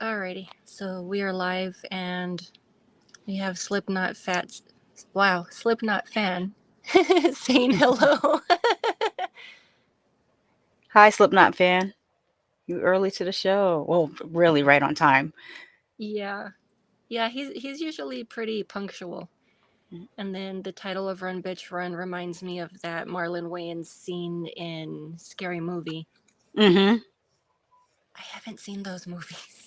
Alrighty, so we are live and we have Slipknot Fats. Wow, Slipknot fan saying hello. Hi, Slipknot fan. You early to the show. Well, really right on time. Yeah, yeah, he's usually pretty punctual. And then the title of Run Bitch Run reminds me of that Marlon Wayans scene in Scary Movie. Mm-hmm. I haven't seen those movies.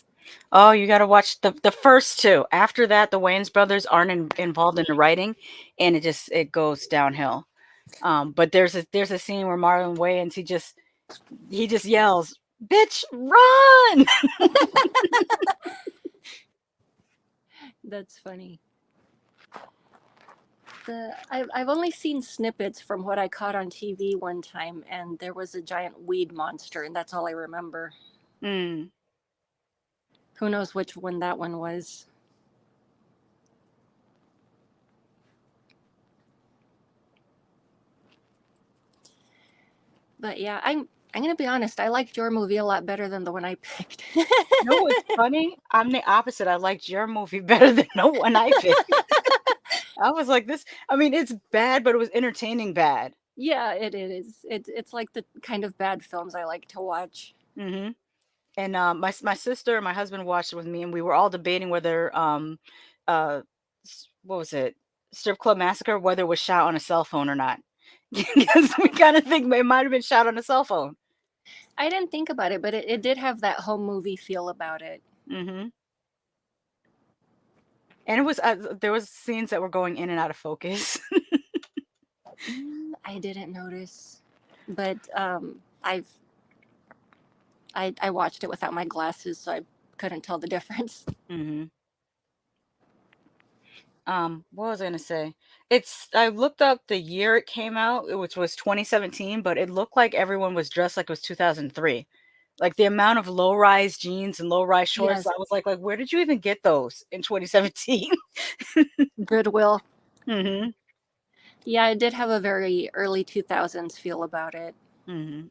Oh, you got to watch the first two. After that, the Wayans brothers aren't involved in the writing, and it goes downhill. But there's a scene where Marlon Wayans he just yells, "Bitch, run!" That's funny. I've only seen snippets from what I caught on TV one time, and there was a giant weed monster, and that's all I remember. Mm. Who knows which one that one was? But yeah, I'm gonna be honest. I liked your movie a lot better than the one I picked. You know what's funny? I'm the opposite. I liked your movie better than the one I picked. I was like, this. I mean, it's bad, but it was entertaining bad. Yeah, it is. It's like the kind of bad films I like to watch. Mm-hmm. And my sister and my husband watched it with me, and we were all debating whether uh what was it, Strip Club Massacre, whether it was shot on a cell phone or not, because we kind of think it might have been shot on a cell phone. I didn't think about it, but it did have that home movie feel about it. Hmm. And it was there was scenes that were going in and out of focus. I didn't notice, but I watched it without my glasses, so I couldn't tell the difference. Hmm. What was I gonna say? I looked up the year it came out, which was 2017, but it looked like everyone was dressed like it was 2003. Like the amount of low-rise jeans and low-rise shorts, Yes, I was like, where did you even get those in 2017? Goodwill. Hmm. Yeah, it did have a very early 2000s feel about it. Hmm.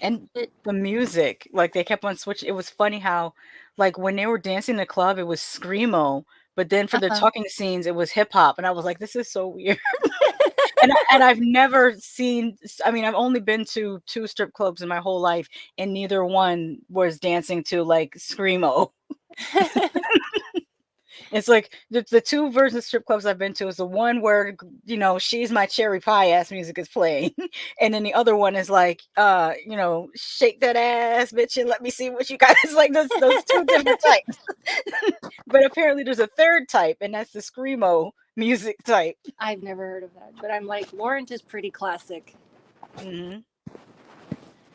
And It the music, like they kept on switching. It was funny how, like when they were dancing in the club, it was screamo, but then for the uh-huh. talking scenes, it was hip hop, and I was like, this is so weird. And I've never seen. I mean, I've only been to two strip clubs in my whole life, and neither one was dancing to like screamo. It's like the two versions of strip clubs I've been to is the one where, she's my cherry pie ass music is playing. And then the other one is like, shake that ass, bitch, and let me see what you got. It's like those two different types. But apparently there's a third type, and that's the screamo music type. I've never heard of that, but I'm like, Warrant is pretty classic. Hmm.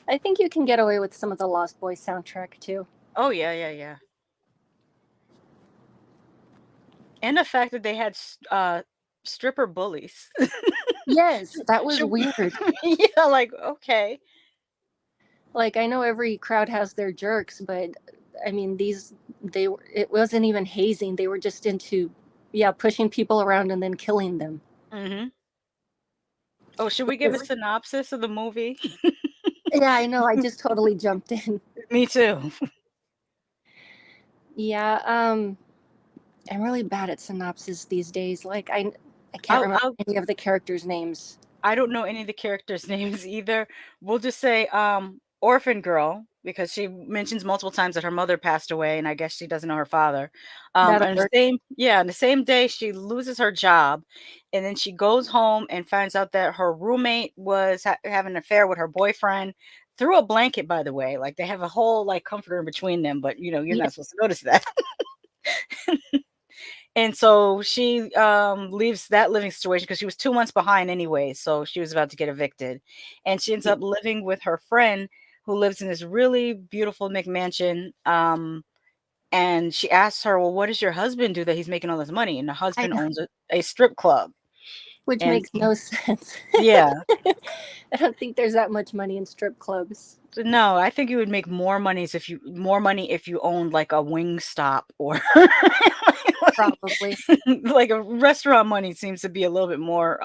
I think you can get away with some of the Lost Boys soundtrack too. Oh yeah, yeah, yeah. And the fact that they had stripper bullies. Yes, that was Should- weird. yeah, like okay. Like I know every crowd has their jerks, but I mean it wasn't even hazing. They were just into yeah, pushing people around and then killing them. Hmm. Oh, should we give a synopsis of the movie? Yeah, I know. I just totally jumped in. Me too. Yeah, I'm really bad at synopsis these days. Like I can't I'll, remember I'll any of the characters' names. I don't know any of the characters' names either. We'll just say orphan girl because she mentions multiple times that her mother passed away and I guess she doesn't know her father. That'll And the work. same yeah, on the same day she loses her job and then she goes home and finds out that her roommate was having an affair with her boyfriend through a blanket, by the way. Like they have a whole like comforter in between them, but you're Yeah. not supposed to notice that. And so she leaves that living situation because she was 2 months behind anyway. So she was about to get evicted. And she ends Yeah. up living with her friend who lives in this really beautiful McMansion. And she asks her, well, what does your husband do that he's making all this money? And the I husband know, owns a strip club. which And makes no sense. yeah, I don't think there's that much money in strip clubs. no, I think you would make more money if you owned like a wing stop or Probably. like a restaurant money seems to be a little bit more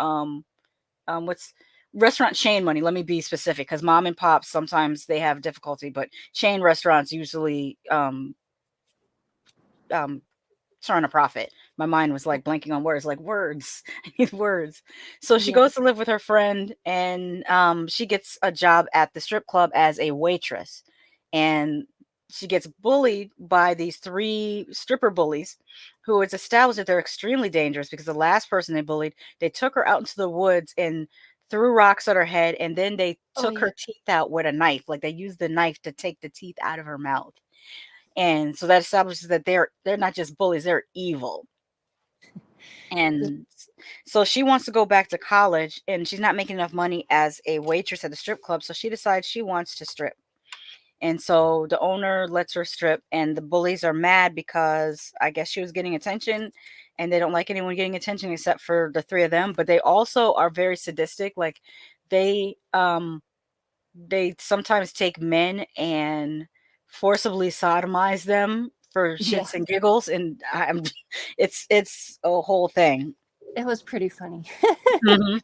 what's restaurant chain money. Let me be specific, because mom and pop sometimes they have difficulty, but chain restaurants usually um turn a profit. My mind was like blanking on words, like words. I need words. So she Yeah. goes to live with her friend, and she gets a job at the strip club as a waitress. And she gets bullied by these three stripper bullies who it's established that they're extremely dangerous, because the last person they bullied, they took her out into the woods and threw rocks at her head, and then they Oh took yeah. her teeth out with a knife. Like they used the knife to take the teeth out of her mouth. And so that establishes that they're not just bullies, they're evil. And so she wants to go back to college, and she's not making enough money as a waitress at the strip club, so she decides she wants to strip. And so the owner lets her strip, and the bullies are mad because I guess she was getting attention, and they don't like anyone getting attention except for the three of them. But they also are very sadistic. Like they they sometimes take men and forcibly sodomize them for Yeah. shits and giggles, and I'm it's a whole thing. It was pretty funny. Mhm.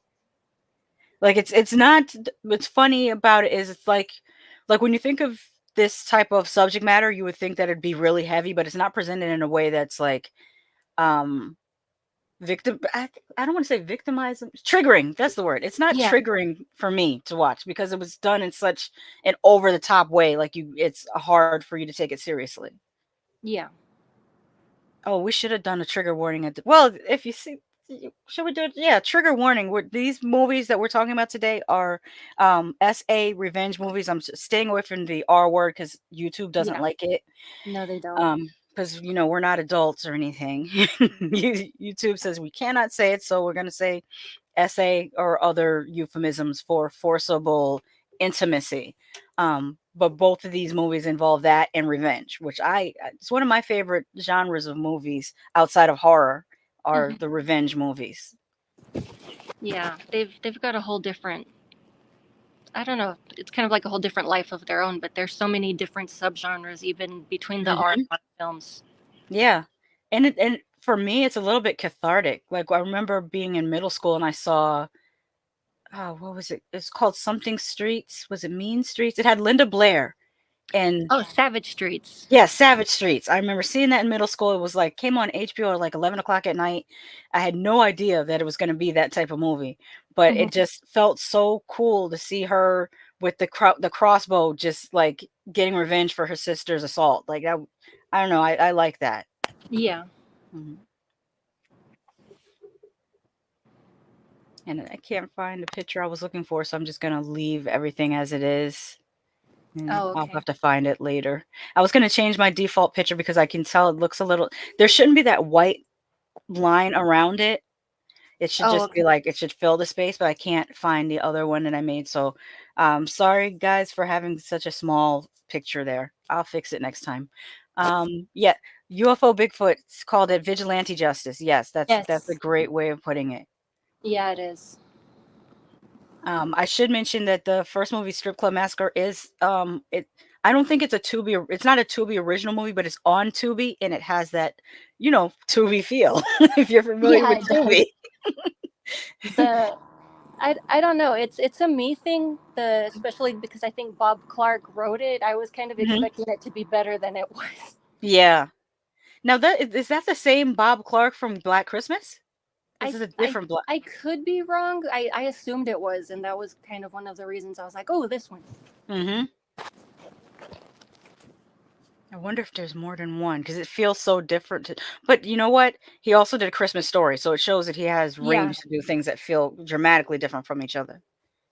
Like it's not what's funny about it is it's like when you think of this type of subject matter, you would think that it'd be really heavy, but it's not presented in a way that's like um victim I don't want to say victimizing, triggering. That's the word. It's not Yeah. triggering for me to watch because it was done in such an over the top way. Like it's hard for you to take it seriously. Yeah. Oh, we should have done a trigger warning at the, well, if you see, should we do it? Yeah, trigger warning. These movies that we're talking about today are SA revenge movies. I'm staying away from the R word because YouTube doesn't Yeah. like it. No, they don't. Because we're not adults or anything. YouTube says we cannot say it, so we're gonna say SA or other euphemisms for forcible intimacy. But both of these movies involve that and revenge, which it's one of my favorite genres of movies outside of horror are Hmm. the revenge movies. Yeah. They've got a whole different. I don't know. It's kind of like a whole different life of their own. But there's so many different subgenres, even between the R Hmm. films. Yeah, and for me, it's a little bit cathartic. Like I remember being in middle school and I saw, oh, what was it? It's called something Streets. Was it Mean Streets? It had Linda Blair and Oh, Savage Streets. yeah, Savage Streets. I remember seeing that in middle school. It was like came on HBO at like 11 o'clock at night. I had no idea that it was going to be that type of movie, but Hmm. it just felt so cool to see her with the crossbow, just like getting revenge for her sister's assault. Like I don't know. I like that. Yeah. Mhm. And I can't find the picture I was looking for, so I'm just gonna leave everything as it is. And Oh, I'll okay. have to find it later. I was gonna change my default picture because I can tell it looks a little, there shouldn't be that white line around it. It should Oh, just be okay. like it should fill the space, but I can't find the other one that I made. So sorry guys for having such a small picture there. I'll fix it next time. Yeah, UFO Bigfoot called it vigilante justice. Yes, that's a Yes. great way of putting it. Yeah, it is. I should mention that the first movie, Strip Club Massacre, is it. I don't think it's a Tubi. It's not a Tubi original movie, but it's on Tubi, and it has that, Tubi feel. If you're familiar Yeah, with it Tubi. does. The I don't know. It's a me thing. The especially because I think Bob Clark wrote it. I was kind of Mhm. expecting it to be better than it was. Yeah. Now is that the same Bob Clark from Black Christmas? This I is a I different Black. I could be wrong. I assumed it was, and that was kind of one of the reasons I was like, oh, this one. Hmm. I wonder if there's more than one because it feels so different. But you know what? He also did a Christmas Story, so it shows that he has Yeah, range to do things that feel dramatically different from each other.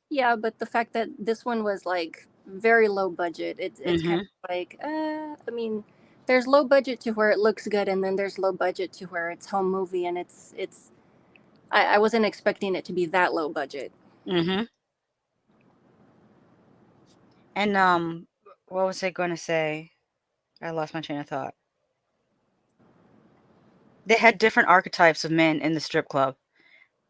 yeah, but the fact that this one was like very low budget, it's kind Hmm. of like, I mean, there's low budget to where it looks good, and then there's low budget to where it's home movie, and it's. I wasn't expecting it to be that low budget. Hmm. And what was I going to say? I lost my train of thought. They had different archetypes of men in the strip club.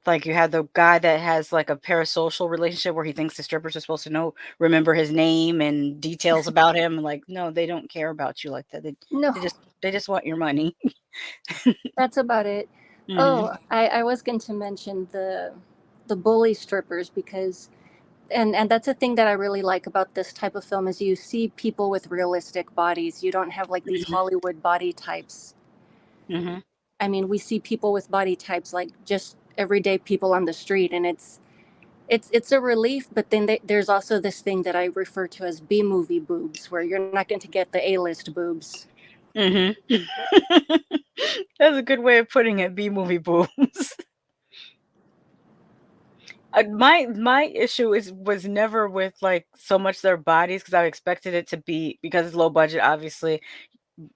Like you had the guy that has like a parasocial relationship where he thinks the strippers are supposed to remember his name and details about him. Like, no, they don't care about you like that. No, They just want your money. that's about it. Hmm. Oh, I was going to mention the bully strippers because And that's a thing that I really like about this type of film is you see people with realistic bodies. You don't have like these Hollywood body types. Mm-hmm. I mean, we see people with body types like just everyday people on the street, and it's a relief. But then there's also this thing that I refer to as B movie boobs, where you're not going to get the A-list boobs. Mm-hmm. That's a good way of putting it. B movie boobs. My issue was never with like so much their bodies because I expected it to be because it's low budget, obviously.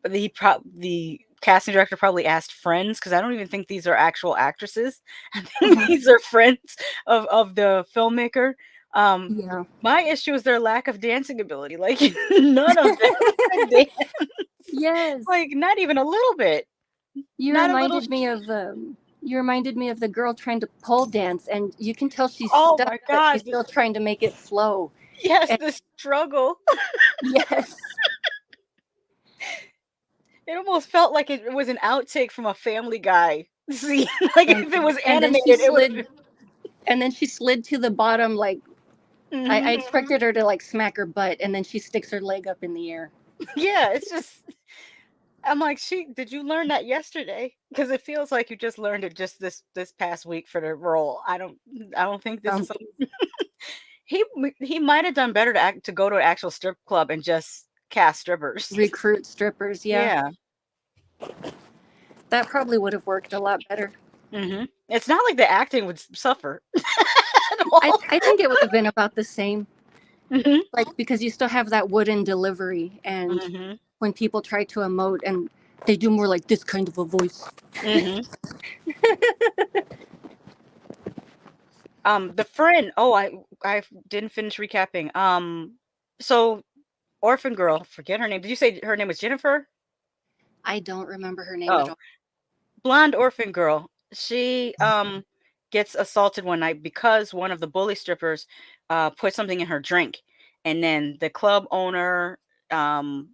But the casting director probably asked friends because I don't even think these are actual actresses. I think Hmm. these are friends of the filmmaker. Um, Yeah. my issue is their lack of dancing ability. Like none of them could dance. Yes. Like not even a little bit. You Not a little. reminded me of you reminded me of the girl trying to pole dance, and you can tell she's Oh stuck, my but she's god. still trying to make it flow. Yes, And the struggle. yes, It almost felt like it was an outtake from a Family Guy scene. Like and if it was and then she animated, it would have slid, and then she slid to the bottom. Like been. I expected her to like smack her butt, and then she sticks her leg up in the air. Yeah, it's just I'm like, "She did you learn that yesterday?" Because it feels like you just learned it just this past week for the role. I don't think this is Um, something he might have done better to go to an actual strip club and just cast strippers. recruit strippers. Yeah, Yeah. that probably would have worked a lot better. It's not like the acting would suffer at all. I think it would have been about the same. Mhm. Like because you still have that wooden delivery, and Mhm. when people try to emote and they do more like this kind of a voice. Mhm. The friend. Oh, I didn't finish recapping. So orphan girl, forget her name. Did you say her name was Jennifer? I don't remember her name at Oh, all. blonde orphan girl. She gets assaulted one night because one of the bully strippers put something in her drink, and then the club owner, um,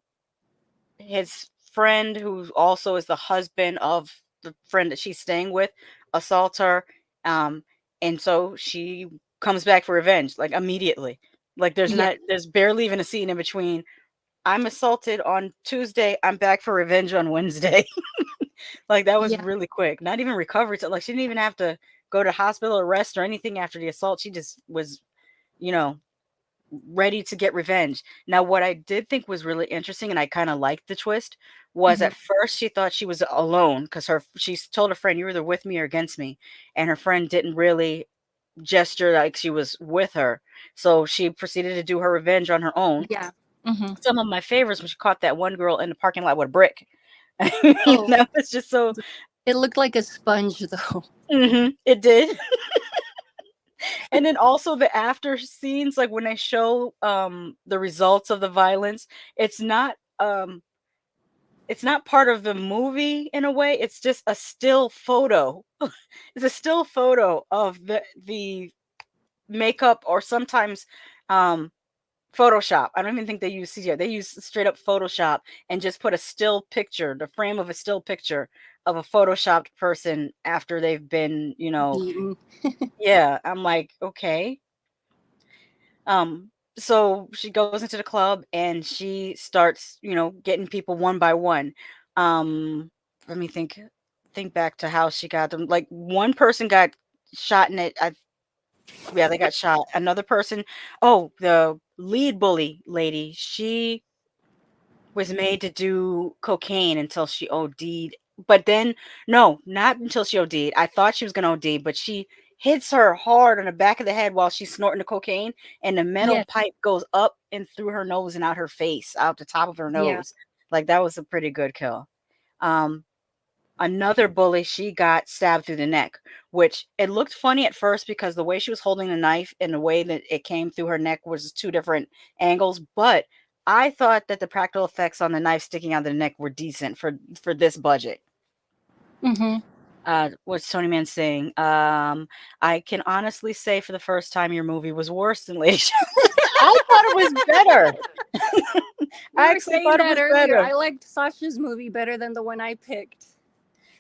his friend, who also is the husband of the friend that she's staying with, assaults her. Um, and so she comes back for revenge, like immediately. Like Yeah, there's barely even a scene in between. I'm assaulted on Tuesday. I'm back for revenge on Wednesday. Like that was yeah, really quick. Not even recovery. Like she didn't even have to go to hospital or rest or anything after the assault. She just was, you know, ready to get revenge. Now, what I did think was really interesting, and I kind of liked the twist, was hmm, at first she thought she was alone because she's told a friend, "You're either with me or against me," and her friend didn't really gesture like she was with her, so she proceeded to do her revenge on her own. yeah. Hmm. Some of my favorites when she caught that one girl in the parking lot with a brick. Oh, That was just so. it looked like a sponge though. It did. And then also the after scenes, like when they show the results of the violence, it's not um it's not part of the movie in a way. It's just a still photo. It's a still photo of the makeup or sometimes um Photoshop. I don't even think they use CGI. They use straight up Photoshop and just put a still picture, the frame of a still picture of a photoshopped person after they've been, Beaten. yeah. I'm like, okay. So she goes into the club and she starts, getting people one by one. Um, Let me think back to how she got them. Like one person got shot in it. Yeah, they got shot. Another person, oh, the lead bully lady, she was made to do cocaine until she OD'd. But then, no, not until she OD'd. I thought she was gonna OD, but she hits her hard on the back of the head while she's snorting the cocaine, and the metal Yeah, pipe goes up and through her nose and out her face, out the top of her yeah, nose. Like that was a pretty good kill. Um, Another bully, she got stabbed through the neck, which it looked funny at first because the way she was holding the knife and the way that it came through her neck was two different angles. But I thought that the practical effects on the knife sticking out of the neck were decent for this budget. hmm. What's Tony Man saying? I can honestly say for the first time your movie was worse than Lady I thought it was better. We I were actually saying thought it that was earlier. better. I liked Sasha's movie better than the one I picked.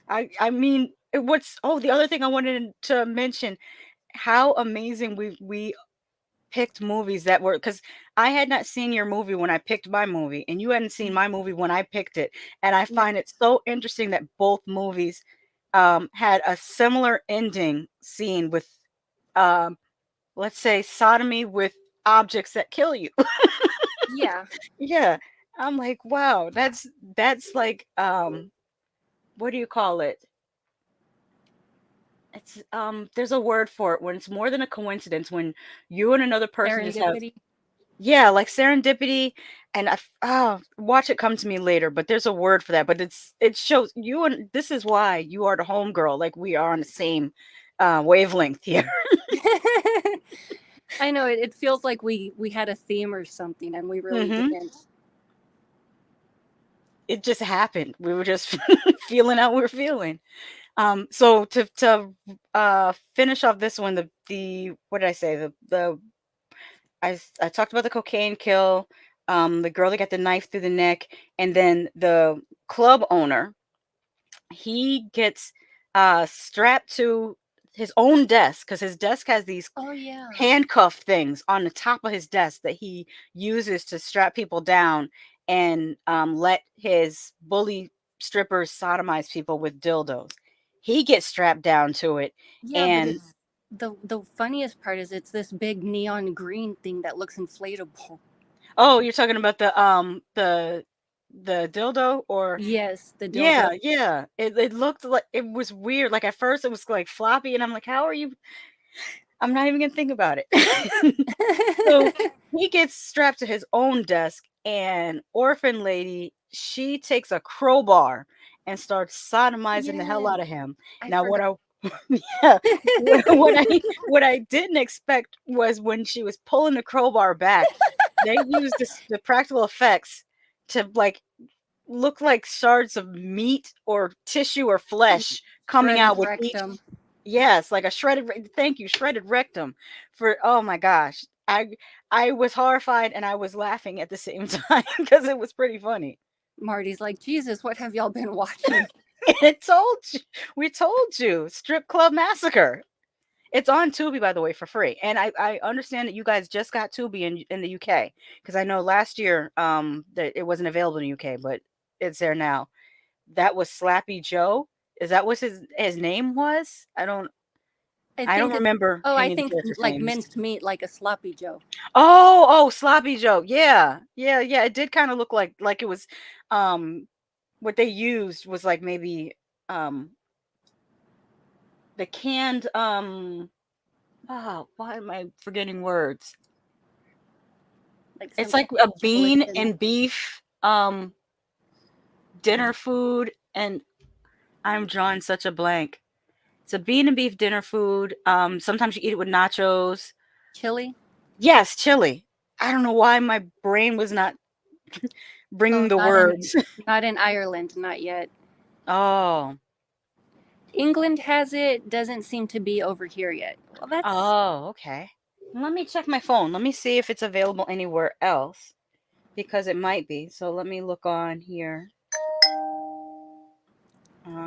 I mean, the other thing I wanted to mention, how amazing we picked movies that were, because I had not seen your movie when I picked my movie, and you hadn't seen my movie when I picked it. And I Yeah. find it so interesting that both movies had a similar ending scene with, um, let's say, sodomy with objects that kill you. Yeah. Yeah. I'm like, wow, that's like, what do you call it? It's there's a word for it when it's more than a coincidence, when you and another person just have, Serendipity. yeah, like serendipity. And watch it come to me later, but there's a word for that. But it shows you, and this is why you are the homegirl. Like, we are on the same wavelength here. I know it feels like we had a theme or something, and we really Hmm. didn't. It just happened. We were just feeling how we were feeling. So to finish off this one, the what did I say? I talked about the cocaine kill, the girl that got the knife through the neck, and then the club owner. He gets strapped to his own desk, because his desk has these Oh yeah. handcuff things on the top of his desk that he uses to strap people down and let his bully strippers sodomize people with dildos. He gets strapped down to it, Yeah, but and it's the funniest part is it's this big neon green thing that looks inflatable. oh, you're talking about the dildo, or Yes, the yeah, dildo. yeah. It looked like it was weird. Like, at first it was like floppy, and I'm like, how are you? I'm not even gonna think about it. So he gets strapped to his own desk, and orphan lady, she takes a crowbar and starts sodomizing the hell Yes, out of him. I Now, forgot. yeah, what I didn't expect was when she was pulling the crowbar back, they used the practical effects to, like, look like shards of meat or tissue or flesh coming Shredded out with each. rectum. Yes, like a thank you, shredded rectum. For, oh my gosh. I was horrified and I was laughing at the same time because it was pretty funny. Marty's like, Jesus, what have y'all been watching? It told you, we told you, Strip Club Massacre. It's on Tubi, by the way, for free. And I understand that you guys just got Tubi in the UK, because I know last year that it wasn't available in the UK, but it's there now. That was Slappy Joe. Is that what his name was? I I don't think it's, remember oh, I any of the think characters' like names. minced meat, like a sloppy Joe. Oh, Sloppy Joe. Yeah. Yeah, yeah. It did kind of look like it was, um what they used was like maybe um the canned, oh, why am I forgetting words? Like some It's kind like a of bean gelatin. and beef dinner food, and I'm drawing such a blank. It's a bean and beef dinner food. Sometimes you eat it with nachos. Chili. Yes, chili. I don't know why my brain was not bringing Oh, the words. not in Ireland, not yet. Oh. England has it, doesn't seem to be over here yet. Well, that's Oh, okay. Let me check my phone. Let me see if it's available anywhere else, because it might be. So let me look on here.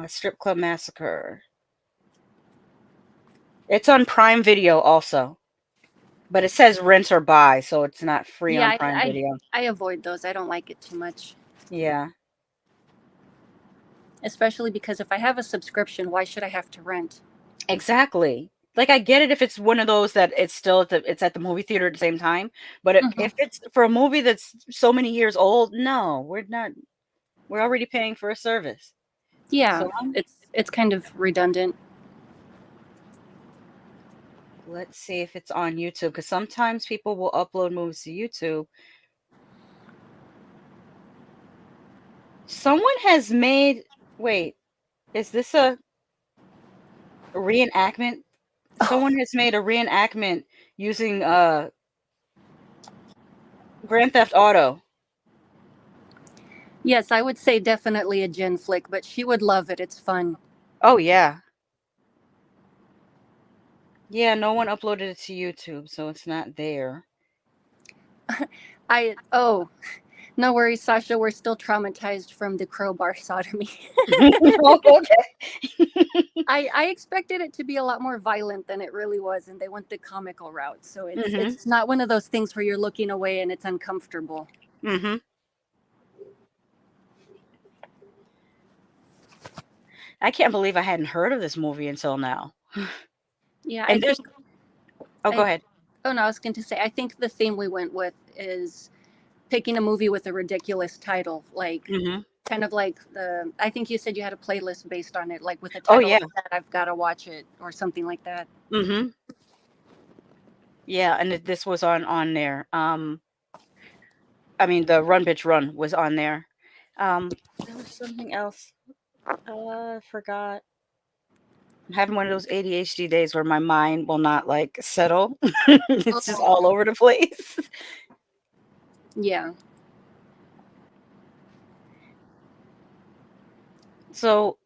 Strip Club Massacre. It's on Prime Video also, but it says rent or buy, so it's not free yeah, on Prime Video. I avoid those. I don't like it too much. Yeah, Especially because if I have a subscription, why should I have to rent? exactly. Like, I get it if it's one of those that it's still it's at the movie theater at the same time, but if Hmm. it's for a movie that's so many years old, no, we're not. We're already paying for a service. Yeah, So it's kind of redundant. let's see if it's on YouTube, because sometimes people will upload movies to YouTube. Someone has made, wait, is this a reenactment? Someone has made a reenactment using Grand Theft Auto. Yes, I would say definitely a Jen flick, but she would love it. It's fun. Oh yeah. Yeah, no one uploaded it to YouTube, so it's not there. Oh, no worries, Sasha. We're still traumatized from the crowbar sodomy. Oh, okay. I expected it to be a lot more violent than it really was, and they went the comical route. So Mhm. it's not one of those things where you're looking away and it's uncomfortable. Mhm. I can't believe I hadn't heard of this movie until now. Yeah, I And there's think oh, go I ahead. oh no, I was going to say I think the theme we went with is picking a movie with a ridiculous title, like Mhm. kind of like the I think you said you had a playlist based on it, like with a Oh, title yeah. like that, I've got to watch it or something like that. Mhm. Yeah, and this was on there. I mean, the Run Bitch Run was on there. There was something else. I forgot. I'm having one of those ADHD days where my mind will not, like, settle. It's just Oh, all over the place. yeah. So,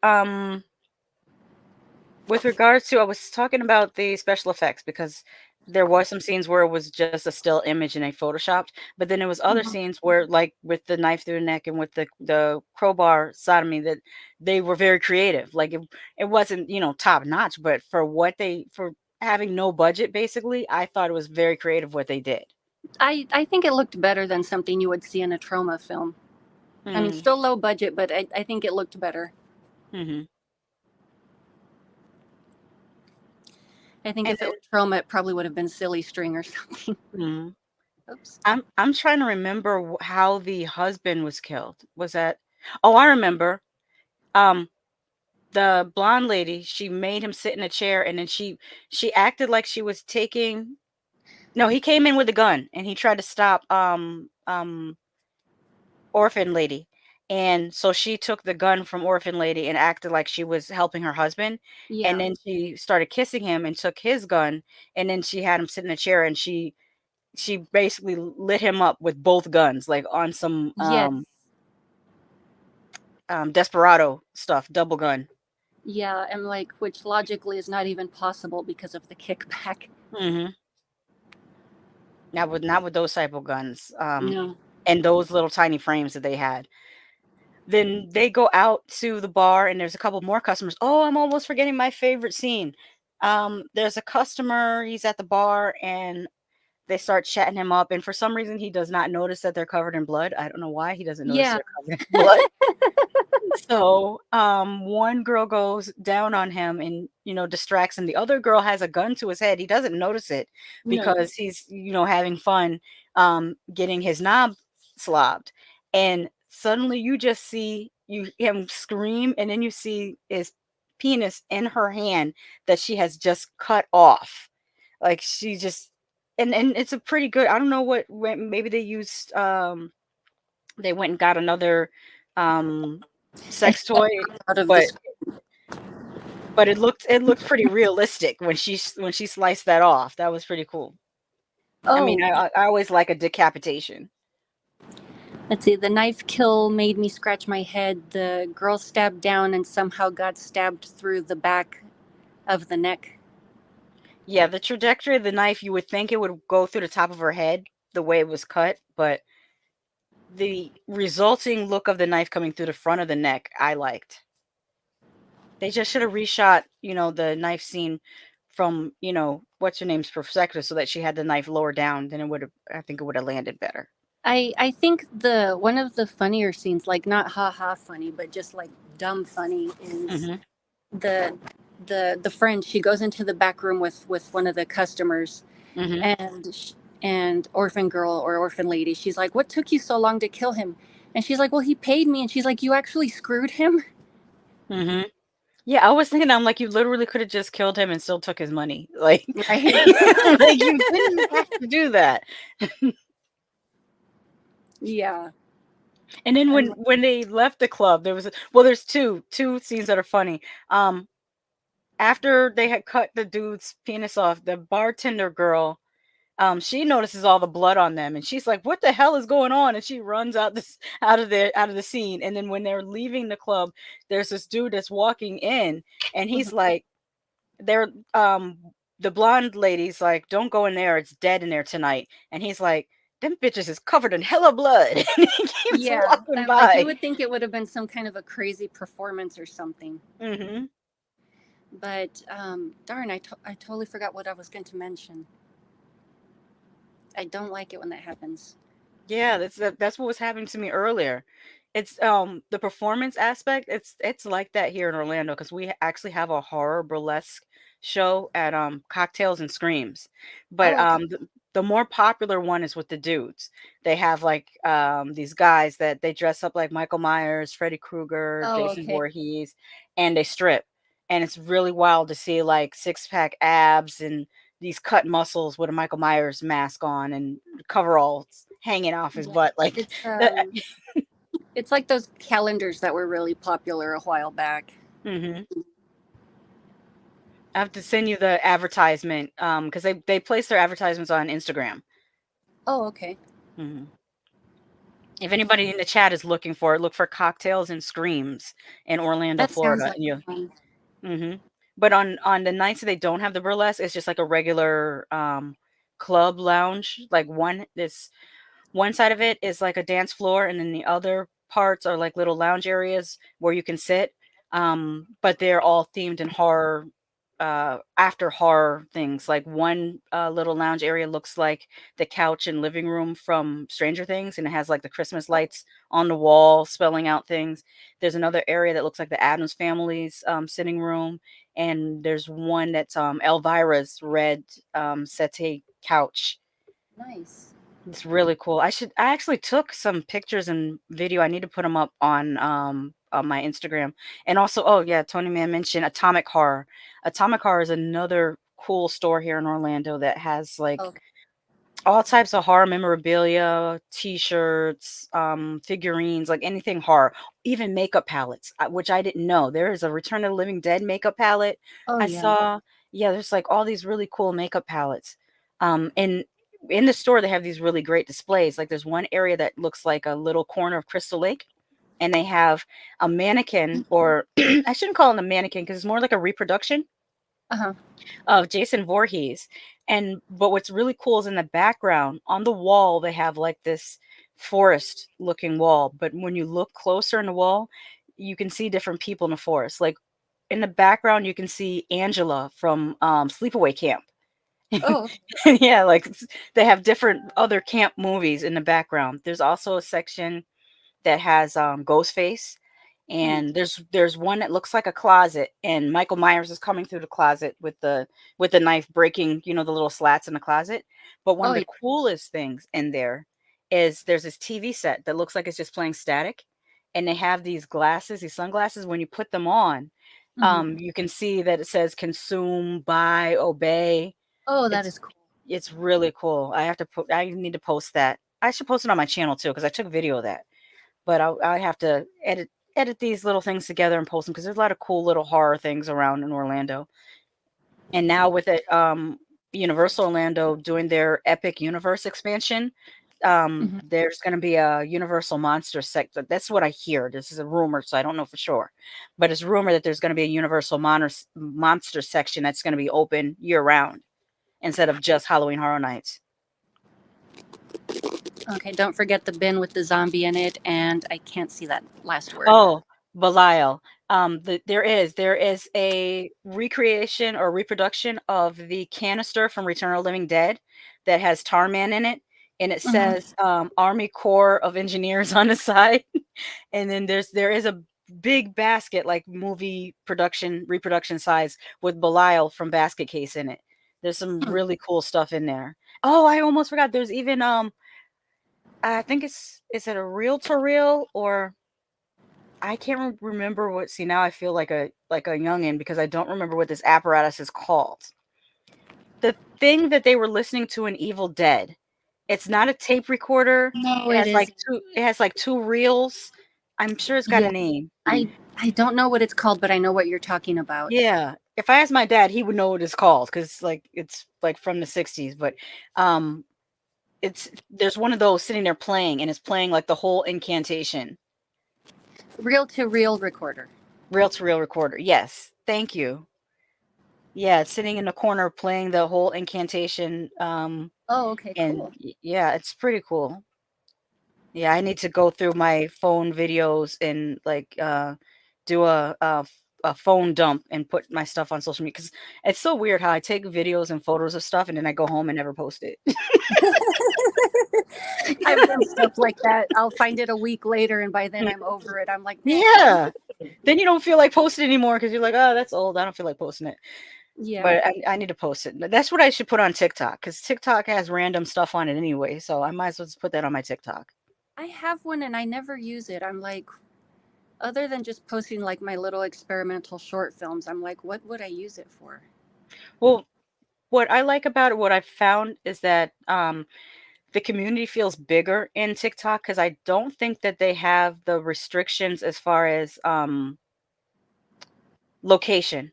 with regards to I was talking about the special effects because there was some scenes where it was just a still image and they photoshopped, but then there was other Mhm. scenes where, like, with the knife through the neck and with the crowbar sodomy, that they were very creative. Like, it wasn't, top notch, but for having no budget, basically, I thought it was very creative what they did. I think it looked better than something you would see in a trauma film. I mean, Mm, still low budget, but I think it looked better. mhm. I think And if it was trauma, it probably would have been silly string or something. then Oops. I'm trying to remember how the husband was killed. Was that? Oh, I remember. Um, the blonde lady, she made him sit in a chair, and then she acted like she was taking. No, he came in with a gun and he tried to stop orphan lady. And so she took the gun from orphan lady and acted like she was helping her husband. And Yeah. then she started kissing him and took his gun. And then she had him sit in a chair and she basically lit him up with both guns, like on some Yes. desperado stuff, double gun. Yeah, and like which logically is not even possible because of the kickback. Hmm. Not with those type of guns, No. and those little tiny frames that they had. Then they go out to the bar, and there's a couple more customers. Oh, I'm almost forgetting my favorite scene. There's a customer, he's at the bar, and they start chatting him up, and for some reason, he does not notice that they're covered in blood. I don't know why he doesn't notice Yeah. they're covered in blood. So, one girl goes down on him and, distracts him. The other girl has a gun to his head. He doesn't notice it No. because he's, having fun, getting his knob slobbed. And suddenly you just see him scream, and then you see his penis in her hand that she has just cut off. Like she just, and it's a pretty good. I don't know maybe they used, they went and got another, um sex toy, Out of but this. it looked pretty realistic when she sliced that off. That was pretty cool. I mean, Oh, I always like a decapitation. let's see. The knife kill made me scratch my head. The girl stabbed down and somehow got stabbed through the back of the neck. Yeah, the trajectory of the knife, you would think it would go through the top of her head the way it was cut, but the resulting look of the knife coming through the front of the neck, I liked. They just should have reshot, the knife scene from, what's her name's perspective so that she had the knife lower down, then I think it would have landed better. I think the one of the funnier scenes, like not ha ha funny, but just like dumb funny, is Mhm. the the friend. She goes into the back room with one of the customers, Mhm. and and orphan girl or orphan lady. She's like, "What took you so long to kill him?" And she's like, "Well, he paid me." And she's like, "You actually screwed him?" Mhm. Yeah, I was thinking, I'm like, you literally could have just killed him and still took his money. Like, Right? like you didn't have to do that. Yeah. And then when I'm when they left the club, well, there's two scenes that are funny. Um, After they had cut the dude's penis off, the bartender girl, she notices all the blood on them, and she's like, "What the hell is going on?" And she runs out of the scene. And then when they're leaving the club, there's this dude that's walking in, and he's like, like, they're the blonde lady's like, "Don't go in there, it's dead in there tonight." And he's like, "Them bitches is covered in hella blood." And he keeps yeah. walking Like you by. would think it would have been some kind of a crazy performance or something. Hmm. But darn, I totally forgot what I was going to mention. I don't like it when that happens. Yeah, that's what was happening to me earlier. It's the performance aspect, it's like that here in Orlando because we actually have a horror burlesque show at Cocktails and Screams. But Oh, okay. the more popular one is with the dudes. They have like these guys that they dress up like Michael Myers, Freddy Krueger, Oh, Jason okay. Voorhees, and they strip. And it's really wild to see like six-pack abs and these cut muscles with a Michael Myers mask on and coveralls hanging off his Yeah. butt like It's that. it's like those calendars that were really popular a while back. Mhm. I have to send you the advertisement because they place their advertisements on Instagram. Oh, okay. Mhm. If anybody in the chat is looking for it, look for Cocktails and Screams in Orlando, That sounds Florida, like and you. fun. Mhm. But on the nights that they don't have the burlesque, it's just like a regular club lounge. Like one side of it is like a dance floor, and then the other parts are like little lounge areas where you can sit. But they're all themed in horror, after horror things. Like one little lounge area looks like the couch and living room from Stranger Things, and it has like the Christmas Oh, lights on the wall spelling out things. There's another area that looks like the Adams family's sitting room, and there's one that's Elvira's red settee couch. nice. It's really cool. I actually took some pictures and video. I need to put them up on my Instagram. And also, oh yeah, Tony Man mentioned Atomic Horror. Atomic Horror is another cool store here in Orlando that has like Okay. all types of horror memorabilia, t-shirts, figurines, like anything horror, even makeup palettes, which I didn't know. There is a Return of the Living Dead makeup palette Oh, I yeah. saw. Yeah, there's like all these really cool makeup palettes. And in the store they have these really great displays. Like there's one area that looks like a little corner of Crystal Lake, and they have a mannequin, or I shouldn't call it a mannequin because it's more like a reproduction Uh huh. of Jason Voorhees. And but what's really cool is in the background on the wall they have like this forest looking wall, but when you look closer in the wall, you can see different people in the forest. Like in the background you can see Angela from Sleepaway Camp. Oh, Yeah, like they have different other camp movies in the background. There's also a section that has Ghostface, hmm. and there's one that looks like a closet, and Michael Myers is coming through the closet with the knife, breaking the little slats in the closet. But one Oh, of the yeah. coolest things in there is there's this TV set that looks like it's just playing static, and they have these glasses, these sunglasses. When you put them on, Hmm. you can see that it says consume, buy, obey. Oh, that It's is cool. it's really cool. I need to post that. I should post it on my channel too because I took a video of that, but I have to edit these little things together and post them because there's a lot of cool little horror things around in Orlando. And now with it, Universal Orlando doing their Epic Universe expansion, Hmm. there's going to be a Universal Monster sector. That's what I hear. This is a rumor, so I don't know for sure, but it's rumored that there's going to be a Universal Monster section that's going to be open year round instead of just Halloween Horror Nights. Okay, don't forget the bin with the zombie in it, and I can't see that last word. Oh, Belial. There is a recreation or reproduction of the canister from Return of the Living Dead that has Tarman in it, and it Hmm. says Army Corps of Engineers on the side. And then there is a big basket, like movie production reproduction size, with Belial from Basket Case in it. There's some Hmm. really cool stuff in there. Oh, I almost forgot. There's even I think is it a reel to reel, or I can't remember what. See, now I feel like a youngin because I don't remember what this apparatus is called. The thing that they were listening to in Evil Dead. It's not a tape recorder. No, It it has like isn't. two. It has like two reels. I'm sure it's got a Yeah, name. I don't know what it's called, but I know what you're talking about. Yeah. If I asked my dad, he would know what it's called because it's like from the '60s. But um, it's there's one of those sitting there playing, and it's playing like the whole incantation. Reel to reel recorder. Reel to reel recorder. Yes. Thank you. Yeah, it's sitting in the corner playing the whole incantation, Oh, okay, and cool. yeah, it's pretty cool. Yeah, I need to go through my phone videos and like do a a phone dump and put my stuff on social media because it's so weird how I take videos and photos of stuff and then I go home and never post it. I've done stuff like that. I'll find it a week later, and by then I'm over it. I'm like, meh. Yeah. Then you don't feel like posting anymore because you're like, oh, that's old. I don't feel like posting it. Yeah. But I need to post it. That's what I should put on TikTok because TikTok has random stuff on it anyway. So I might as well just put that on my TikTok. I have one and I never use it. I'm like, other than just posting like my little experimental short films, I'm like, what would I use it for? Well, what I like about it, what I've found is that the community feels bigger in TikTok because I don't think that they have the restrictions as far as location.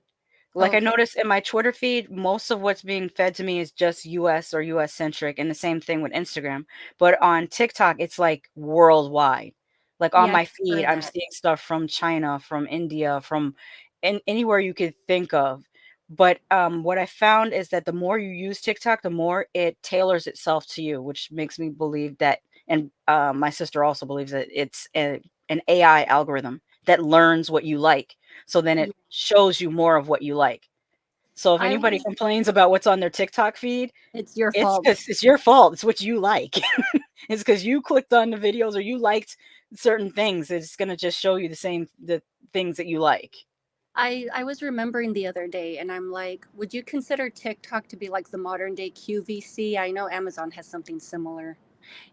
Like I Okay. noticed in my Twitter feed, most of what's being fed to me is just US or US centric, and the same thing with Instagram. But on TikTok, it's like worldwide. Like on Yeah, I my feed, prefer I'm that. seeing stuff from China, from India, from anywhere you could think of. But what I found is that the more you use TikTok, the more it tailors itself to you, which makes me believe that, and my sister also believes that it's an AI algorithm that learns what you like. So then it Yeah. shows you more of what you like. So if I anybody was, complains about what's on their TikTok feed, it's your it's fault. 'cause it's your fault. It's what you like. It's because you clicked on the videos or you liked certain things. It's gonna just show you the things that you like. I was remembering the other day and I'm like, would you consider TikTok to be like the modern day QVC? I know Amazon has something similar.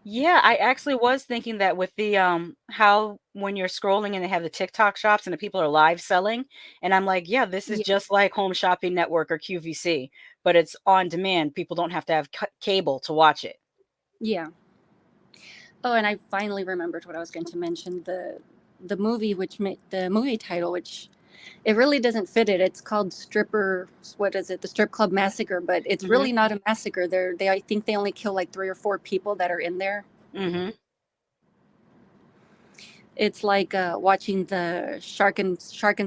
Yeah, I actually was thinking that with the how when you're scrolling and they have the TikTok shops and the people are live selling, and I'm like, yeah, this is Yeah. just like Home Shopping Network or QVC, but it's on demand. People don't have to have cable to watch it. Yeah. Oh, and I finally remembered what I was going to mention. The movie which made the movie title, which it really doesn't fit it. It's called Stripper, what is it? The Strip Club Massacre, but it's Mhm. really not a massacre. They I think they only kill like 3 or 4 people that are in there. Mhm. It's like watching the Shark and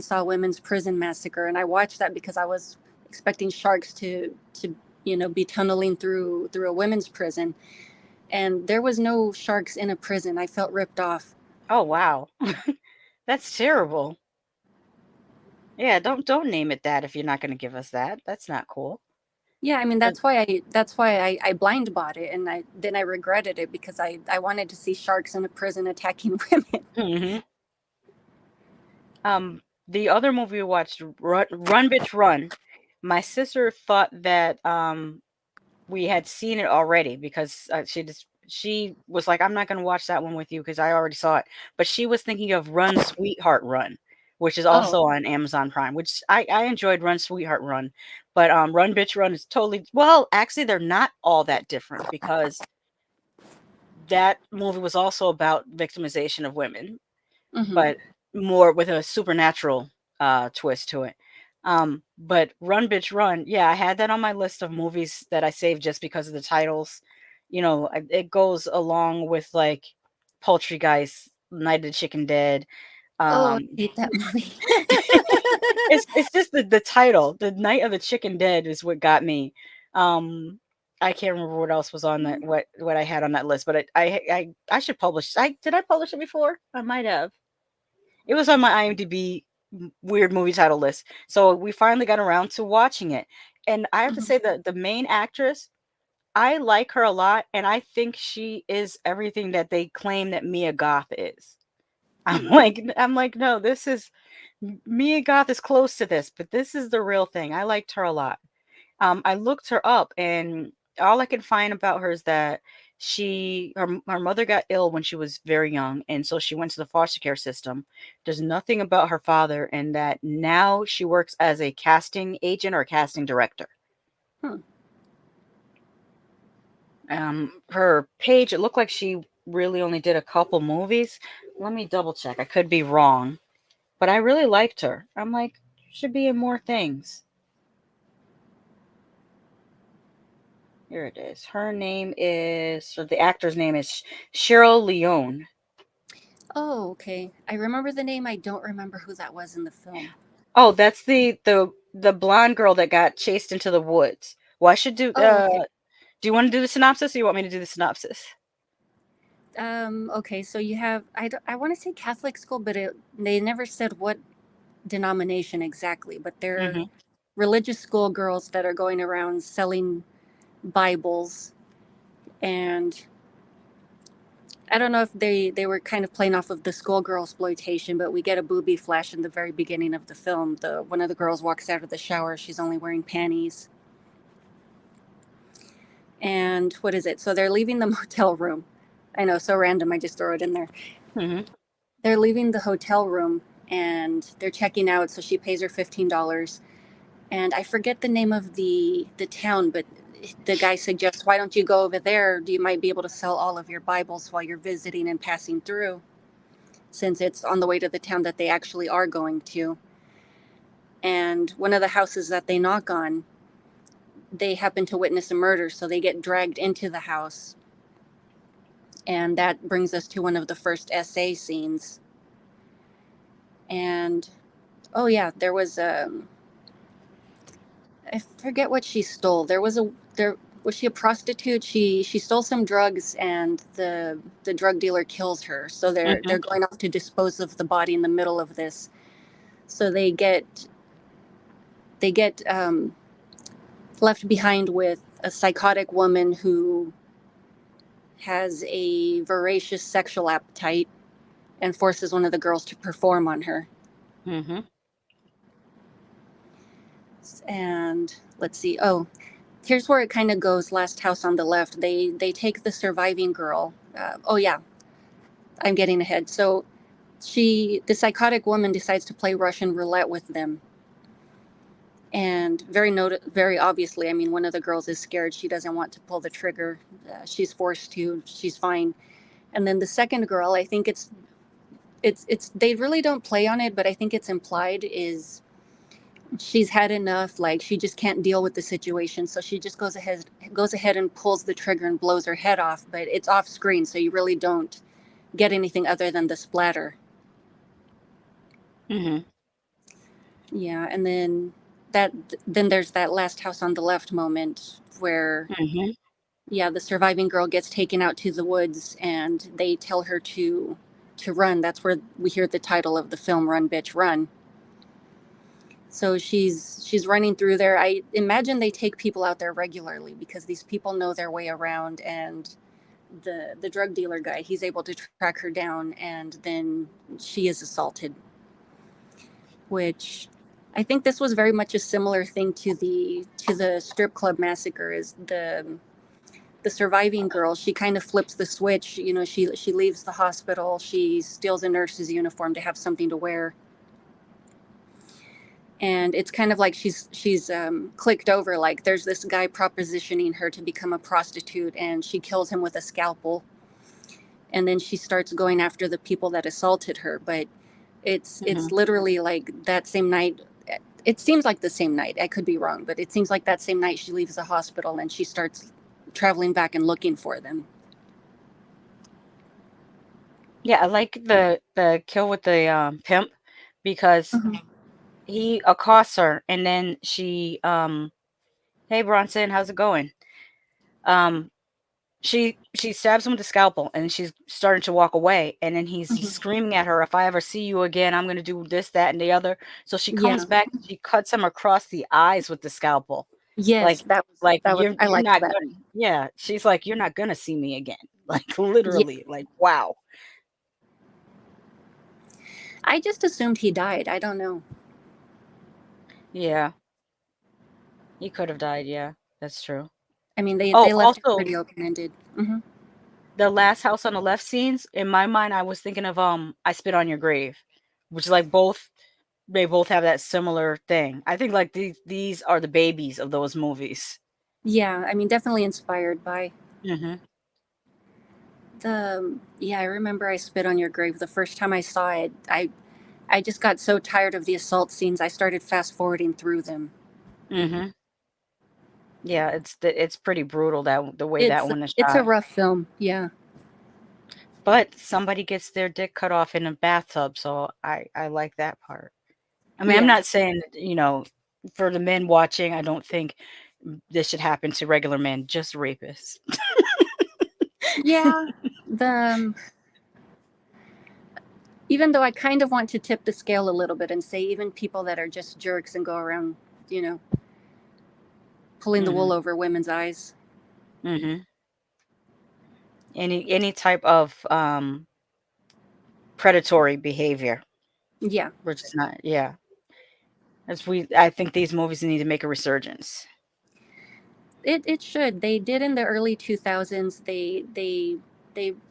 Saw Women's Prison Massacre, and I watched that because I was expecting sharks to be tunneling through a women's prison, and there was no sharks in a prison. I felt ripped off. Oh, wow. That's terrible. Yeah, don't name it that if you're not gonna give us that. That's not cool. Yeah, I mean But that's why I blind bought it, and I regretted it because I wanted to see sharks in a prison attacking women. mhm. The other movie we watched, Run Bitch Run, my sister thought that, we had seen it already because, she was like, "I'm not gonna watch that one with you because I already saw it." But she was thinking of Run Sweetheart Run, which is Oh, also on Amazon Prime, which I enjoyed Run Sweetheart Run, but, Run Bitch Run is totally well, actually, they're not all that different because that movie was also about victimization of women, mm-hmm. but more with a supernatural, twist to it. But Run Bitch Run, yeah, I had that on my list of movies that I saved just because of the titles. You know, it goes along with like Poultrygeist, Night of the Chicken Dead. Oh, I Um, hate that movie. it's just the title, the Night of the Chicken Dead, is what got me. Um, I can't remember what else was on that what I had on that list, but I should publish. I did I publish it before? I might have. It was on my IMDb weird movie title list. So we finally got around to watching it. And I have to Mhm. say that the main actress, I like her a lot, and I think she is everything that they claim that Mia Goth is. Hmm. I'm like, no, this is Mia Goth is close to this, but this is the real thing. I liked her a lot. I looked her up, and all I could find about her is that her mother got ill when she was very young, and so she went to the foster care system. There's nothing about her father, and that now she works as a casting agent or a casting director. Hmm. Her page, it looked like she really only did a couple movies. Let me double check. I could be wrong, but I really liked her. I'm like, should be in more things. Here it is. Her name is, or the actor's name is Cheryl Leone. Oh, okay. I remember the name. I don't remember who that was in the film. Oh, that's the blonde girl that got chased into the woods. Well, I should do. Oh, okay. Do you want to do the synopsis, or you want me to do the synopsis? Okay. So you have I want to say Catholic school, but they never said what. denomination exactly, but they're Mm-hmm. religious schoolgirls that are going around selling Bibles. And I don't know if they were kind of playing off of the schoolgirl exploitation, but we get a booby flash in the very beginning of the film. The one of the girls walks out of the shower. She's only wearing panties. And what is it? So they're leaving the motel room. I know, so random. I just throw it in there. Mm-hmm. They're leaving the hotel room and they're checking out. So she pays her $15, and I forget the name of the town, but the guy suggests, "Why don't you go over there? You might be able to sell all of your Bibles while you're visiting and passing through, since it's on the way to the town that they actually are going to." And one of the houses that they knock on, they happen to witness a murder, so they get dragged into the house. And that brings us to one of the first SA scenes. And oh yeah, there was I forget what she stole. There was she a prostitute? She stole some drugs, and the drug dealer kills her. So Mm-hmm. they're going off to dispose of the body in the middle of this. So they get left behind with a psychotic woman who has a voracious sexual appetite and forces one of the girls to perform on her. Mm-hmm. And let's see. Oh, here's where it kind of goes. Last house on the left. They take the surviving girl. Oh yeah, I'm getting ahead. So the psychotic woman decides to play Russian roulette with them. And very obviously, I mean, one of the girls is scared. She doesn't want to pull the trigger. She's forced to. She's fine. And then the second girl, I think it's they really don't play on it, but I think it's implied, is she's had enough. Like, she just can't deal with the situation, so she just goes ahead and pulls the trigger and blows her head off. But it's off screen, so you really don't get anything other than the splatter. Mm-hmm. Yeah, and that then there's that last house on the left moment where, Mm-hmm. yeah, the surviving girl gets taken out to the woods and they tell her to run. That's where we hear the title of the film, "Run Bitch Run." So she's running through there. I imagine they take people out there regularly because these people know their way around, and the drug dealer guy, he's able to track her down, and then she is assaulted, which I think this was very much a similar thing to the strip club massacre. Is the surviving girl, she kind of flips the switch. She leaves the hospital, she steals a nurse's uniform to have something to wear, and it's kind of like she's clicked over. Like, there's this guy propositioning her to become a prostitute, and she kills him with a scalpel, and then she starts going after the people that assaulted her. But it's Mm-hmm. literally like that same night. It seems like the same night. I could be wrong, but it seems like that same night she leaves the hospital and she starts traveling back and looking for them. Yeah, I like the kill with the pimp because Mhm. he accosts her and then she, hey Bronson, how's it going? Um she stabs him with a scalpel and she's starting to walk away and then he's Mhm. screaming at her, if I ever see you again, I'm gonna do this, that, and the other. So she Yeah. comes back and she cuts him across the eyes with the scalpel. Yes, Like that was like that was. I you're liked not that. gonna, yeah, she's like, you're not gonna see me again. Like Yeah. literally, like wow. I just assumed he died. I don't know. Yeah, he could have died, yeah, that's true. I mean, they Oh, they left it also pretty open ended. Hmm. the last house on the left scenes, in my mind, I was thinking of I Spit on Your Grave, which is like both they both have that similar thing. I think like these are the babies of those movies. Yeah, I mean, definitely inspired by Mhm. the. Yeah, I remember "I Spit on Your Grave." The first time I saw it, I just got so tired of the assault scenes. I started fast forwarding through them. Mhm. Yeah, it's pretty brutal that the way that It's one is it's a shot. rough film. Yeah. But somebody gets their dick cut off in a bathtub, so I like that part. I mean, I'm Yeah. not saying, for the men watching, I don't think this should happen to regular men, just rapists. Yeah. The Even though I kind of want to tip the scale a little bit and say even people that are just jerks and go around, you know, pulling the wool Mhm. over women's eyes. Mhm. Any type of predatory behavior, Yeah, which is not, yeah. As we I think these movies need to make a resurgence. it should. They did in the early 2000s. They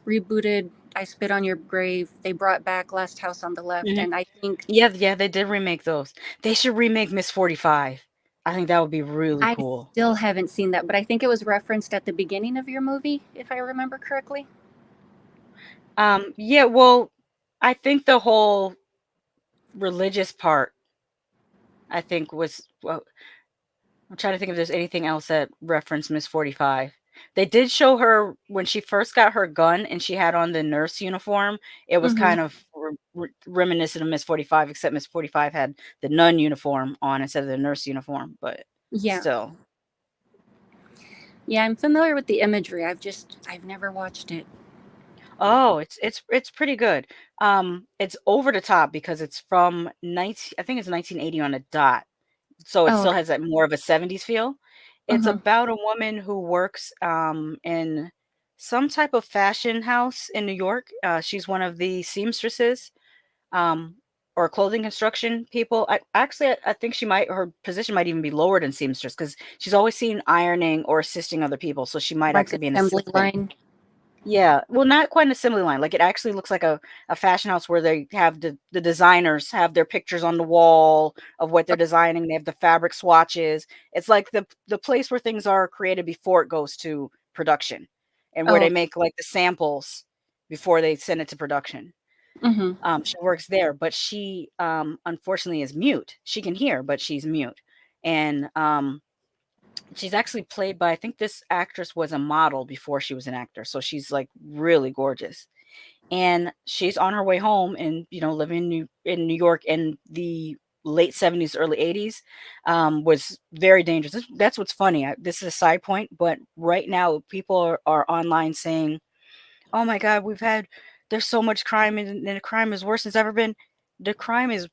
rebooted I Spit on Your Grave. They brought back Last House on the Left, Mhm. and I think Yeah, yeah, they did remake those. They should remake Miss 45. I think that would be really I cool. still haven't seen that, but I think it was referenced at the beginning of your movie, if I remember correctly. Yeah, well, I think the whole religious part, I think was well, I'm trying to think if there's anything else that referenced Miss 45. They did show her when she first got her gun and she had on the nurse uniform. It was Mm-hmm. kind of reminiscent of Miss 45, except Miss 45 had the nun uniform on instead of the nurse uniform, but Yeah. still. Yeah, I'm familiar with the imagery. I've never watched it. Oh, it's pretty good. It's over the top because it's from 19 I think it's 1980 on a dot. So it Oh, still okay. has that more of a 70s feel. It's Uh-huh. about a woman who works in some type of fashion house in New York. She's one of the seamstresses um, or clothing construction people. I think she might her position might even be lower than seamstress because she's always seen ironing or assisting other people. So she might Like actually be an assembly assistant. line. Yeah, well, not quite an assembly line. Like it actually looks like a fashion house where they have the designers have their pictures on the wall of what they're designing. They have the fabric swatches. It's like the place where things are created before it goes to production, and where Oh, they okay. make like the samples before they send it to production. Mm-hmm. She works there, but she unfortunately is mute. She can hear, but she's mute, and she's actually played by I think this actress was a model before she was an actor, so she's, like, really gorgeous, and she's on her way home and, living in New York in the late '70s, early '80s, was very dangerous. That's what's funny, this is a side point, but right now, people are online saying, "Oh my god, there's so much crime and the crime is worse than it's ever been." The crime is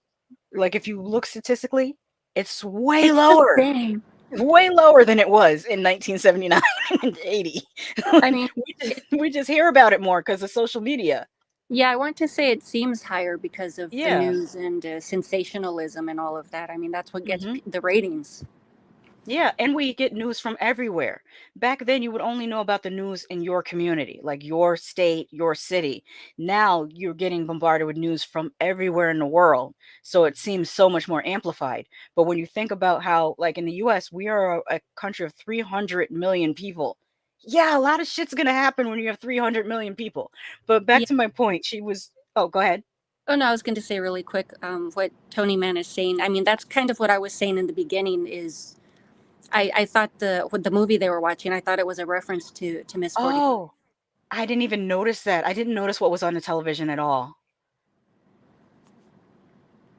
like, if you look statistically, it's way It's the lower. same. Way lower than it was in 1979 and '80. I Like, mean, we just hear about it more because of social media. yeah, I want to say it seems higher because of the Yeah. news and sensationalism and all of that. I mean, that's what gets Mhm. the ratings. Yeah, and we get news from everywhere. Back then, you would only know about the news in your community, like your state, your city. Now you're getting bombarded with news from everywhere in the world. So it seems so much more amplified. But when you think about how, like in the US, we are a country of 300 million people. Yeah, a lot of shit's going to happen when you have 300 million people. But back Yeah. to my point, oh, go ahead. Oh no, I was going to say really quick, what Tony Mann is saying. I mean, that's kind of what I was saying in the beginning. Is I thought the movie they were watching, I thought it was a reference to Miss 45. Oh, I didn't even notice that. I didn't notice what was on the television at all.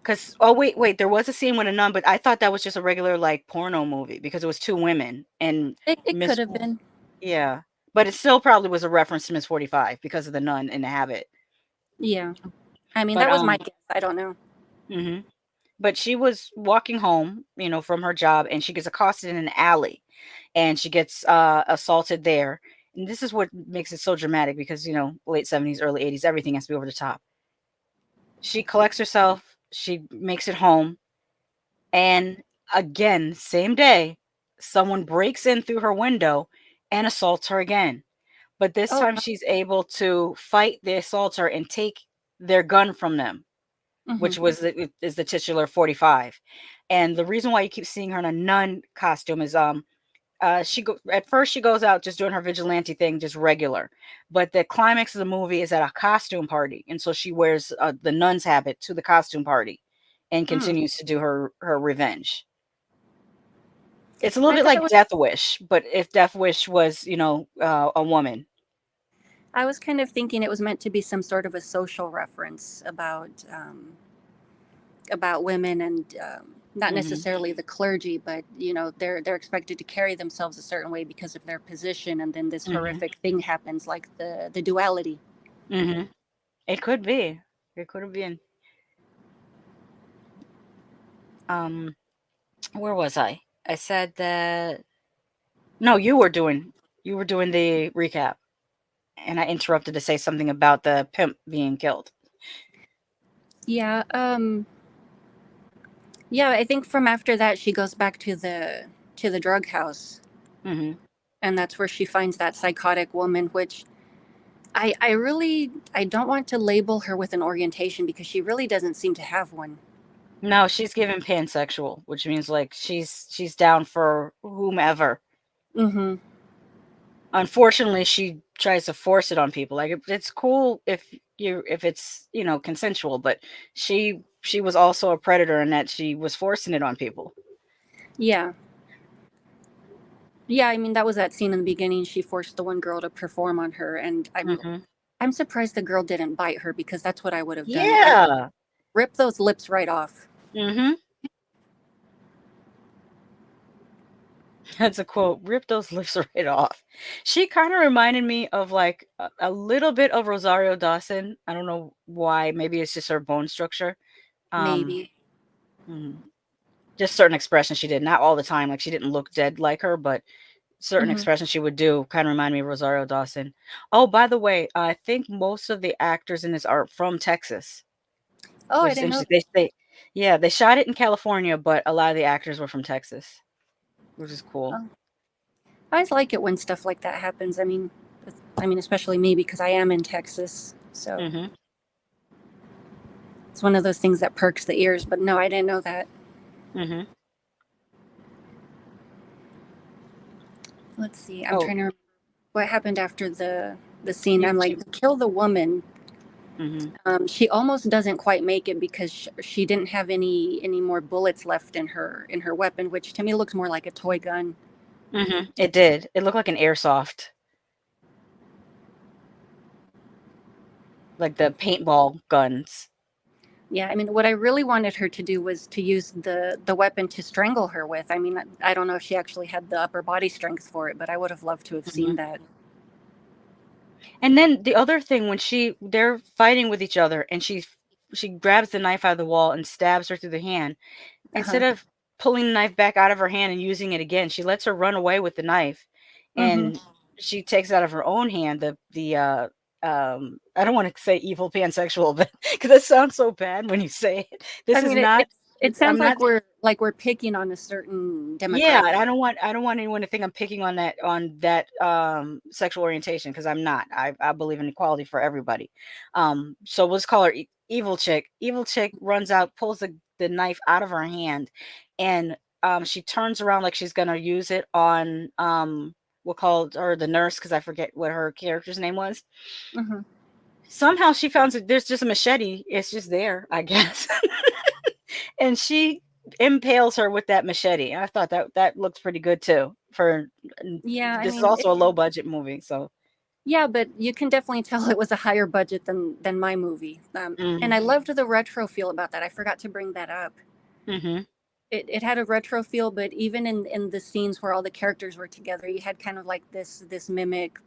'Cause oh, wait, there was a scene with a nun, but I thought that was just a regular, like, porno movie because it was 2 women and It could Miss have been. yeah, but it still probably was a reference to Miss 45 because of the nun and the habit. Yeah. I mean, But, that was my guess. I don't know. mhm, but she was walking home, from her job, and she gets accosted in an alley, and she gets, assaulted there, and this is what makes it so dramatic because, late '70s, early '80s, everything has to be over the top. She collects herself, she makes it home. And again, same day, someone breaks in through her window and assaults her again. But this Oh. time she's able to fight the assaulter and take their gun from them, Mm-hmm. which is the titular 45. And the reason why you keep seeing her in a nun costume is at first she goes out just doing her vigilante thing, just regular. But the climax of the movie is at a costume party, and so she wears the nun's habit to the costume party and Mm. continues to do her revenge. It's a little I bit thought it like was. Death Wish, but if Death Wish was, a woman. I was kind of thinking it was meant to be some sort of a social reference about women and not Mhm, necessarily the clergy, but they're expected to carry themselves a certain way because of their position, and then this mhm, horrific thing happens, like the duality. mhm. It could be. It could have been. Um, where was I? I said that no, you were doing the recap, and I interrupted to say something about the pimp being killed. Yeah, yeah, I think from after that she goes back to the drug house, Hmm. and that's where she finds that psychotic woman, which I really I don't want to label her with an orientation because she really doesn't seem to have one. No, she's given pansexual, which means like she's down for whomever. Mhm. Unfortunately, she tries to force it on people. Like it's cool if it's, you know, consensual, but she was also a predator in that she was forcing it on people. Yeah. Yeah, I mean that was that scene in the beginning. She forced the one girl to perform on her, and Hmm. I'm surprised the girl didn't bite her because that's what I would have done. I Yeah. rip those lips right off. Hmm. That's a quote. Rip those lips right off. She kind of reminded me of like a little bit of Rosario Dawson. I don't know why. Maybe it's just her bone structure. Um, Maybe. mm, just certain expressions she did. Not all the time. Like she didn't look dead like her, but certain Hmm. expressions she would do kind of remind me of Rosario Dawson. Oh, by the way, I think most of the actors in this are from Texas, Oh, which I is didn't know. interesting. Yeah, they shot it in California, but a lot of the actors were from Texas, which is cool. Oh, I always like it when stuff like that happens. I mean, especially me because I am in Texas, so Hmm. it's one of those things that perks the ears. But no, I didn't know that. Hmm. Let's see. I'm Oh, trying to remember what happened after the scene. I'm she. like, kill the woman. Hmm. She almost doesn't quite make it because she didn't have any more bullets left in her weapon, which to me looks more like a toy gun. Hmm. It did. It looked like an airsoft, like the paintball guns. Yeah, I mean, what I really wanted her to do was to use the weapon to strangle her with. I mean, I don't know if she actually had the upper body strength for it, but I would have loved to have Hmm. seen that. And then the other thing when they're fighting with each other and she grabs the knife out of the wall and stabs her through the hand. Instead Uh-huh. of pulling the knife back out of her hand and using it again, she lets her run away with the knife, Mhm. and she takes out of her own hand the I don't want to say evil pansexual, but because that sounds so bad when you say it. I This is mean, not. it sounds I'm not. like we're picking on a certain Yeah, demographic. I don't want anyone to think I'm picking on that sexual orientation because I'm not. I believe in equality for everybody. So let's call her evil chick. Evil chick runs out, pulls the knife out of her hand, and she turns around like she's gonna use it on we'll call her the nurse because I forget what her character's name was. Mhm. Somehow she found that there's just a machete. It's just there, I guess. And she impales her with that machete. I thought that looks pretty good too. For Yeah, I this is mean, also a low budget movie, so. yeah, but you can definitely tell it was a higher budget than my movie. And Mhm. I loved the retro feel about that. I forgot to bring that up. Mhm. It had a retro feel, but even in the scenes where all the characters were together, you had kind of like this mimic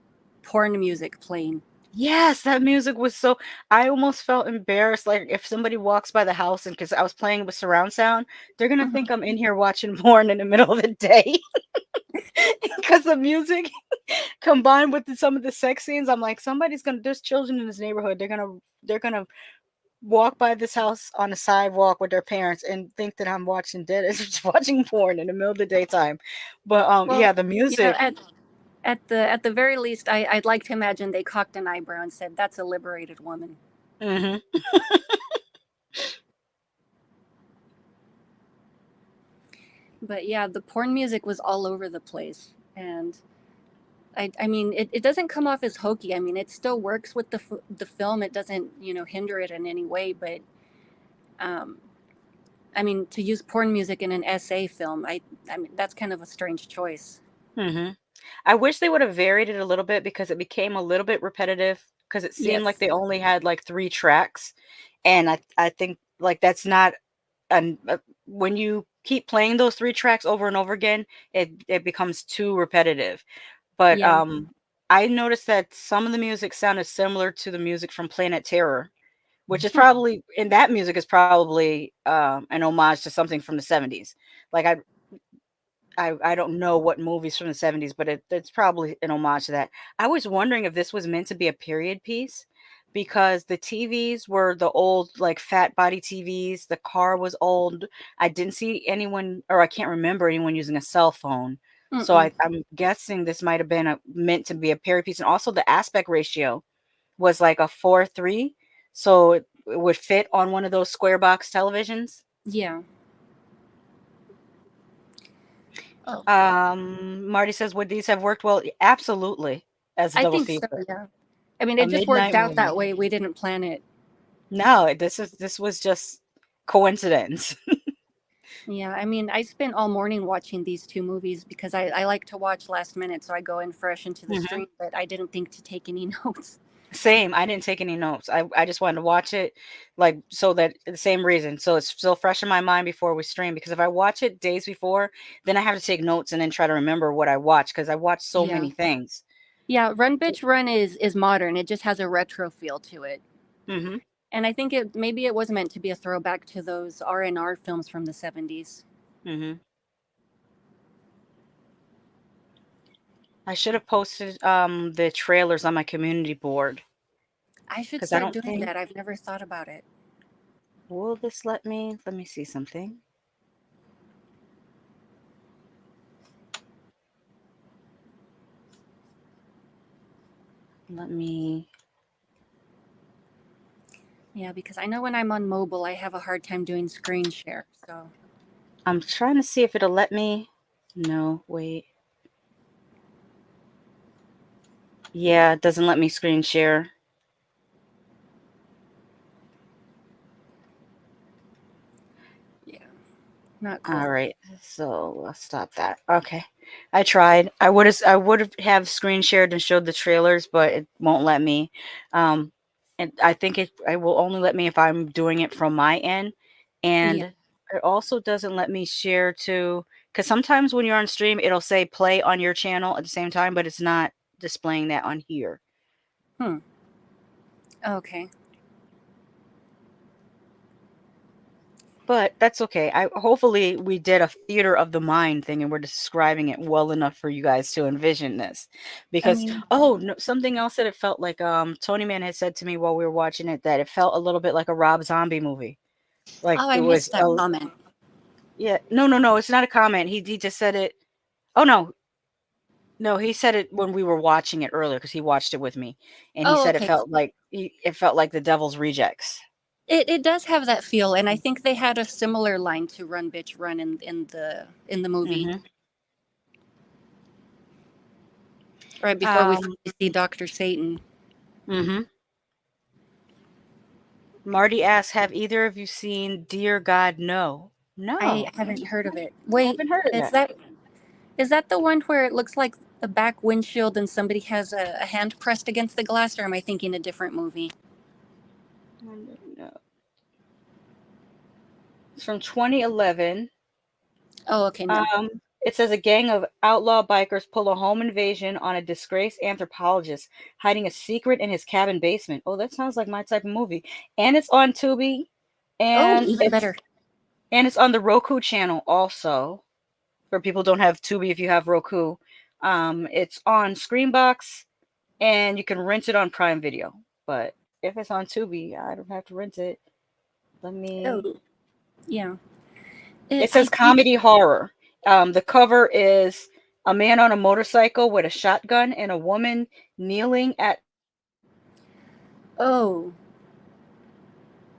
porn music playing. Yes, that music was so. I almost felt embarrassed, like if somebody walks by the house and because I was playing with surround sound, they're gonna think Mhm. I'm in here watching porn in the middle of the day because the music combined with some of the sex scenes. I'm like, somebody's gonna. There's children in this neighborhood. They're gonna walk by this house on a sidewalk with their parents and think that I'm watching dead just watching porn in the middle of the daytime. But Well, yeah, the you know, music. at the very least, I'd like to imagine they cocked an eyebrow and said, "That's a liberated woman." Hmm. But yeah, the porn music was all over the place, and I mean, it doesn't come off as hokey. I mean, it still works with the film. It doesn't, you know, hinder it in any way. But um, I mean, to use porn music in an SA film, I mean, that's kind of a strange choice. Hmm. I wish they would have varied it a little bit because it became a little bit repetitive because it seemed like Yes. they only had like three tracks, and I think like that's not an when you keep playing those three tracks over and over again, it becomes too repetitive. But Yeah. I noticed that some of the music sounded similar to the music from Planet Terror, which is probably, and that music is probably an homage to something from the 70s. Like I don't know what movies from the 70s, but it's probably an homage to that. I was wondering if this was meant to be a period piece because the TVs were the old, like, fat body TVs. The car was old. I didn't see anyone, or I can't remember anyone using a cell phone. So Mm-mm. I'm guessing this might have been meant to be a period piece. And also the aspect ratio was like a 4:3. So it would fit on one of those square box televisions. Yeah. Oh, Marty says, would these have worked well? Absolutely, as a I double think so. feature. Yeah. I mean, A it just worked midnight out movie. that way. We didn't plan it. No, this was just coincidence. Yeah. I mean, I spent all morning watching these two movies because I like to watch last minute, so I go in fresh into the Mhm. stream. But I didn't think to take any notes. Same. I didn't take any notes. I just wanted to watch it, like, so that the same reason. So it's still fresh in my mind before we stream. Because if I watch it days before, then I have to take notes and then try to remember what I watched because I watch so Yeah. many things. Yeah. Run Bitch Run is modern. It just has a retro feel to it. Hmm. And I think it maybe it was meant to be a throwback to those R&R films from the 70s. Hmm. I should have posted the trailers on my community board I should because I start don't doing think. that. I've never thought about it. Will this let me? Let me see something. Let me. Yeah, because I know when I'm on mobile, I have a hard time doing screen share. So, I'm trying to see if it'll let me. No, wait. Yeah, it doesn't let me screen share. yeah, not All cool. right, so let's stop that. Okay, I tried. I would have screen shared and showed the trailers, but it won't let me. Um, and I think it will only let me if I'm doing it from my end, and Yeah. it also doesn't let me share to, because sometimes when you're on stream, it'll say play on your channel at the same time, but it's not displaying that on here. Hmm. Okay. But that's okay. I hopefully we did a theater of the mind thing and we're describing it well enough for you guys to envision this. I Because mean, oh, no, something else that it felt like Tony Man had said to me while we were watching it that it felt a little bit like a Rob Zombie movie. Like oh, I it was missed that comment. yeah, no, it's not a comment. He just said it. Oh no. No, he said it when we were watching it earlier because he watched it with me and he Oh, said okay. it felt like the Devil's Rejects. It does have that feel, and I think they had a similar line to "Run, Bitch, Run" in the movie Mhm. right before we Um finally see Doctor Satan. mhm. Marty asks, "Have either of you seen Dear God No?" I No, haven't heard of it. I Wait, haven't heard of is that. that the one where it looks like a back windshield and somebody has a hand pressed against the glass, or am I thinking a different movie? No. It's from 2011. Oh, okay, no. Um, it says a gang of outlaw bikers pull a home invasion on a disgraced anthropologist hiding a secret in his cabin basement. Oh, that sounds like my type of movie. And it's on Tubi, Oh, and even better. it's on the Roku channel also. For people who don't have Tubi, if you have Roku, it's on Screenbox and you can rent it on Prime Video. But if it's on Tubi, I don't have to rent it. Let me. Oh, yeah. It I says think. comedy horror. The cover is a man on a motorcycle with a shotgun and a woman kneeling at. Oh,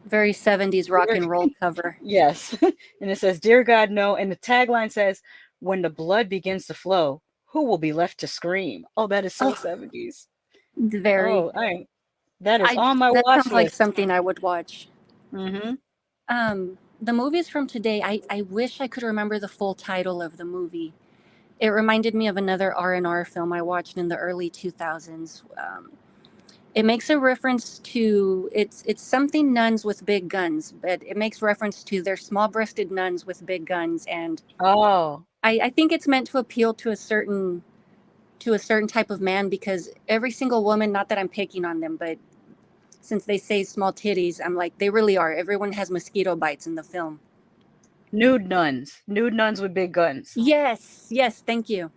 very 70s rock Dear, and roll cover. yes, and it says "Dear God, no," and the tagline says, "When the blood begins to flow, who will be left to scream?" Oh, that is so Oh, 70s. very. Oh, I that is I on my that watch sounds like list. something I would watch. Mhm. The movies from today, I wish I could remember the full title of the movie. It reminded me of another R&R film I watched in the early 2000s. It makes a reference to it's something nuns with big guns, but it makes reference to their small-breasted nuns with big guns, and Oh. I think it's meant to appeal to a certain type of man because every single woman, not that I'm picking on them, but since they say small titties, I'm like, they really are. Everyone has mosquito bites in the film. Nude nuns. Nude nuns with big guns. Yes, yes, thank you.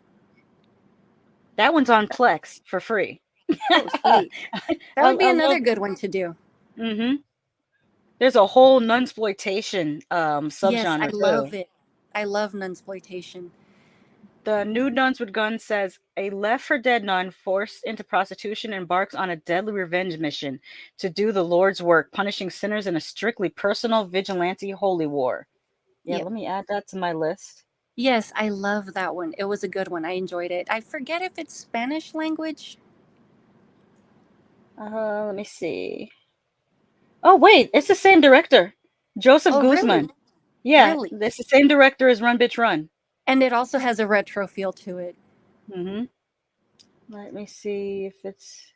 That one's on Plex for free. Oh, sweet. That would be I another love. good one to do. Hmm. There's a whole nunsploitation Yes, I subgenre love too. it. I love nunsploitation. The Nude Nuns with Guns says a Left for Dead nun forced into prostitution embarks on a deadly revenge mission to do the Lord's work, punishing sinners in a strictly personal vigilante holy war. Yeah, Yep. let me add that to my list. Yes, I love that one. It was a good one. I enjoyed it. I forget if it's Spanish language. Let me see. Oh, wait, it's the same director, Joseph Oh, really? Guzman. Yeah, Really? it's the same director as Run Bitch Run. And it also has a retro feel to it. Hmm. Let me see if it's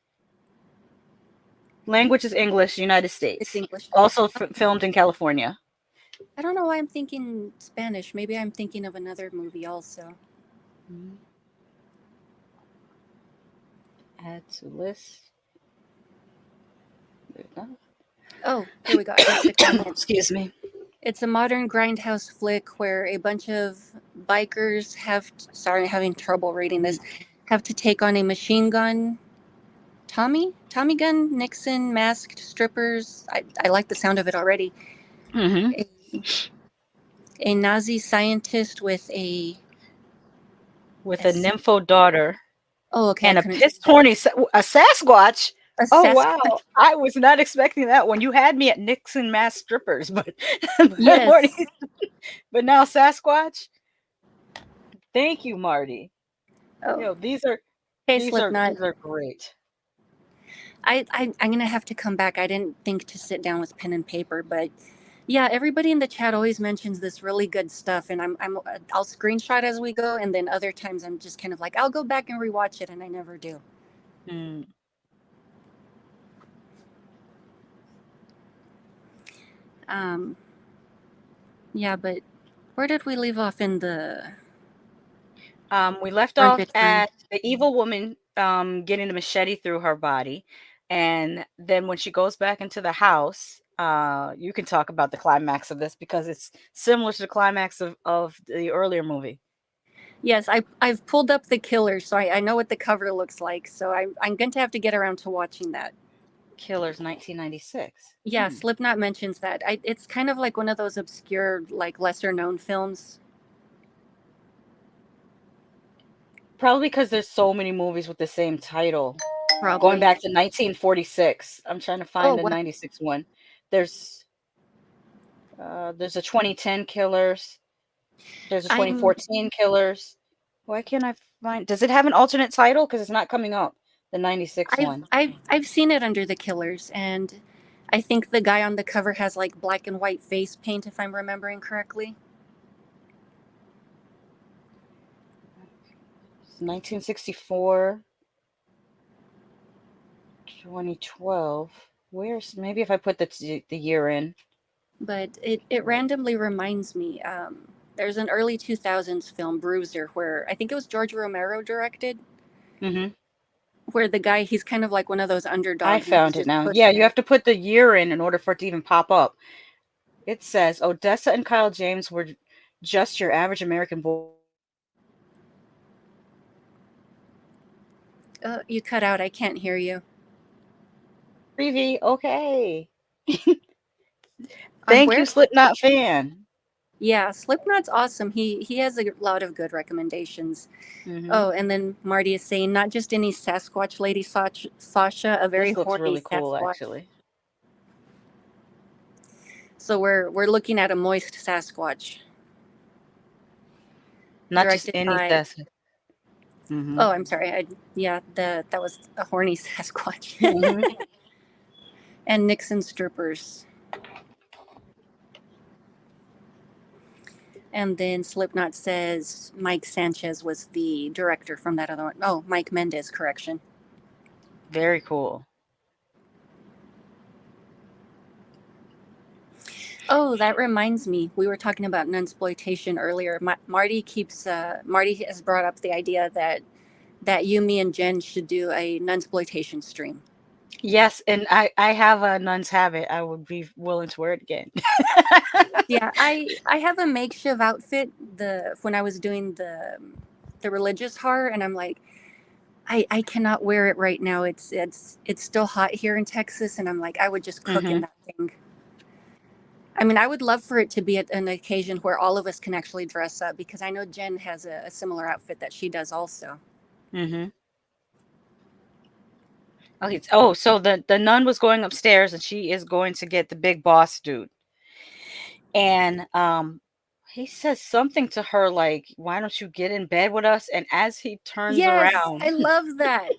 language is English, United It's States. English. Also filmed in California. I don't know why I'm thinking Spanish. Maybe I'm thinking of another movie also. Mhm. Add to list. Oh, here we go. I just clicked on it. Excuse me. It's a modern grindhouse flick where a bunch of bikers sorry, I'm having trouble reading this, have to take on a machine gun. Tommy gun, Nixon, masked strippers. I like the sound of it already. Hmm. A, a Nazi scientist with a, With a a nympho daughter oh, okay, I and a couldn't see piss horny a Sasquatch. a Oh wow! Sasquatch. I was not expecting that one. You had me at Nixon mass strippers, but but, Yes. Marty, but now Sasquatch. Thank you, Marty. Oh, Yo, hey, these are Slipknot. these are great. I'm gonna have to come back. I didn't think to sit down with pen and paper, but yeah, everybody in the chat always mentions this really good stuff, and I'll screenshot as we go, and then other times I'm just kind of like I'll go back and rewatch it, and I never do. Mm. Um, yeah, but where did we leave off in the We left Run off Bitch Run? at the evil woman getting the machete through her body, and then when she goes back into the house, you can talk about the climax of this because it's similar to the climax of the earlier movie. Yes, I've pulled up the killer, so I know what the cover looks like. So I'm going to have to get around to watching that. Killers 1996. Yeah, Slipknot mentions that. It's kind of like one of those obscure, like lesser known films. Probably because there's so many movies with the same title. Going Probably. back to 1946. I'm trying to Oh, find the what? 96 one. There's there's a 2010 Killers. There's a I'm 2014 Killers. Why can't I find? Does it have an alternate title? Because it's not coming up. The 96 one. I've seen it under the Killers, and I think the guy on the cover has like black and white face paint, if I'm remembering correctly. 1964, 2012. Where's maybe if I put the year in. But it randomly reminds me. There's an early 2000s film, Bruiser, where I think it was George Romero directed, Hmm. where the guy he's kind of like one of those I underdog dudes, found it just now. pushed Yeah, you in. have to put the year in order for it to even pop up. It says Odessa and Kyle James were just your average American boy. You cut out. I can't hear you. Preview, okay. On Thank you, where? Slipknot fan. Yeah, Slipknot's awesome. He has a lot of good recommendations. Hmm. Oh, and then Marty is saying not just any Sasquatch lady Sasha, a very This looks horny really cool, Sasquatch. actually. So we're looking at a moist Sasquatch, Not just directed any by. Sasquatch. Hmm. Oh, I'm sorry. Yeah, that was a horny Sasquatch. Hmm. And Nixon strippers. And then Slipknot says Mike Sanchez was the director from that other one. Oh, Mike Mendez, correction. Very cool. Oh, that reminds me. We were talking about nunsploitation earlier. Marty has brought up the idea that you, me, and Jen should do a nunsploitation stream. Yes, and I have a nun's habit. I would be willing to wear it again. Yeah, I have a makeshift outfit the when I was doing the religious horror, and I'm like, I cannot wear it right now. It's still hot here in Texas, and I'm like, I would just cook in Hmm. that thing. I mean, I would love for it to be at an occasion where all of us can actually dress up, because I know Jen has a similar outfit that she does also. Hmm. Okay. Oh, so the nun was going upstairs, and she is going to get the big boss dude, and he says something to her like, "Why don't you get in bed with us?" And as he turns Yes, around, I love that.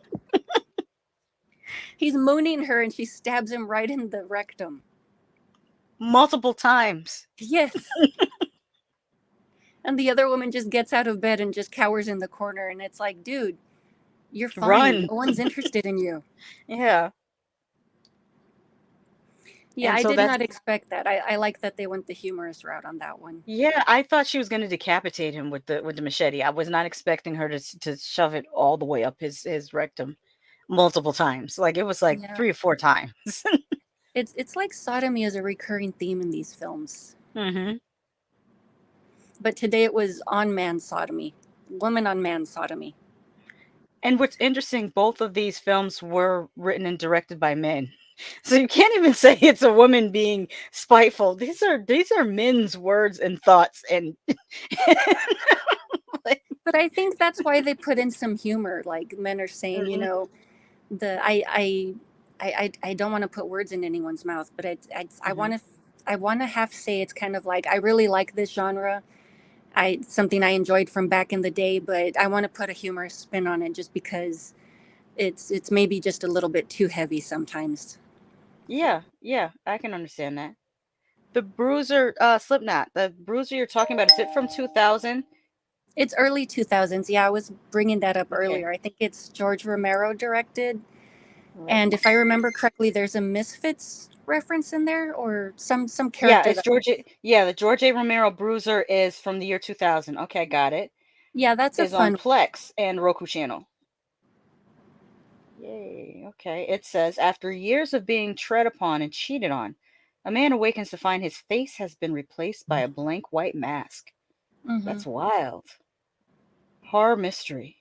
He's mooning her, and she stabs him right in the rectum. multiple times, Yes. And the other woman just gets out of bed and just cowers in the corner. And it's like, dude, you're fine. run. No one's interested in you. Yeah. Yeah, And I so did that's not expect that. I like that they went the humorous route on that one. yeah, I thought she was gonna decapitate him with the machete. I was not expecting her to shove it all the way up his rectum multiple times. Like it was like Yeah. 3 or 4 times. It's like sodomy is a recurring theme in these films. Mhm. But today it was on man sodomy. Woman on man sodomy. And what's interesting, both of these films were written and directed by men. So you can't even say it's a woman being spiteful. These are men's words and thoughts and like, But I think that's why they put in some humor. Like men are saying, mhm, the I don't want to put words in anyone's mouth, but mhm. I want to half say it's kind of like I really like this genre. I something I enjoyed from back in the day, but I want to put a humorous spin on it just because it's maybe just a little bit too heavy sometimes. Yeah, yeah, I can understand that. The Bruiser, Slipknot, the Bruiser you're talking about, is it from 2000? It's early 2000s. Yeah, I was bringing that up Okay. earlier. I think it's George Romero directed, Right. and if I remember correctly, there's a Misfits reference in there or some Yeah, character it's that. George A yeah, the George A. Romero Bruiser is from the year 2000. Okay, got it. Yeah, that's a Is on fun. Plex and Roku Channel. Yay. Okay. It says after years of being tread upon and cheated on, a man awakens to find his face has been replaced by a blank white mask. Mm-hmm. That's wild. Horror mystery.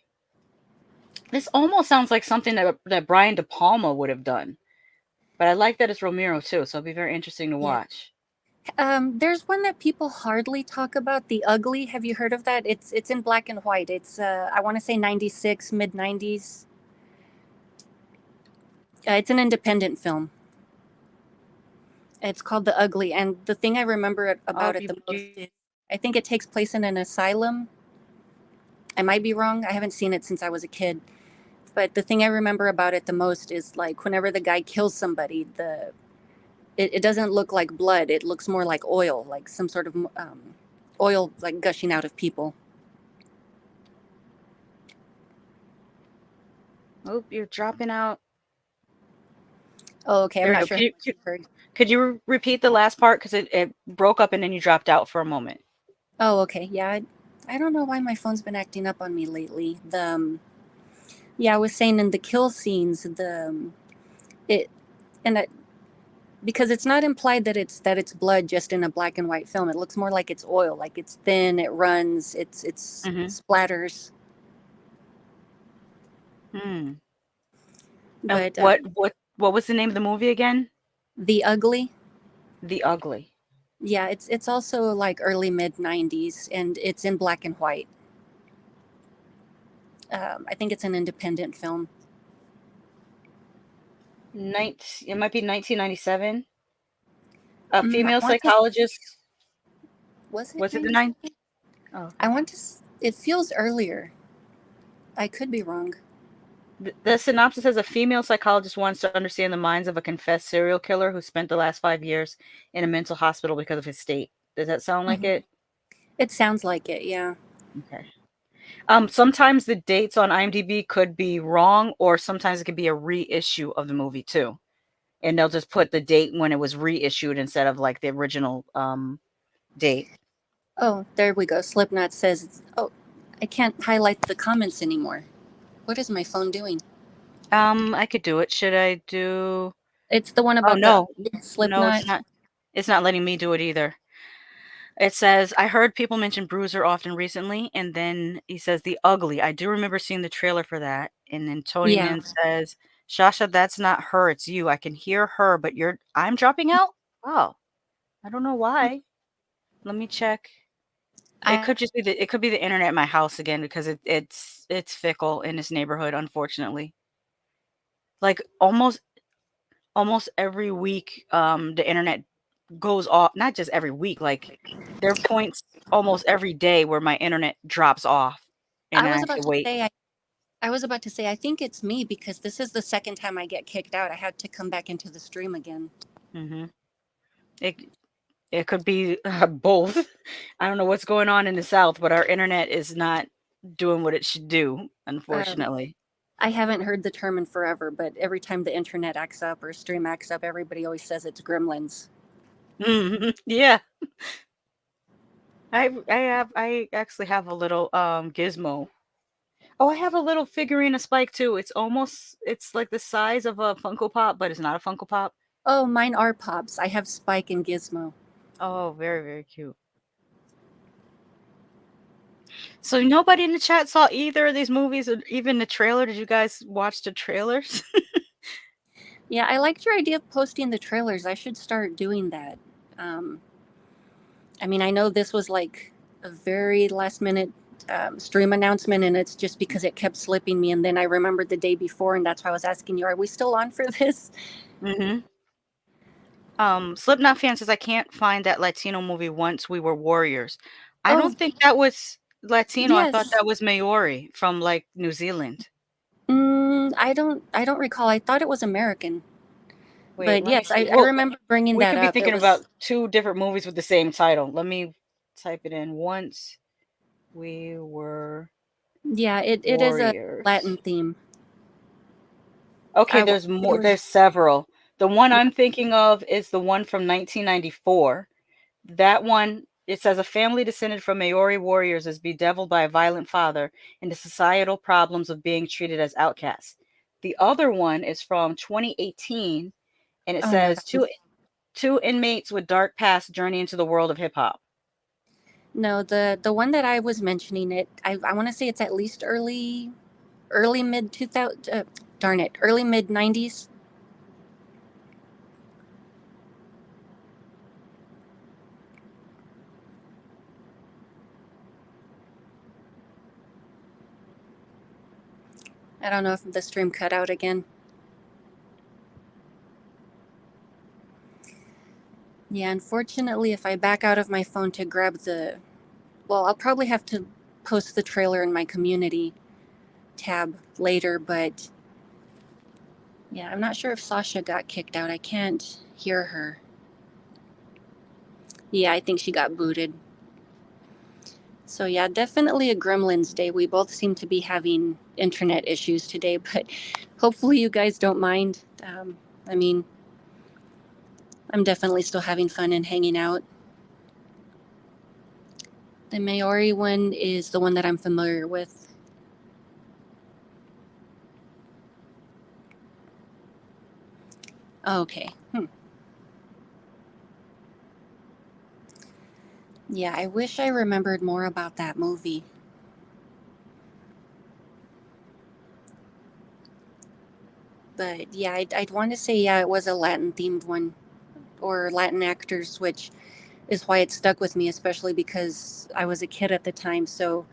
This almost sounds like something that Brian De Palma would have done. But I like that it's Romero too, so it'll be very interesting to Yeah. watch. There's one that people hardly talk about, The Ugly. Have you heard of that? It's in black and white. It's I want to say 96, mid 90s. It's an independent film. It's called The Ugly, and the thing I remember Oh, about it you, the most you is I think it takes place in an asylum. I might be wrong. I haven't seen it since I was a kid. But the thing I remember about it the most is like whenever the guy kills somebody, it doesn't look like blood. It looks more like oil, like some sort of oil like gushing out of people. oh, you're dropping out. Oh, okay. I'm There we not go. sure how you heard. Could you repeat the last part because it broke up and then you dropped out for a moment. Oh, okay. Yeah, I don't know why my phone's been acting up on me lately. Yeah, I was saying in the kill scenes, it and that because it's not implied that it's blood just in a black and white film. It looks more like it's oil, like it's thin, it runs, it's Mm-hmm. splatters. Hmm. And But what was the name of the movie again? The Ugly, The Ugly. yeah, it's also like early mid '90s, and it's in black and white. I think it's an independent film. It might be 1997. A I female want to. psychologist. Was it Was it the nine? '97? Oh, I okay. want to. It feels earlier. I could be wrong. The synopsis says a female psychologist wants to understand the minds of a confessed serial killer who spent the last 5 years in a mental hospital because of his state. Does that sound like Hmm. it? It sounds like it. Yeah. Okay. Sometimes the dates on IMDb could be wrong, or sometimes it could be a reissue of the movie too, and they'll just put the date when it was reissued instead of like the original date. Oh, there we go. Slipknot says, "Oh, I can't highlight the comments anymore. What is my phone doing?" I could do it. Should I do? It's the one Oh, about the no. No, it's Slipknot. not. It's not letting me do it either. It says, "I heard people mention Bruiser often recently," and then he says, "The Ugly." I do remember seeing the trailer for that, and then Tony Yeah, Man says, "Shasha, that's not her, it's you. I can hear her, but I'm dropping out?" Oh, I don't know why. Let me check. It I could just be the internet in my house again because it's fickle in this neighborhood, unfortunately. Like, almost every week, the internet goes off, not just every week, like, there are points almost every day where my internet drops off, and I I was have to about to wait. say I was about to say I think it's me because this is the second time I get kicked out. I had to come back into the stream again. Mhm. It it could be, both. I don't know what's going on in the South, but our internet is not doing what it should do, Um, unfortunately. I haven't heard the term in forever, but every time the internet acts up or stream acts up, everybody always says it's gremlins. Mhm. Yeah. I actually have a little, gizmo. Oh, I have a little figurine of Spike too. It's like the size of a Funko Pop, but it's not a Funko Pop. Oh, mine are pops. I have Spike and Gizmo. Oh, very, very cute. So nobody in the chat saw either of these movies or even the trailer. Did you guys watch the trailers? Yeah, I liked your idea of posting the trailers. I should start doing that. Um, I mean, I know this was like a very last minute stream announcement, and it's just because it kept slipping me. And then I remembered the day before, and that's why I was asking you, are we still on for this? Mhm. Slipknot fan says, "I can't find that Latino movie Once We Were Warriors." I Oh, don't think that was Latino. I thought yes. that was Maori from, like, New Zealand. I don't recall. I thought it was American. Wait, But let me yes, see. I Well, remember bringing we that could be up. It thinking was, about 2 different movies with the same title. Let me type it in. Once We Were yeah, it is a Latin Warriors. theme. Okay, I want there's to say it more, was, there's several. The one yeah. I'm thinking of is the one from 1994. That one, it says a family descended from Maori warriors is bedeviled by a violent father and the societal problems of being treated as outcasts. The other one is from 2018, and it Oh no, says two inmates with dark past journey into the world of hip hop. no, the one that I was mentioning I want to say it's at least early mid 2000 darn it, early mid 90s. I don't know if the stream cut out again. Yeah, unfortunately, if I back out of my phone to grab well, I'll probably have to post the trailer in my community tab later, but yeah, I'm not sure if Sasha got kicked out. I can't hear her. Yeah, I think she got booted. So yeah, definitely a Gremlins day. We both seem to be having internet issues today, but hopefully you guys don't mind. I mean, I'm definitely still having fun and hanging out. The Maori one is the one that I'm familiar with. Okay. Yeah, I wish I remembered more about that movie. But yeah, I'd want to say, yeah, it was a Latin themed one or Latin actors, which is why it stuck with me, especially because I was a kid at the time. So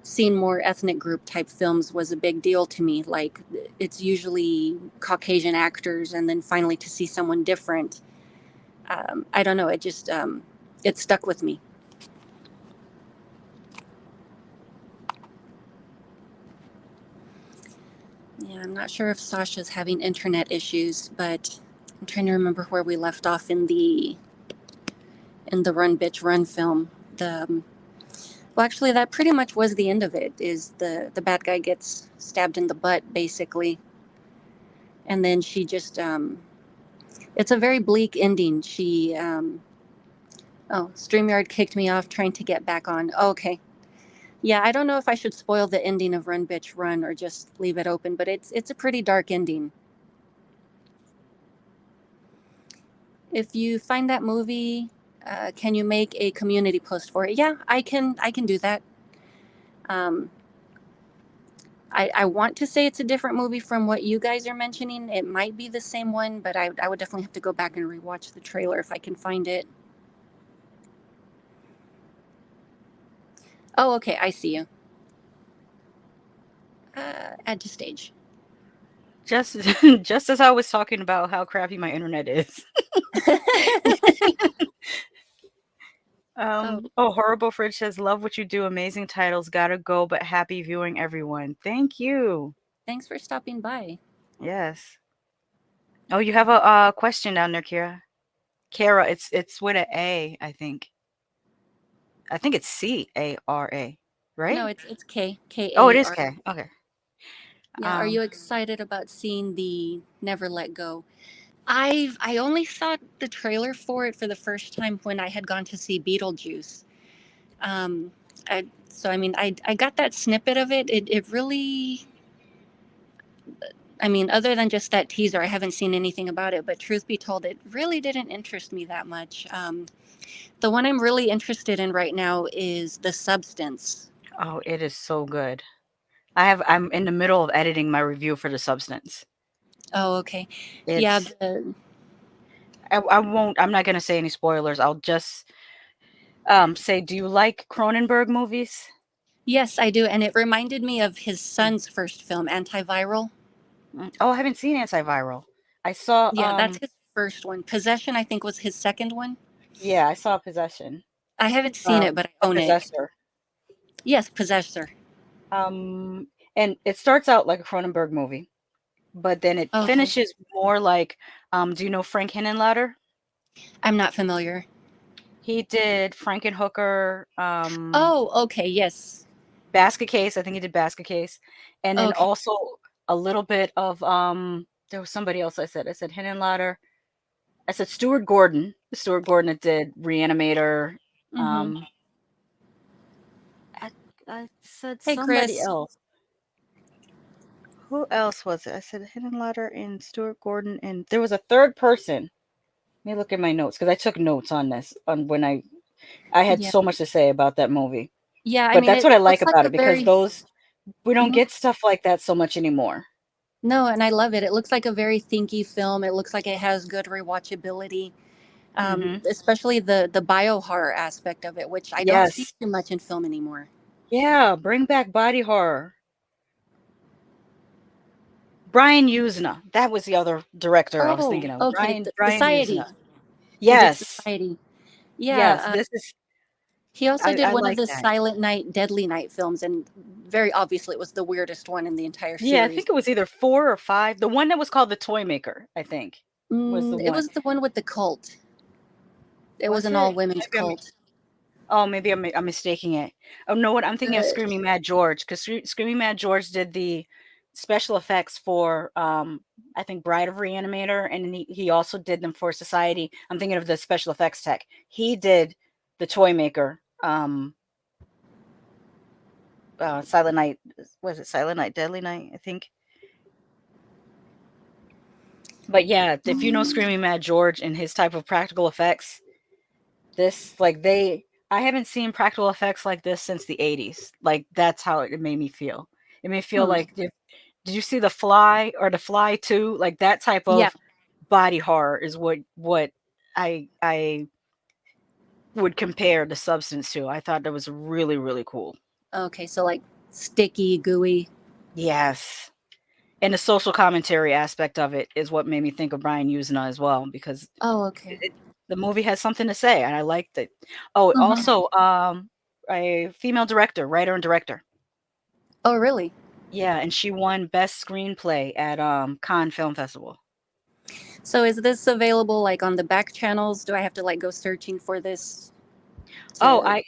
seeing more ethnic group type films was a big deal to me. Like it's usually Caucasian actors, and then finally to see someone different. I don't know. It stuck with me. Yeah, I'm not sure if Sasha's having internet issues, but I'm trying to remember where we left off in the Run Bitch Run film. Well, actually, that pretty much was the end of it. Is the bad guy gets stabbed in the butt basically, and then she just it's a very bleak ending. Oh, StreamYard kicked me off trying to get back on. Oh, okay. Yeah, I don't know if I should spoil the ending of Run Bitch Run or just leave it open, but it's a pretty dark ending. If you find that movie, can you make a community post for it? Yeah, I can do that. Um, I want to say it's a different movie from what you guys are mentioning. It might be the same one, but I would definitely have to go back and rewatch the trailer if I can find it. Oh, okay, I see you. Add to stage. Just just as I was talking about how crappy my internet is. Oh, Oh, Horrible Fridge says, "Love what you do. Amazing titles. Gotta go, but happy viewing, everyone." Thank you. thanks for stopping by. Yes. Oh, you have a question down there, Kira. Kara, it's with a A, I think. I think it's Cara, No, right? it's K Oh, it is K-A-R. K. Okay. Yeah, are Um, you excited about seeing the Never Let Go? I only saw the trailer for it for the first time when I had gone to see Beetlejuice. Um, so I mean, I got that snippet of it. It really, I mean, other than just that teaser, I haven't seen anything about it. But truth be told, it really didn't interest me that much. The one I'm really interested in right now is The Substance. oh, it is so good. I'm in the middle of editing my review for The Substance. Oh, okay. Yeah, It's I won't I'm not gonna say any spoilers. I'll just say, do you like Cronenberg movies? yes, I do, and it reminded me of his son's first film, Antiviral. Oh, I haven't seen Antiviral. I saw Yeah, that's his first one. Possession, I think, was his second one. yeah, I saw Possession. I haven't seen it, but I Or own it. Possessor. Yes, Possessor. And it starts out like a Cronenberg movie, but then it Okay, finishes more like do you know Frank Henenlotter? I'm not familiar. He did Frankenhooker, Oh, okay, yes. Basket Case, I think he did Basket Case, and then Okay. also a little bit of there was somebody else I said Henenlotter. I said Stuart Gordon. Stuart Gordon that did Reanimator. Mm-hmm. Um I, I said Hey, somebody Chris. else. Who else was it? I said Henenlotter and Stuart Gordon, and there was a third person. Let me look at my notes because I took notes on this on when I had Yeah. so much to say about that movie. Yeah, I But mean, that's it, what I it like looks like about a it because very, those we don't mhm. get stuff like that so much anymore. No, and I love it. It looks like a very thinky film. It looks like it has good rewatchability, Mhm. especially the bio horror aspect of it, which I don't see Yes. too much in film anymore. Yeah, bring back body horror. Brian Usna, that was the other director I was Oh, thinking of. okay. Brian Society. Usna. He did Yes. Society. Yes, Yeah. this is He also did I one of like the that. Silent Night, Deadly Night films, and very obviously it was the weirdest one in the entire Yeah, I series. think it was either 4 or 5. The one that was called The Toy Maker, I think, was the It one. was the one with the cult. It was Was an it? all women's Maybe cult. oh, maybe I'm mistaking it. Oh, no, what I'm thinking of Uh, Screaming Mad George, 'cause Screaming Mad George did the special effects for, I think Bride of Reanimator, and then he also did them for Society. I'm thinking of the special effects tech. He did the Toy Maker, Silent Night was it Silent Night, Deadly Night, I think? But yeah, if you know Screaming Mad George and his type of practical effects, this like they I haven't seen practical effects like this since the 80s. Like that's how it made me feel. It made me feel hmm. like did you see The Fly or The Fly 2? Like that type Yeah. of body horror is what I would compare The Substance to. I thought that was really really cool. Okay, so like sticky, gooey. Yes. And the social commentary aspect of it is what made me think of Brian Usna as well because Oh, okay. it, the movie has something to say and I liked it. Oh, Hmm. also a female director, writer and director. Oh, really? Yeah, and she won best screenplay at Cannes Film Festival. So is this available like on the back channels? Do I have to like go searching for this Oh, to?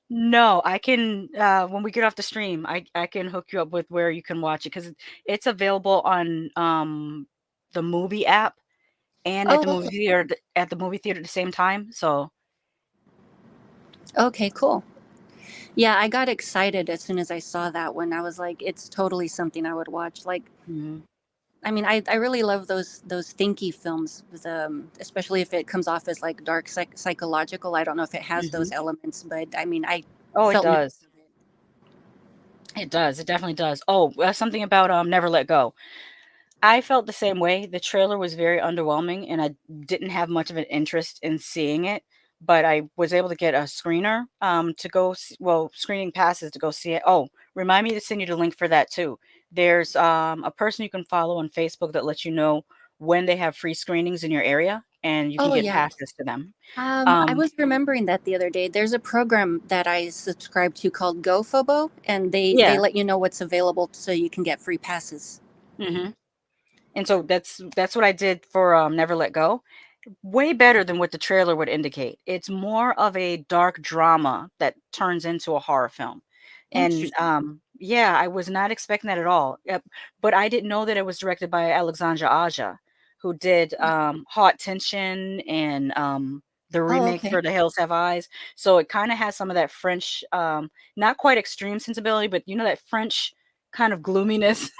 no, I can when we get off the stream, I can hook you up with where you can watch it cuz it's available on the movie app and at Oh, the movie okay. theater at the movie theater at the same time. So, Okay, cool. Yeah, I got excited as soon as I saw that one. I was like, it's totally something I would watch. Like, Mhm. I mean, I really love those thinky films, with, especially if it comes off as like dark psychological. I don't know if it has those Mhm. elements, but I mean, I Oh, it felt most does. of it. It does. It definitely does. Oh, something about Never Let Go. I felt the same way. The trailer was very underwhelming, and I didn't have much of an interest in seeing it. But I was able to get a screener to go, well, screening passes to go see it. Oh, remind me to send you the link for that too. There's a person you can follow on Facebook that lets you know when they have free screenings in your area, and you can Oh get yeah. passes to them. I Um, was remembering that the other day. There's a program that I subscribe to called GoFobo, and they yeah. let you know what's available so you can get free passes. hmm And so that's what I did for Never Let Go. Way better than what the trailer would indicate. It's more of a dark drama that turns into a horror film. And, Interesting. yeah, I was not expecting that at all. Yep, but I didn't know that it was directed by Alexandra Aja, who did, Hot Tension and, the Oh, remake okay. for The Hills Have Eyes. So it kinda has some of that French, not quite extreme sensibility, but you know that French kind of gloominess?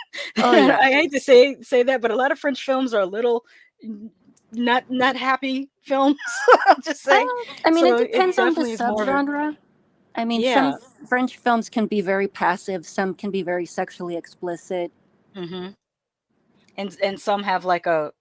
Oh yeah. I hate to say that, but a lot of French films are a little not happy films, I'll just say. I mean, it So it depends on the definitely is more of a subgenre. I mean, some yeah, French films can be very passive, some can be very sexually explicit. mhm. And some have like a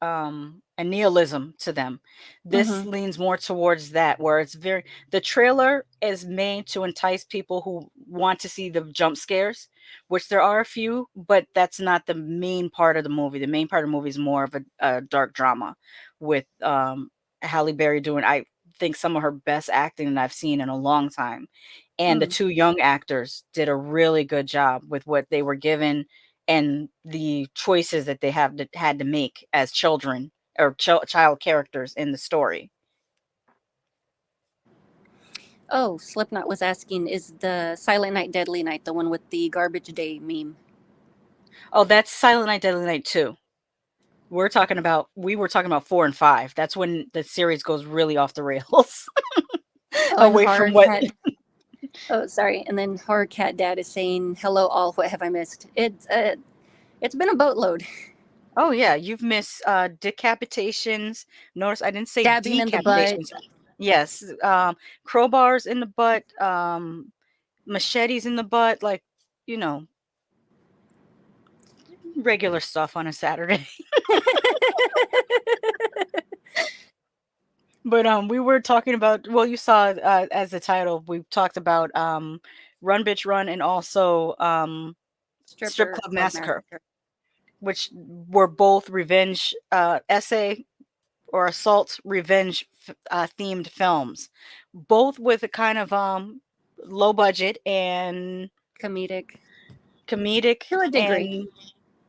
nihilism to them. This Hmm. leans more towards that, where it's very the trailer is made to entice people who want to see the jump scares, which there are a few, but that's not the main part of the movie. The main part of the movie is more of a dark drama with Halle Berry doing I think some of her best acting that I've seen in a long time. And the Mm. two young actors did a really good job with what they were given and the choices that they had to make as children or child characters in the story. Oh, Slipknot was asking, is the Silent Night Deadly Night the one with the garbage day meme? Oh, that's Silent Night, Deadly Night 2. We were talking about 4 and 5. That's when the series goes really off the rails Oh, and away Horror from what Cat. Oh, sorry. And then Horror Cat Dad is saying, "Hello, all. What have I missed?" It's been a boatload. Oh, yeah, you've missed, decapitations. Notice I didn't say Stabbing in the butt. decapitations. Yes, crowbars in the butt, machetes in the butt, like, you know, regular stuff on a Saturday. But, we were talking about well, you saw, as the title, we talked about, Run Bitch Run and also, Strip Stripper Club Club Massacre, Massacre. which were both revenge, essay or assault revenge themed films, both with a kind of, low budget and Comedic. comedic To a degree. and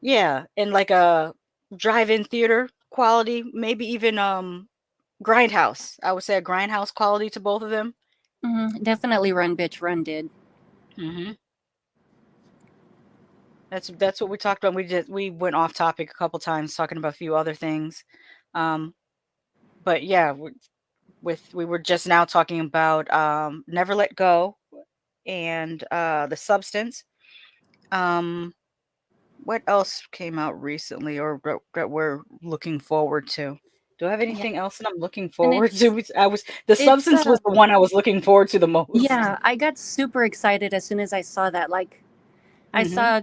yeah, and like a drive-in theater quality, maybe even, Grindhouse. I would say a Grindhouse quality to both of them. Definitely Run Bitch Run did. Mhm. That's what we talked about. We went off topic a couple times talking about a few other things. Um, but yeah, we were just now talking about Never Let Go and The Substance. Um, what else came out recently or that we're looking forward to? Do I have Yeah. anything else that I'm looking And forward to? I was The it's Substance was the one I was looking forward to the most. yeah, I got super excited as soon as I saw that. Like I Mhm. saw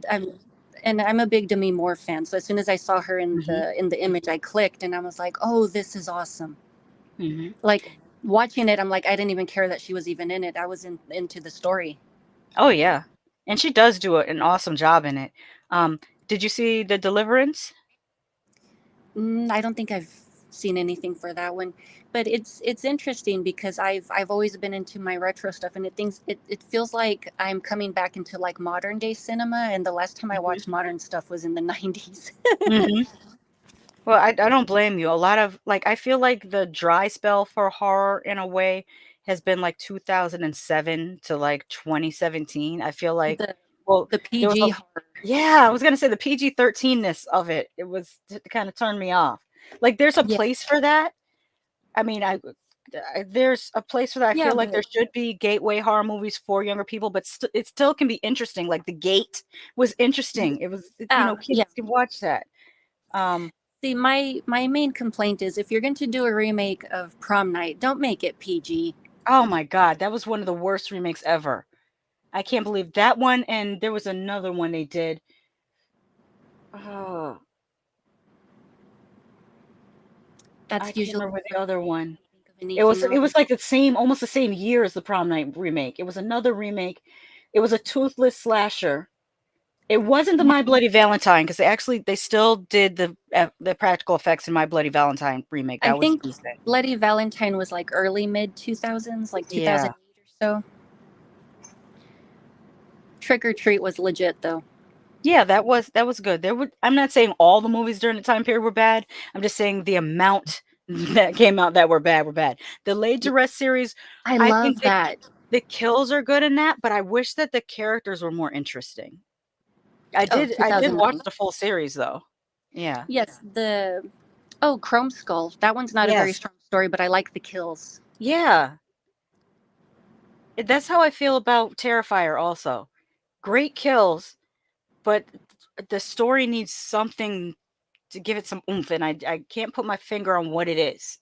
and I'm a big Demi Moore fan, so as soon as I saw her Mhm. in the image, I clicked and I was like, "Oh, this is awesome." Mhm. Like watching it, I'm like, I didn't even care that she was even in it. I was into the story. Oh yeah, and she does do an awesome job in it. Um, did you see The Deliverance? I don't think I've seen anything for that one, but it's interesting because I've always been into my retro stuff, and it feels like I'm coming back into like modern day cinema. And the last time I Mhm. watched modern stuff was in the '90s. Mhm. Well, I don't blame you. A lot of like I feel like the dry spell for horror in a way has been like 2007 to like 2017. I feel like the well, the there was PG a horror. yeah, I was gonna say the PG-13ness of it. It was it kind of turned me off. Like there's a Yeah. place for that. I mean, there's a place for that. I Yeah, feel like there but should be gateway horror movies for younger people, but it still can be interesting. Like The Gate was interesting. It was, yeah. kids can watch that. Um, See, my main complaint is if you're going to do a remake of Prom Night, don't make it PG. oh my God, that was one of the worst remakes ever. I can't believe that one. And there was another one they did. Oh, I That's can't usually remember the the first other thing I one. think of It was anything it was else. like the same, almost the same year as the Prom Night remake. It was another remake. It was a toothless slasher. It wasn't the Yeah, My Bloody Valentine because they still did the practical effects in My Bloody Valentine remake. I That was think decent. Bloody Valentine was like early mid 2000s, like Yeah. 2008 or so. Trick or Treat was legit though. Yeah, that was good. I'm not saying all the movies during the time period were bad. I'm just saying the amount that came out that were bad were bad. The Laid Yeah, to Rest series, I I think love that. the kills are good in that, but I wish that the characters were more interesting. Oh, I did watch 2009. the full series though. Yeah. Yes, the oh, Chrome Skull. That one's not a very Yes. strong story, but I like the kills. Yeah. That's how I feel about Terrifier also. Great kills, but the story needs something to give it some oomph, and I can't put my finger on what it is.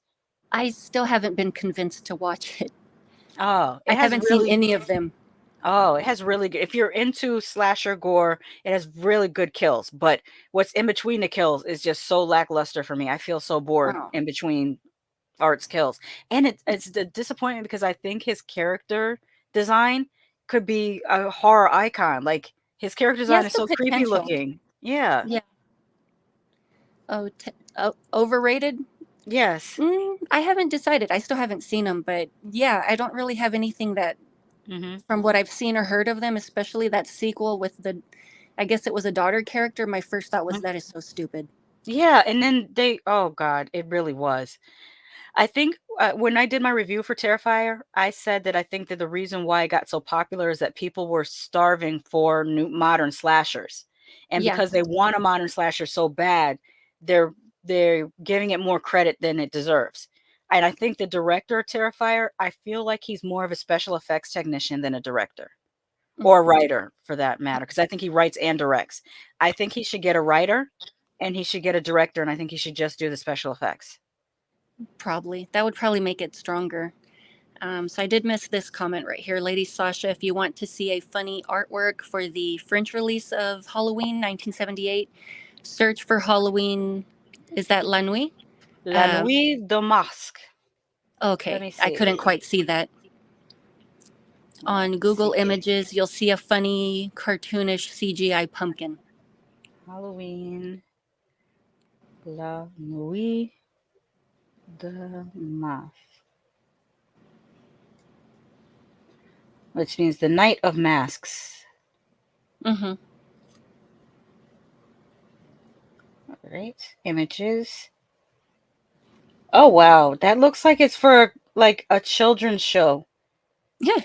I still haven't been convinced to watch it. Oh, I haven't seen any of them. it has really good. If you're into slasher gore, it has really good kills, but what's in between the kills is just so lackluster for me. I feel so bored Oh. in between Art's kills. And it's a disappointment because I think his character design could be a horror icon. Like his character He design has is the so creepy potential. looking. Yeah. Yeah. Oh, overrated? Yes. I haven't decided. I still haven't seen them, but yeah, I don't really have anything that, Mhm. from what I've seen or heard of them, especially that sequel with the, I guess it was a daughter character. My first thought was that is so stupid. Yeah, and then oh god, it really was. I think when I did my review for Terrifier, I said that I think that the reason why it got so popular is that people were starving for new modern slashers. And Yeah. because they want a modern slasher so bad, they're they're giving it more credit than it deserves. And I think the director of Terrifier, I feel like he's more of a special effects technician than a director Mm, or a writer for that matter, because I think he writes and directs. I think he should get a writer and he should get a director, and I think he should just do the special effects. probably. That would probably make it stronger. So I did miss this comment right here. Lady Sasha, if you want to see a funny artwork for the French release of Halloween 1978, search for Halloween. Is that La Nuit? La Uh, Nuit de Masque. Let okay, me I couldn't see. quite see that. On Let's Google see. Images, you'll see a funny, cartoonish CGI pumpkin. Halloween, La Nuit de Masque, which means the Night of Masks. Mm-hmm. All right. Images. Oh wow, that looks like it's for like a children's show. Yeah.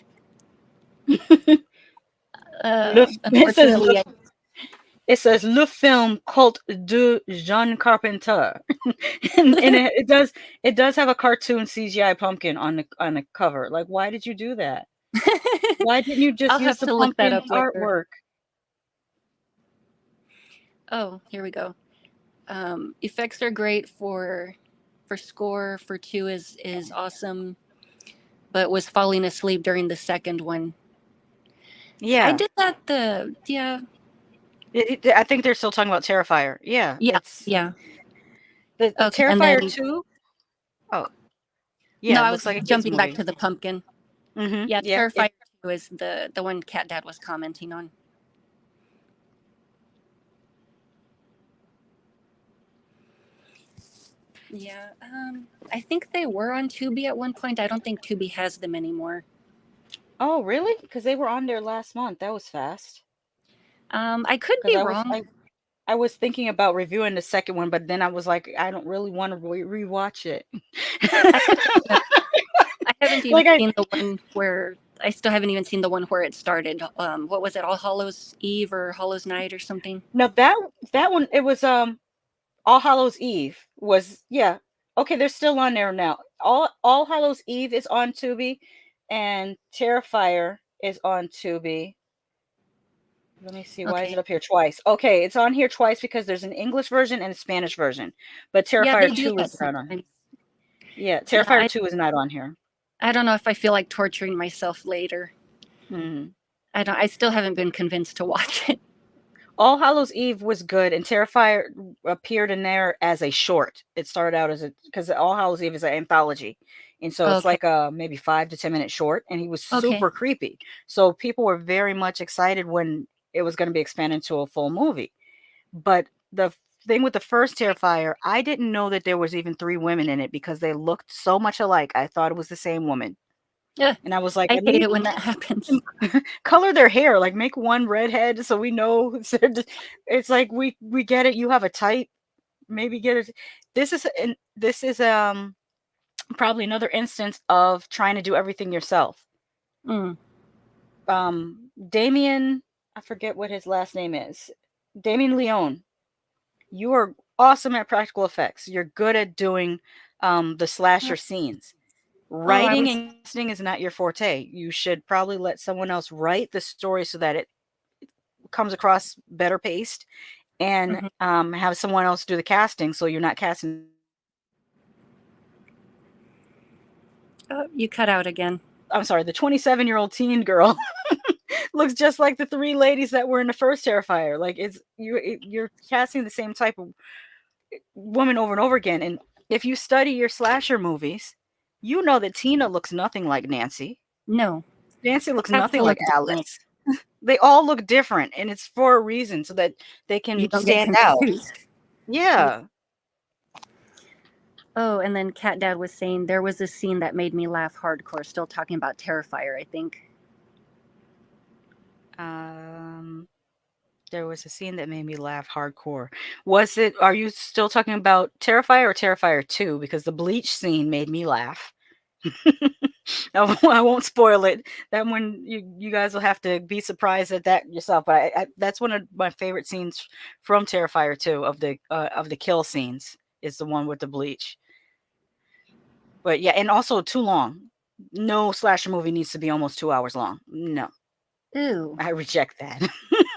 It says Unfortunately, Le Film Cult de Jean Carpenter, and it does have a cartoon CGI pumpkin on the cover. Like, why did you do that? Why didn't you just I'll use have the to look that pumpkin up later. artwork? Oh, here we go. Effects are great for score. For two is awesome, but was falling asleep during the second one. I Yeah, did that. The yeah I think they're still talking about Terrifier. Yeah, yeah it's yeah. the Okay, and Terrifier then 2. Oh, no, yeah, it I was looks like a kids jumping back movie. to the pumpkin. Yeah, Yeah, Terrifier 2 is the one Cat Dad was commenting on. Yeah, I think they were on Tubi at one point. I don't think Tubi has them anymore. oh, really? Because they were on there last month. That was fast. I could Because be I was wrong. I was thinking about reviewing the second one, but then I was like, I don't really want to rewatch it. I haven't even, I haven't even Like I seen the one where I still haven't even seen the one where it started. What was it? All Hallows Eve or Hallows Night or something? no, that one, it was All Hallows Eve was, yeah. Okay, they're still on there now. All Hallows Eve is on Tubi, and Terrifier is on Tubi. Let me see. Why is it Okay. up here twice? Okay, it's on here twice because there's an English version and a Spanish version, but Yeah, they Terrifier do 2 that is not on. sometimes. Yeah, Yeah, Terrifier 2 is not on here. I don't know if I feel like torturing myself later. Mhm. I still haven't been convinced to watch it. All Hallows Eve was good, and Terrifier appeared in there as a short. It started out as a because All Hallows Eve is an anthology, and so it's Okay. like a maybe 5 to 10 minute short, and he was Okay. super creepy. So people were very much excited when it was going to be expanded into a full movie. But the thing with the first Terrifier, I didn't know that there was even three women in it because they looked so much alike. I thought it was the same woman, Yeah, and I was like, I at hate least it when that happens. color their hair, like make one redhead so we know. It's like we get it. You have a type, maybe get it. This is probably another instance of trying to do everything yourself. Mm. Damien, I forget what his last name is. Damien Leone. You are awesome at practical effects. You're good at doing the slasher scenes. Oh, I Writing was. and casting is not your forte. You should probably let someone else write the story so that it comes across better paced, and Mhm. have someone else do the casting so you're not casting. Oh, you cut out again. I'm sorry, the 27-year-old teen girl looks just like the three ladies that were in the first Terrifier. Like you're casting the same type of woman over and over again. And if you study your slasher movies, you know that Tina looks nothing like Nancy. No, Nancy looks they have nothing to like look different. Alex. They all look different, and it's for a reason so that they You can don't get stand out. confused. Yeah. Yeah. Oh, and then Cat Dad was saying there was a scene that made me laugh hardcore. Still talking about Terrifier, I think. Um, there was a scene that made me laugh hardcore. Was it? Are you still talking about Terrifier or Terrifier 2? Because the bleach scene made me laugh. I won't spoil it. That one, you guys will have to be surprised at that yourself. But that's one of my favorite scenes from Terrifier 2 of the kill scenes is the one with the bleach. But yeah, and also too long. No slasher movie needs to be almost 2 hours long. No, Ooh. I reject that.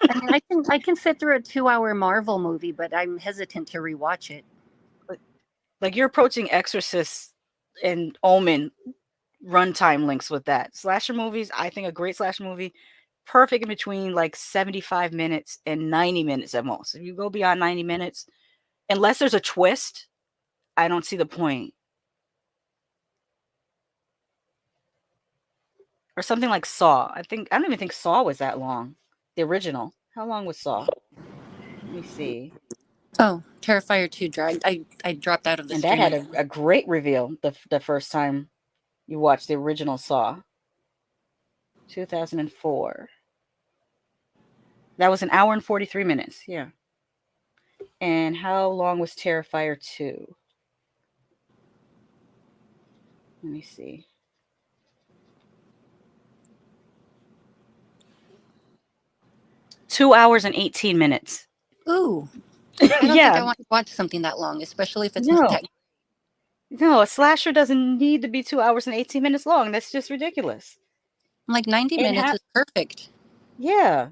I mean, I can sit through a 2-hour Marvel movie, but I'm hesitant to rewatch it. Like you're approaching Exorcist and Omen runtime links with that. Slasher movies, I think a great slasher movie, perfect in between like 75 minutes and 90 minutes at most. If you go beyond 90 minutes, unless there's a twist, I don't see the point. Or something like Saw. I don't even think Saw was that long. The original. How long was Saw? Let me see. Oh, Terrifier 2 dragged. I dropped out of the And that had streaming. a great reveal the first time you watched the original Saw. 2004. That was an hour and 43 minutes. Yeah. And how long was Terrifier 2? Let me see. 2 hours and 18 minutes. Ooh, I don't think Yeah. I want to watch something that long, especially if it's not No. that. No, a slasher doesn't need to be 2 hours and 18 minutes long. That's just ridiculous. Like 90 And minutes is perfect. yeah.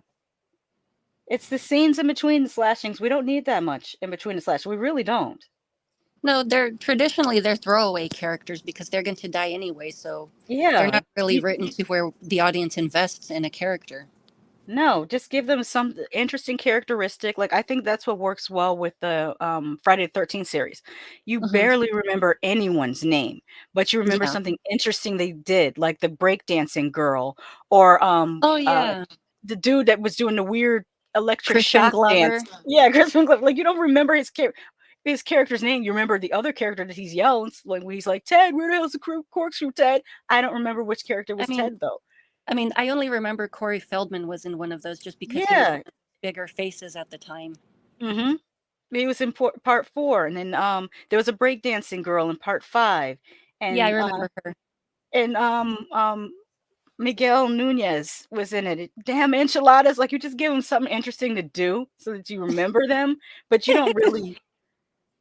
It's the scenes in between the slashings. We don't need that much in between the slash. We really don't. No, they're throwaway characters because they're going to die anyway, so they're Yeah. not really written to where the audience invests in a character. No, just give them some interesting characteristic. Like I think that's what works well with the Friday the 13th series. You Hmm. barely remember anyone's name, but you remember Yeah. something interesting they did, like the breakdancing girl or Oh yeah, the dude that was doing the weird electric Crispin shock Glover. dance. Yeah, Crispin Glover. Like you don't remember his character's name. You remember the other character that he's yelling, like when he's like, "Ted, where the hell's the corkscrew, Ted?" I don't remember which character I was mean, Ted though. I only remember Corey Feldman was in one of those just because he was Yeah. one of the bigger faces at the time. Mm-hmm. He was in part 4, and then there was a breakdancing girl in part 5, Yeah, I and remember her. Miguel Nunez was in it. Damn enchiladas! Like you just give them something interesting to do so that you remember them, but you don't really.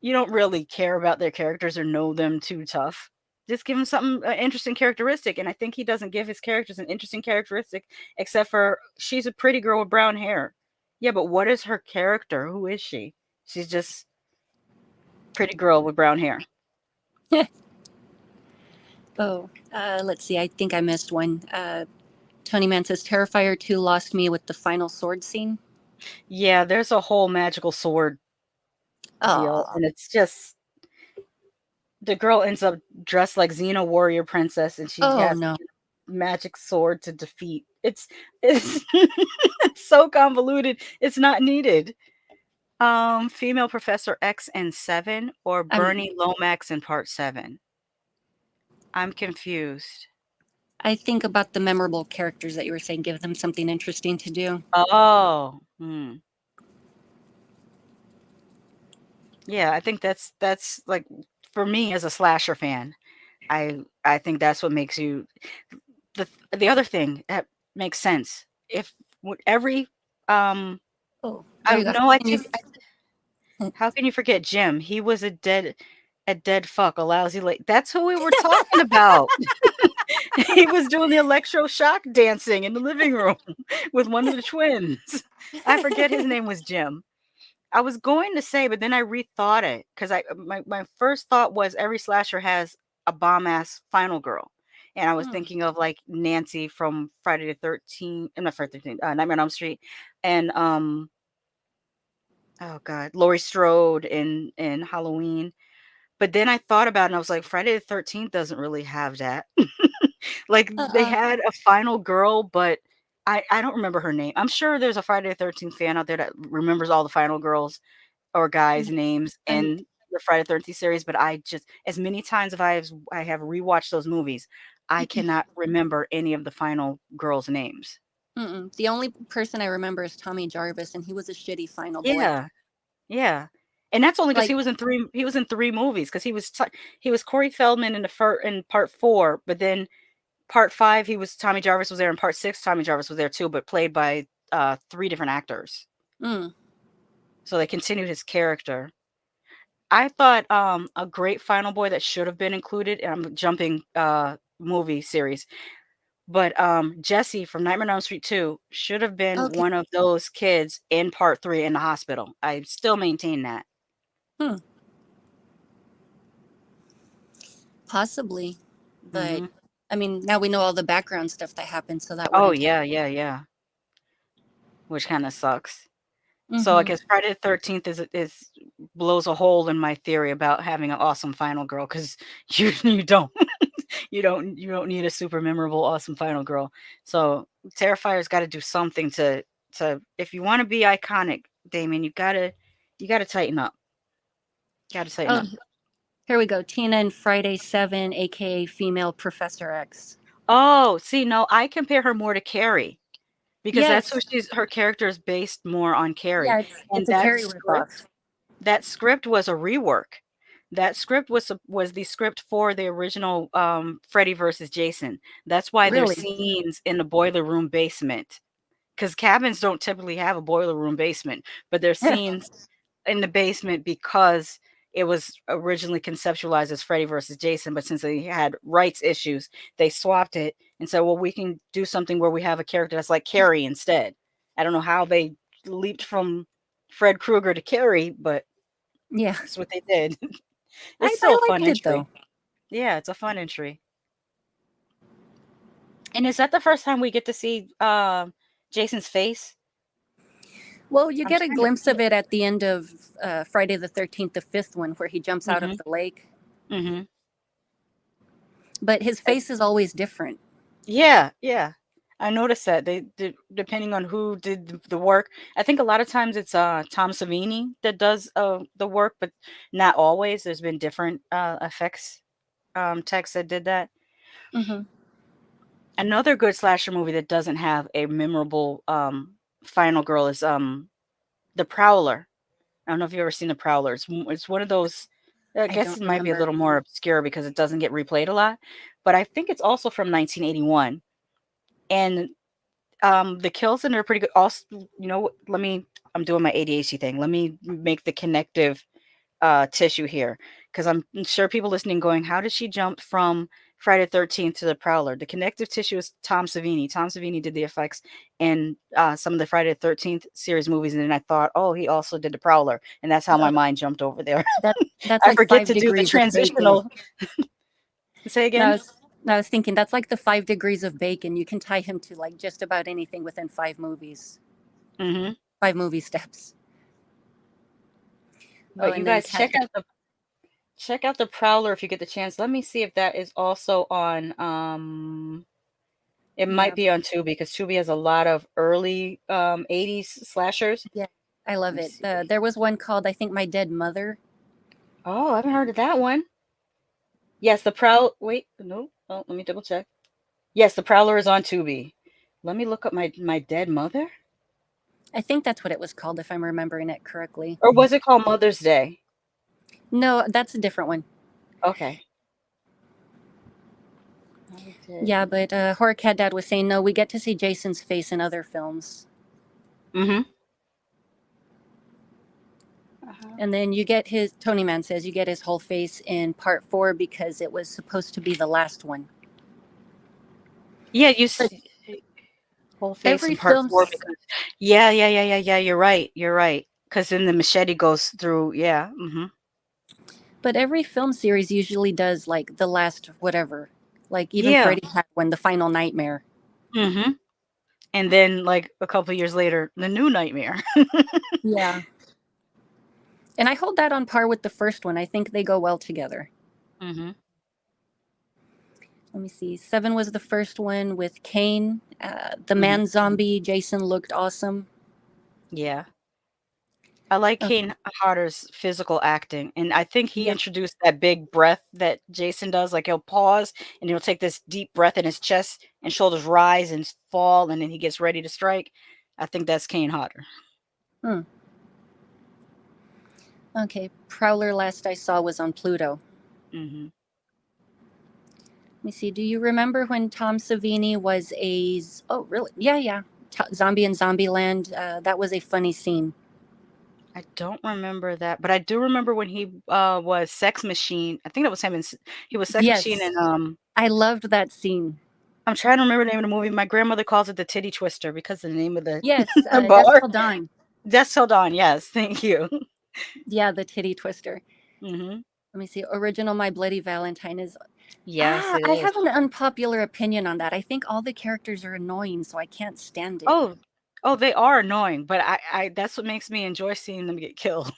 you don't really care about their characters or know them too tough. Just give him something interesting characteristic, and I think he doesn't give his characters an interesting characteristic except for she's a pretty girl with brown hair. Yeah, but what is her character? Who is she? She's just pretty girl with brown hair. Oh, let's see. I think I missed one. Tony Man says Terrifier 2 lost me with the final sword scene. Yeah, there's a whole magical sword deal, Oh, and it's just the girl ends up dressed like Xena warrior princess, and she oh has no. magic sword to defeat. It's it's so convoluted. It's not needed. Female Professor X in 7 or I'm. Bernie Lomax in part 7? I'm confused. I think about the memorable characters that you were saying. Give them something interesting to do. Oh, yeah, I think that's like for me as a slasher fan, I think that's what makes you the other thing that makes sense. If every Oh, there I you go. know I Can you? think how can you forget Jim? He was a dead fuck, a lousy that's who we were talking about. He was doing the electroshock dancing in the living room with one of the twins. I forget his name was Jim. I was going to say, but then I rethought it because my first thought was every slasher has a bomb ass final girl. And I was Hmm. thinking of like Nancy from Friday the 13th, not Friday the 13th, Nightmare on Elm Street, and oh god, Laurie Strode in Halloween. But then I thought about it and I was like, Friday the 13th doesn't really have that. Like they Uh-uh. had a final girl, but I don't remember her name. I'm sure there's a Friday the 13th fan out there that remembers all the final girls or guys' Yeah. names I'm. in the Friday the 13th series, but I just as many times as I have rewatched those movies, I cannot remember any of the final girls' names. Mm-mm. The only person I remember is Tommy Jarvis, and he was a shitty final boy. Yeah. Yeah. And that's only because Like, he was in 3 movies because he was Corey Feldman in in part 4, but then part 5 he was Tommy Jarvis was there, in part 6 Tommy Jarvis was there too, but played by 3 different actors. mm, So they continued his character. I thought a great final boy that should have been included, and I'm jumping movie series, but Jesse from Nightmare on Elm Street 2 should have been okay, one of those kids in part 3 in the hospital. I still maintain that. hmm, possibly, but Hmm. I mean, now we know all the background stuff that happened, so that Oh wouldn't yeah, yeah, yeah. Which kind of sucks. So I Mm-hmm. guess Friday the 13th is blows a hole in my theory about having an awesome final girl because you don't you don't need a super memorable awesome final girl. So Terrifier's got to do something to if you want to be iconic, Damien, you gotta tighten up. Got to tighten Oh, up. here we go. Tina in Friday 7, aka female Professor X. Oh, see, no, I compare her more to Carrie because that's who Yes. her character is based more on Carrie, Yeah, and it's a Carrie ripoff. that script was a rework. That script was the script for the original Freddy versus Jason. That's why there's Really? scenes in the boiler room basement because cabins don't typically have a boiler room basement, but there's scenes in the basement because it was originally conceptualized as Freddy versus Jason, but since they had rights issues, they swapped it and said, well, we can do something where we have a character that's like Carrie instead. I don't know how they leaped from Fred Krueger to Carrie, but Yeah. that's what they did. It's I, still a I fun liked it though. entry. Yeah, it's a fun entry. And is that the first time we get to see Jason's face? Well, you I'm get a trying to. glimpse of it at the end of Friday the 13th, the fifth one, where he jumps out of Mhm. the lake. Mhm. But his face is always different. Yeah, yeah. I noticed that depending on who did the work. I think a lot of times it's Tom Savini that does the work, but not always. There's been different effects techs that did that. Hmm. Another good slasher movie that doesn't have a memorable final girl is The Prowler. I don't know if you've ever seen The Prowler. It's one of those. I I guess don't it might be a remember. little more obscure because it doesn't get replayed a lot, but I think it's also from 1981. And the kills in it are pretty good. Also, let me. I'm doing my ADHD thing. Let me make the connective tissue here, because I'm sure people listening going, how did she jump from Friday the 13th to the Prowler? The connective tissue is Tom Savini. Tom Savini did the effects in some of the Friday the 13th series movies, and then I thought, oh, he also did the Prowler, and that's how my Oh, mind jumped over there. that's I like forget five to do the degrees of bacon. transitional. Say And again. I was thinking that's like the 5 degrees of bacon. You can tie him to like just about anything within 5 movies, Hmm. 5 movie steps. Oh, But you and then guys cat. check out the Prowler if you get the chance. Let me see if that is also on. It might Yeah, be on Tubi because Tubi has a lot of early 80s slashers. yeah, I Let love me it. see. There was one called I think My Dead Mother. Oh, I haven't heard of that one. Yes, the Prowl. Wait, no. Oh, let me double check. Yes, the Prowler is on Tubi. Let me look up my dead mother. I think that's what it was called if I'm remembering it correctly. Or was it called Mother's Day? No, that's a different one. Okay. My dead. Yeah, but Horror Cat Dad was saying no. We get to see Jason's face in other films, Mm-hmm. Uh-huh. and then you get his. Tony Man says you get his whole face in part 4 because it was supposed to be the last one. Yeah, But whole face every in part film, 4 because yeah. You're right. You're right. Because then the machete goes through. Yeah. Mm-hmm. but every film series usually does like the last whatever. Like even Yeah. Freddy had one, the Final Nightmare. Mm-hmm. And then like a couple years later, the new nightmare. Yeah, and I hold that on par with the first one. I think they go well together. Mm-hmm. Let me see. 7 was the first one with Kane. The Mm-hmm. man zombie, Jason looked awesome. Yeah. I like Okay. Kane Hodder's physical acting, and I think he Yeah. introduced that big breath that Jason does. Like he'll pause and he'll take this deep breath, and his chest and shoulders rise and fall, and then he gets ready to strike. I think that's Kane Hodder. Hmm. Okay. Prowler last I saw was on Pluto. Hmm. Let me see. Do you remember when Tom Savini was Oh, really? Yeah, yeah. Zombie in Zombieland. That was a funny scene. I don't remember that, but I do remember when he was Sex Machine. I think that was him. He was Sex Machine, Yes, and I loved that scene. I'm trying to remember the name of the movie. My grandmother calls it the Titty Twister because of the name of the Yes, Dusk bar. Till Dawn. That's Till Dawn. Yes, thank you. Yeah, the titty twister. Hmm. Let me see. Original My Bloody Valentine is. Yes, it I is. have an unpopular opinion on that. I think all the characters are annoying, so I can't stand it. Oh, oh, they are annoying, but I that's what makes me enjoy seeing them get killed.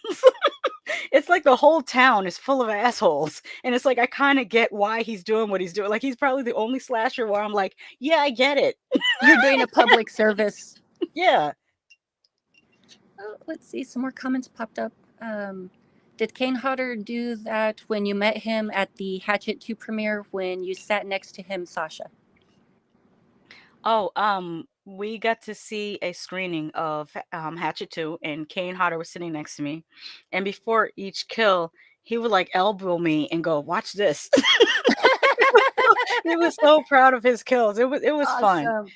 It's like the whole town is full of assholes, and it's like I kind of get why he's doing what he's doing. Like he's probably the only slasher where I'm like, yeah, I get it. You're doing a public service. Yeah. Oh, let's see. Some more comments popped up. Um, did Kane Hodder do that when you met him at the Hatchet 2 premiere when you sat next to him, Sasha? Oh, we got to see a screening of Hatchet 2, and Kane Hodder was sitting next to me. And before each kill, he would like elbow me and go, "Watch this." He was so proud of his kills. It was fun. Awesome.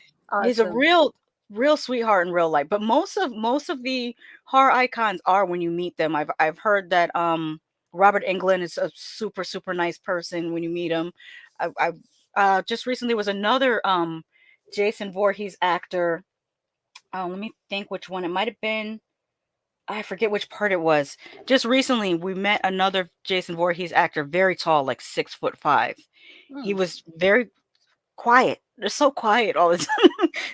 He's a Awesome. real sweetheart in real life. But most of the horror icons are when you meet them. I've heard that Robert Englund is a super nice person when you meet him. I just recently was another Jason Voorhees actor. Let me think which one. It might have been, I forget which part it was. Just recently we met another Jason Voorhees actor, very tall, like 6'5". He Hmm. was very quiet. They're so quiet all the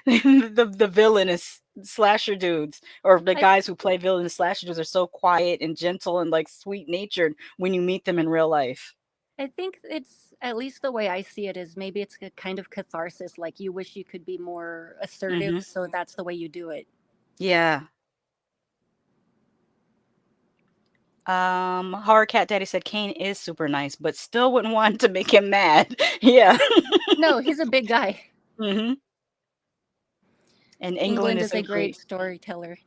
time. The villainous slasher dudes, or the I, guys who play villainous slasher dudes, are so quiet and gentle and like sweet natured when you meet them in real life. I think it's at least the way I see it is maybe it's a kind of catharsis. Like you wish you could be more Hmm. assertive, so that's the way you do it. Yeah. Horror Cat Daddy said Kane is super nice, but still wouldn't want to make him mad. Yeah. No, he's a big guy. Hmm. And England England is is a a great great. storyteller.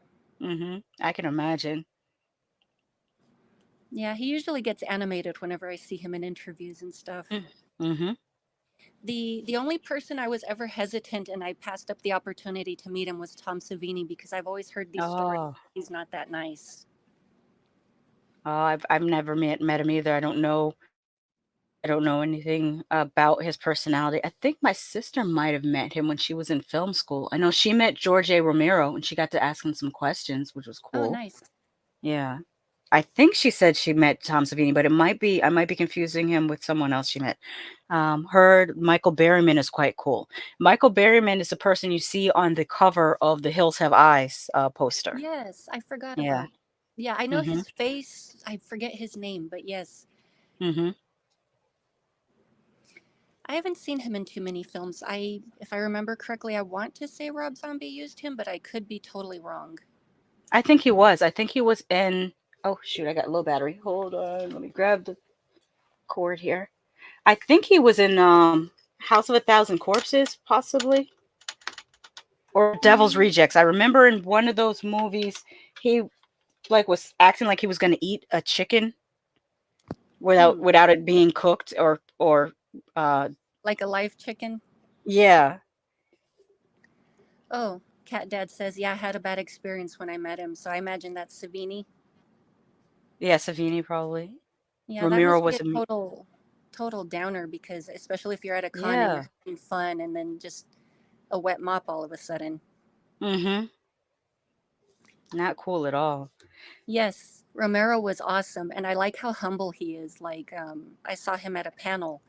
I can imagine. Yeah, he usually gets animated whenever I see him in interviews and stuff. Mm-hmm. The only person I was ever hesitant and I passed up the opportunity to meet him was Tom Savini because I've always heard these stories. Oh. He's not that nice. I've never met him either. I don't know anything about his personality. I think my sister might have met him when she was in film school. I know she met George A. Romero and she got to ask him some questions, which was Oh, cool. nice. Yeah. I think she said she met Tom Savini, but I might be confusing him with someone else she met. Heard Michael Berryman is quite cool. Michael Berryman is the person you see on the cover of the Hills Have Eyes poster. Yes, I forgot Yeah. about. Yeah, I know Mhm. his face. I forget his name, but yes. Mhm. I haven't seen him in too many films. If I remember correctly, I want to say Rob Zombie used him, but I could be totally wrong. I think he was. I think he was in. Oh shoot! I got a low battery. Hold on. Let me grab the cord here. I think he was in House of a Thousand Corpses, possibly, or Devil's Mm, Rejects. I remember in one of those movies, he like was acting like he was going to eat a chicken hmm. without it being cooked or uh Like a live chicken. yeah. Oh, Cat Dad says, yeah, I had a bad experience when I met him, so I imagine that's Savini. Yeah, Savini probably. Yeah, that Ramiro must be a was a total downer because especially if you're at a con and yeah. you're having fun and then just a wet mop all of a sudden. Mhm. Not cool at all. Yes, Romero was awesome, and I like how humble he is. Like, I saw him at a panel,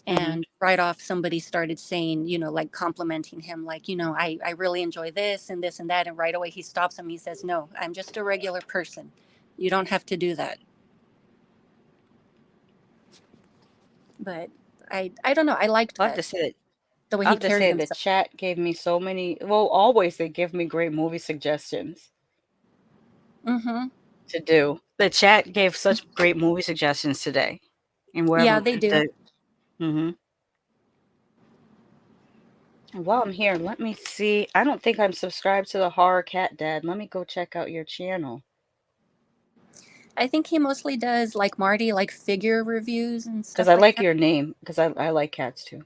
Mhm. and right off somebody started saying, like complimenting him, like, I really enjoy this and this and that, and right away he stops him. He says, "No, I'm just a regular person. You don't have to do that." But I don't know. I liked I have that to say the way I he have to carried say the himself. chat gave me so many, well, always they give me great movie suggestions Mm-hmm. to do. The chat gave such great movie suggestions today. And Yeah, wherever they do. mhm. And while I'm here, let me see. I don't think I'm subscribed to the Horror Cat Dad. Let me go check out your channel. I think he mostly does like Marty, like figure reviews and Because stuff I like like that. your name. Because I like cats too.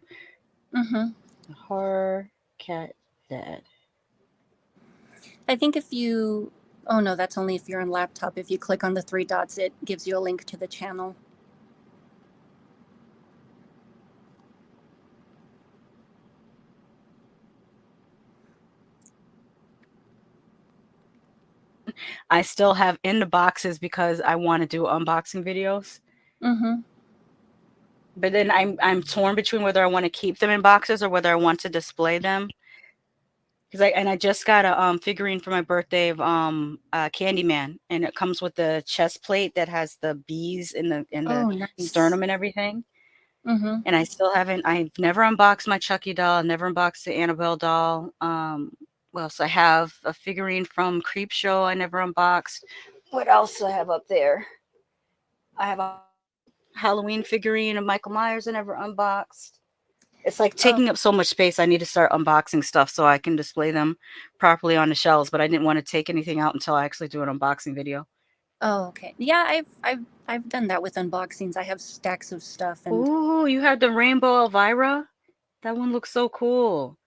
Mm-hmm. The Horror Cat Dad. I think if you, oh no, that's only if you're on laptop. If you click on the three dots, it gives you a link to the channel. I still have in the boxes because I want to do unboxing videos. Mm-hmm. But then I'm torn between whether I want to keep them in boxes or whether I want to display them. Because I just got a figurine for my birthday of Candyman, and it comes with the chest plate that has the bees in the Oh, nice. sternum and everything. Mm-hmm. And I still haven't. I've never unboxed my Chucky doll. Never unboxed the Annabelle doll. What else? I have a figurine from Creepshow. I never unboxed. What else do I have up there? I have a Halloween figurine of Michael Myers I never unboxed. It's like Oh, taking up so much space. I need to start unboxing stuff so I can display them properly on the shelves, but I didn't want to take anything out until I actually do an unboxing video. oh, okay. Yeah, I've done that with unboxings. I have stacks of stuff, and Ooh, you have the Rainbow Elvira? That one looks so cool.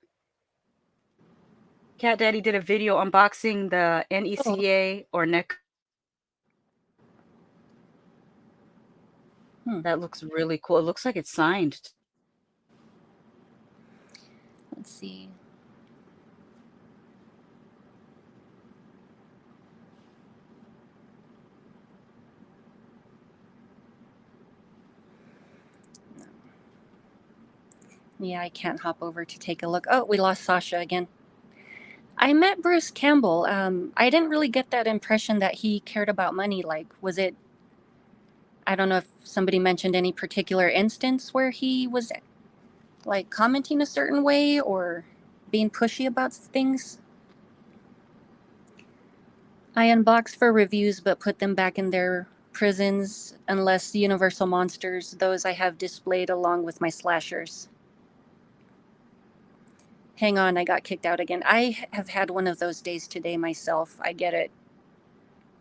Cat Daddy did a video unboxing the oh, NECA or NEC. hmm, That looks really cool. It looks like it's signed. let's see. Yeah, I can't hop over to take a look. Oh, we lost Sasha again. I met Bruce Campbell. I didn't really get that impression that he cared about money. Like, was it? I don't know if somebody mentioned any particular instance where he was like commenting a certain way or being pushy about things. I unboxed for reviews but put them back in their prisons unless Universal Monsters, those I have displayed along with my slashers. Hang on, I got kicked out again. I have had one of those days today myself. I get it.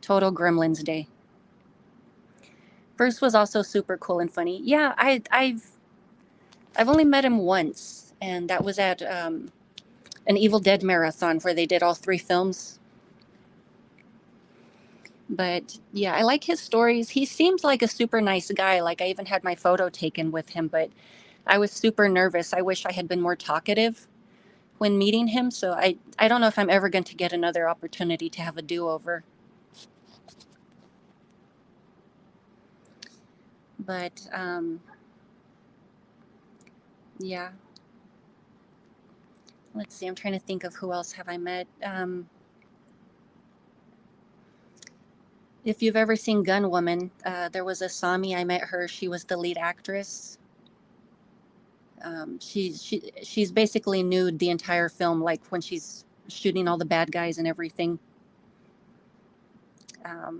Total Gremlins day. Bruce was also super cool and funny. Yeah, I've only met him once, and that was at an Evil Dead marathon where they did all three films. But yeah, I like his stories. He seems like a super nice guy. Like I even had my photo taken with him, but I was super nervous. I wish I had been more talkative when meeting him. So I don't know if I'm ever going to get another opportunity to have a do-over. But yeah, let's see. I'm trying to think of who else have I met. If you've ever seen Gun Woman, there was a Sami. I met her. She was the lead actress. She's basically nude the entire film, like when she's shooting all the bad guys and everything.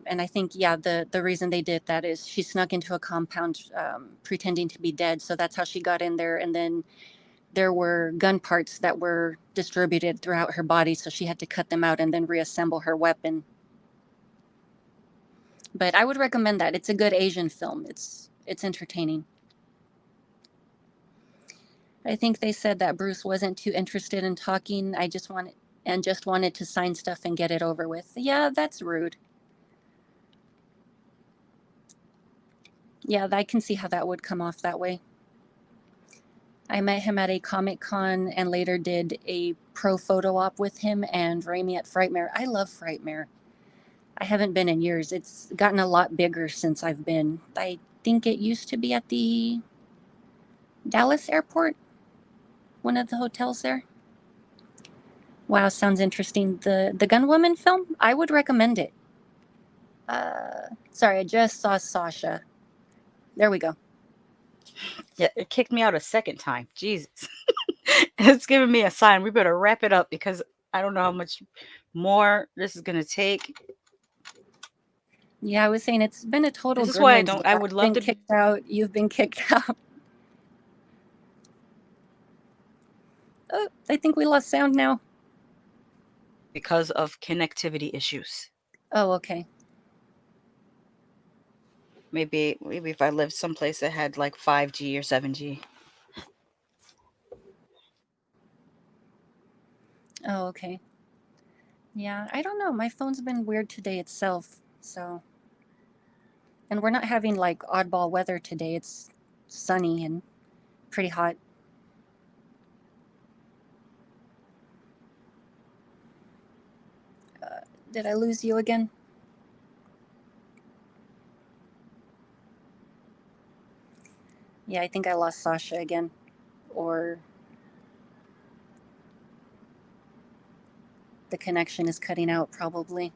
And I think, yeah, the reason they did that is she snuck into a compound pretending to be dead. So that's how she got in there. And then there were gun parts that were distributed throughout her body. So she had to cut them out and then reassemble her weapon. But I would recommend that. It's a good Asian film. It's entertaining. I think they said that Bruce wasn't too interested in talking. Just wanted to sign stuff and get it over with. Yeah, that's rude. Yeah, I can see how that would come off that way. I met him at a Comic Con and later did a pro photo op with him and Raimi at Frightmare. I love Frightmare. I haven't been in years. It's gotten a lot bigger since I've been. I think it used to be at the Dallas airport, one of the hotels there. Wow, sounds interesting. The Gunwoman film, I would recommend it. Sorry, I just saw Sasha. There we go. Yeah, it kicked me out a second time. Jesus. It's giving me a sign. We better wrap it up because I don't know how much more this is going to take. Yeah, I was saying it's been a total This is why gremlins year. I would I've love been to, kicked out. You've been kicked out. Oh, I think we lost sound now. because of connectivity issues. Oh, okay. Maybe if I lived someplace that had like 5G or 7G. Oh, okay. Yeah, I don't know. My phone's been weird today itself. So, and we're not having like oddball weather today. It's sunny and pretty hot. Did I lose you again? Yeah, I think I lost Sasha again. Or the connection is cutting out, probably.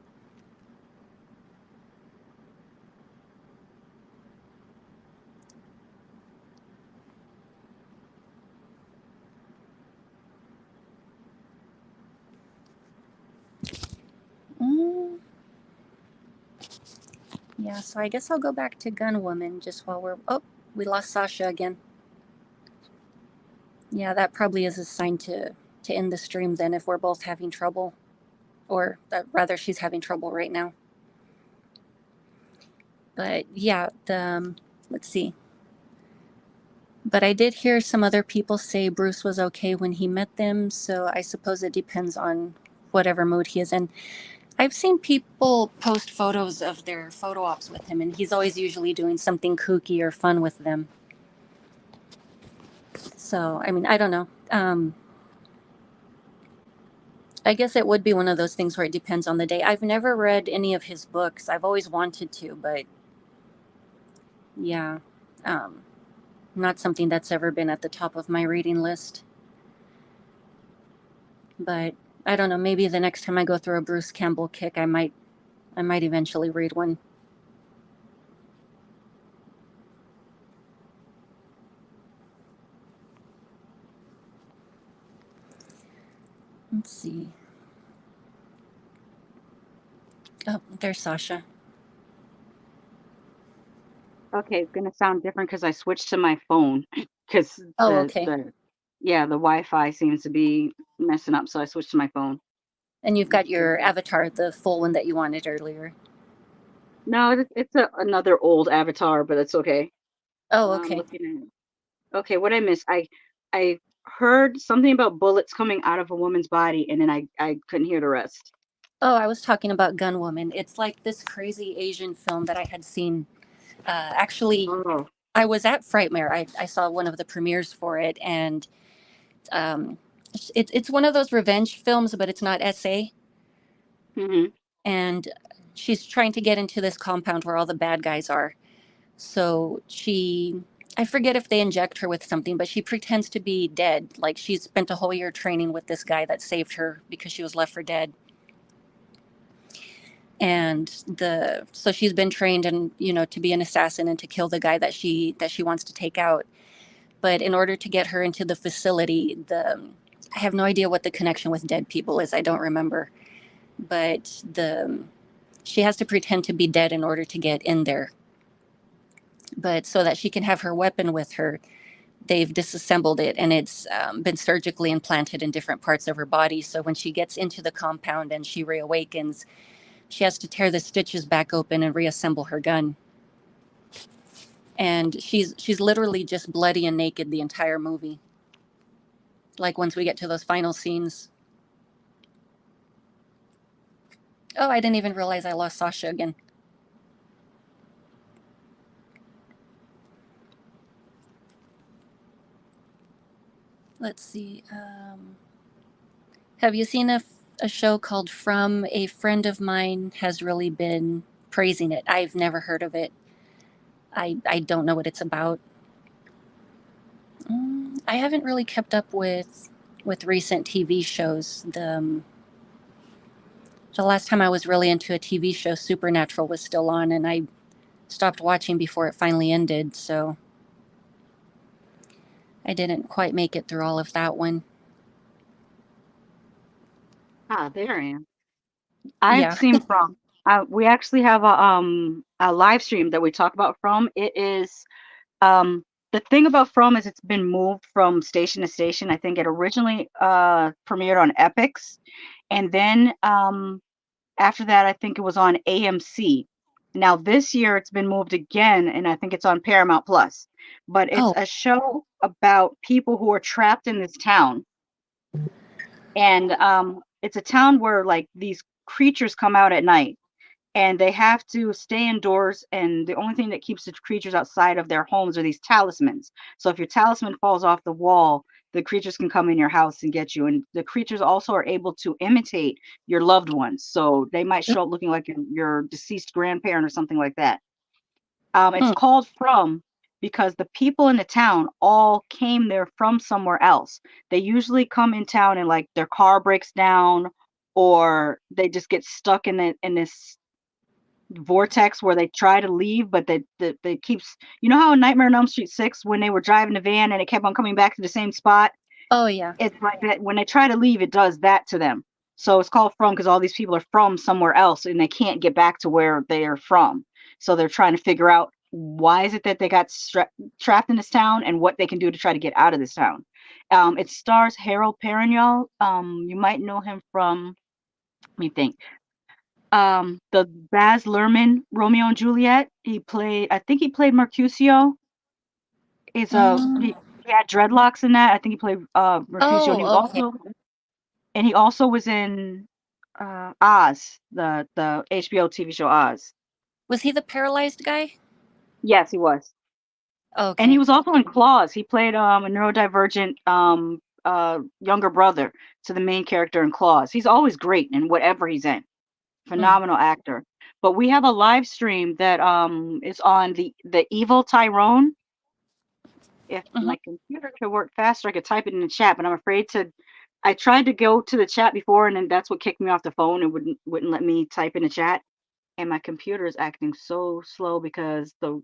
Mm, yeah, so I guess I'll go back to Gunwoman just while we're. Oh, we lost Sasha again. Yeah, that probably is a sign to end the stream then if we're both having trouble. Or rather, she's having trouble right now. But yeah, let's see. But I did hear some other people say Bruce was okay when he met them, so I suppose it depends on whatever mood he is in. I've seen people post photos of their photo ops with him, and he's always usually doing something kooky or fun with them. So, I mean, I don't know. I guess it would be one of those things where it depends on the day. I've never read any of his books. I've always wanted to, but yeah, um, not something that's ever been at the top of my reading list. But I don't know. Maybe the next time I go through a Bruce Campbell kick, I might eventually read one. Let's see. Oh, there's Sasha. Okay, it's gonna sound different because I switched to my phone because Oh, okay. the Wi-Fi seems to be messing up, so I switched to my phone. And you've got your avatar, the full one that you wanted earlier. No, it's another old avatar, but it's okay. Oh, okay. Looking at okay, what I missed? I heard something about bullets coming out of a woman's body, and then I couldn't hear the rest. Oh, I was talking about Gun Woman. It's like this crazy Asian film that I had seen. Actually, Oh. I was at Frightmare. I saw one of the premieres for it, and um, it's one of those revenge films, but it's not SA. Hmm. And she's trying to get into this compound where all the bad guys are. So I forget if they inject her with something, but she pretends to be dead. Like she's spent a whole year training with this guy that saved her because she was left for dead. And so she's been trained and to be an assassin and to kill the guy that she wants to take out. But in order to get her into the facility, I have no idea what the connection with dead people is. I don't remember. But the she has to pretend to be dead in order to get in there. But so that she can have her weapon with her, they've disassembled it, and it's been surgically implanted in different parts of her body. So when she gets into the compound and she reawakens, she has to tear the stitches back open and reassemble her gun. And she's literally just bloody and naked the entire movie. Like once we get to those final scenes. Oh, I didn't even realize I lost Sasha again. Let's see. Have you seen a show called From? A friend of mine has really been praising it. I've never heard of it. I don't know what it's about. I haven't really kept up with recent TV shows. The last time I was really into a TV show, Supernatural was still on, and I stopped watching before it finally ended. So I didn't quite make it through all of that one. Ah, there I am. I've Yeah. seen From. We actually have a live stream that we talk about From. It is um the thing about From is it's been moved from station to station. I think it originally premiered on Epix, and then after that I think it was on AMC. Now this year it's been moved again, and I think it's on Paramount Plus. But it's Oh. a show about people who are trapped in this town, and it's a town where like these creatures come out at night, and they have to stay indoors, and the only thing that keeps the creatures outside of their homes are these talismans. So if your talisman falls off the wall, the creatures can come in your house and get you, and the creatures also are able to imitate your loved ones, so they might show up looking like your deceased grandparent or something like that. It's Hmm. called From because the people in the town all came there from somewhere else. They usually come in town and like their car breaks down, or they just get stuck in this vortex where they try to leave, but they keeps, you know how in Nightmare on Elm Street 6 when they were driving the van and it kept on coming back to the same spot? Oh yeah. It's like that when they try to leave, it does that to them. So it's called From because all these people are from somewhere else and they can't get back to where they are from. So they're trying to figure out why is it that they got trapped in this town and what they can do to try to get out of this town. It stars Harold Perrineau. You might know him from, let me think, the Baz Luhrmann Romeo and Juliet. I think he played Mercutio. Mm. He had dreadlocks in that. I think he played Mercutio, and Oh, okay. he also was in Oz, the HBO TV show Oz. Was he the paralyzed guy? Yes, he was. And he Okay. was also in Claws. He played a neurodivergent younger brother to the main character in Claws. He's always great in whatever he's in. Hmm. Phenomenal actor. But we have a live stream that is on the Evil Tyrone. If Hmm. my computer could work faster, I could type it in the chat, but I'm afraid to. I tried to go to the chat before, and then that's what kicked me off the phone and wouldn't let me type in the chat. And my computer is acting so slow because the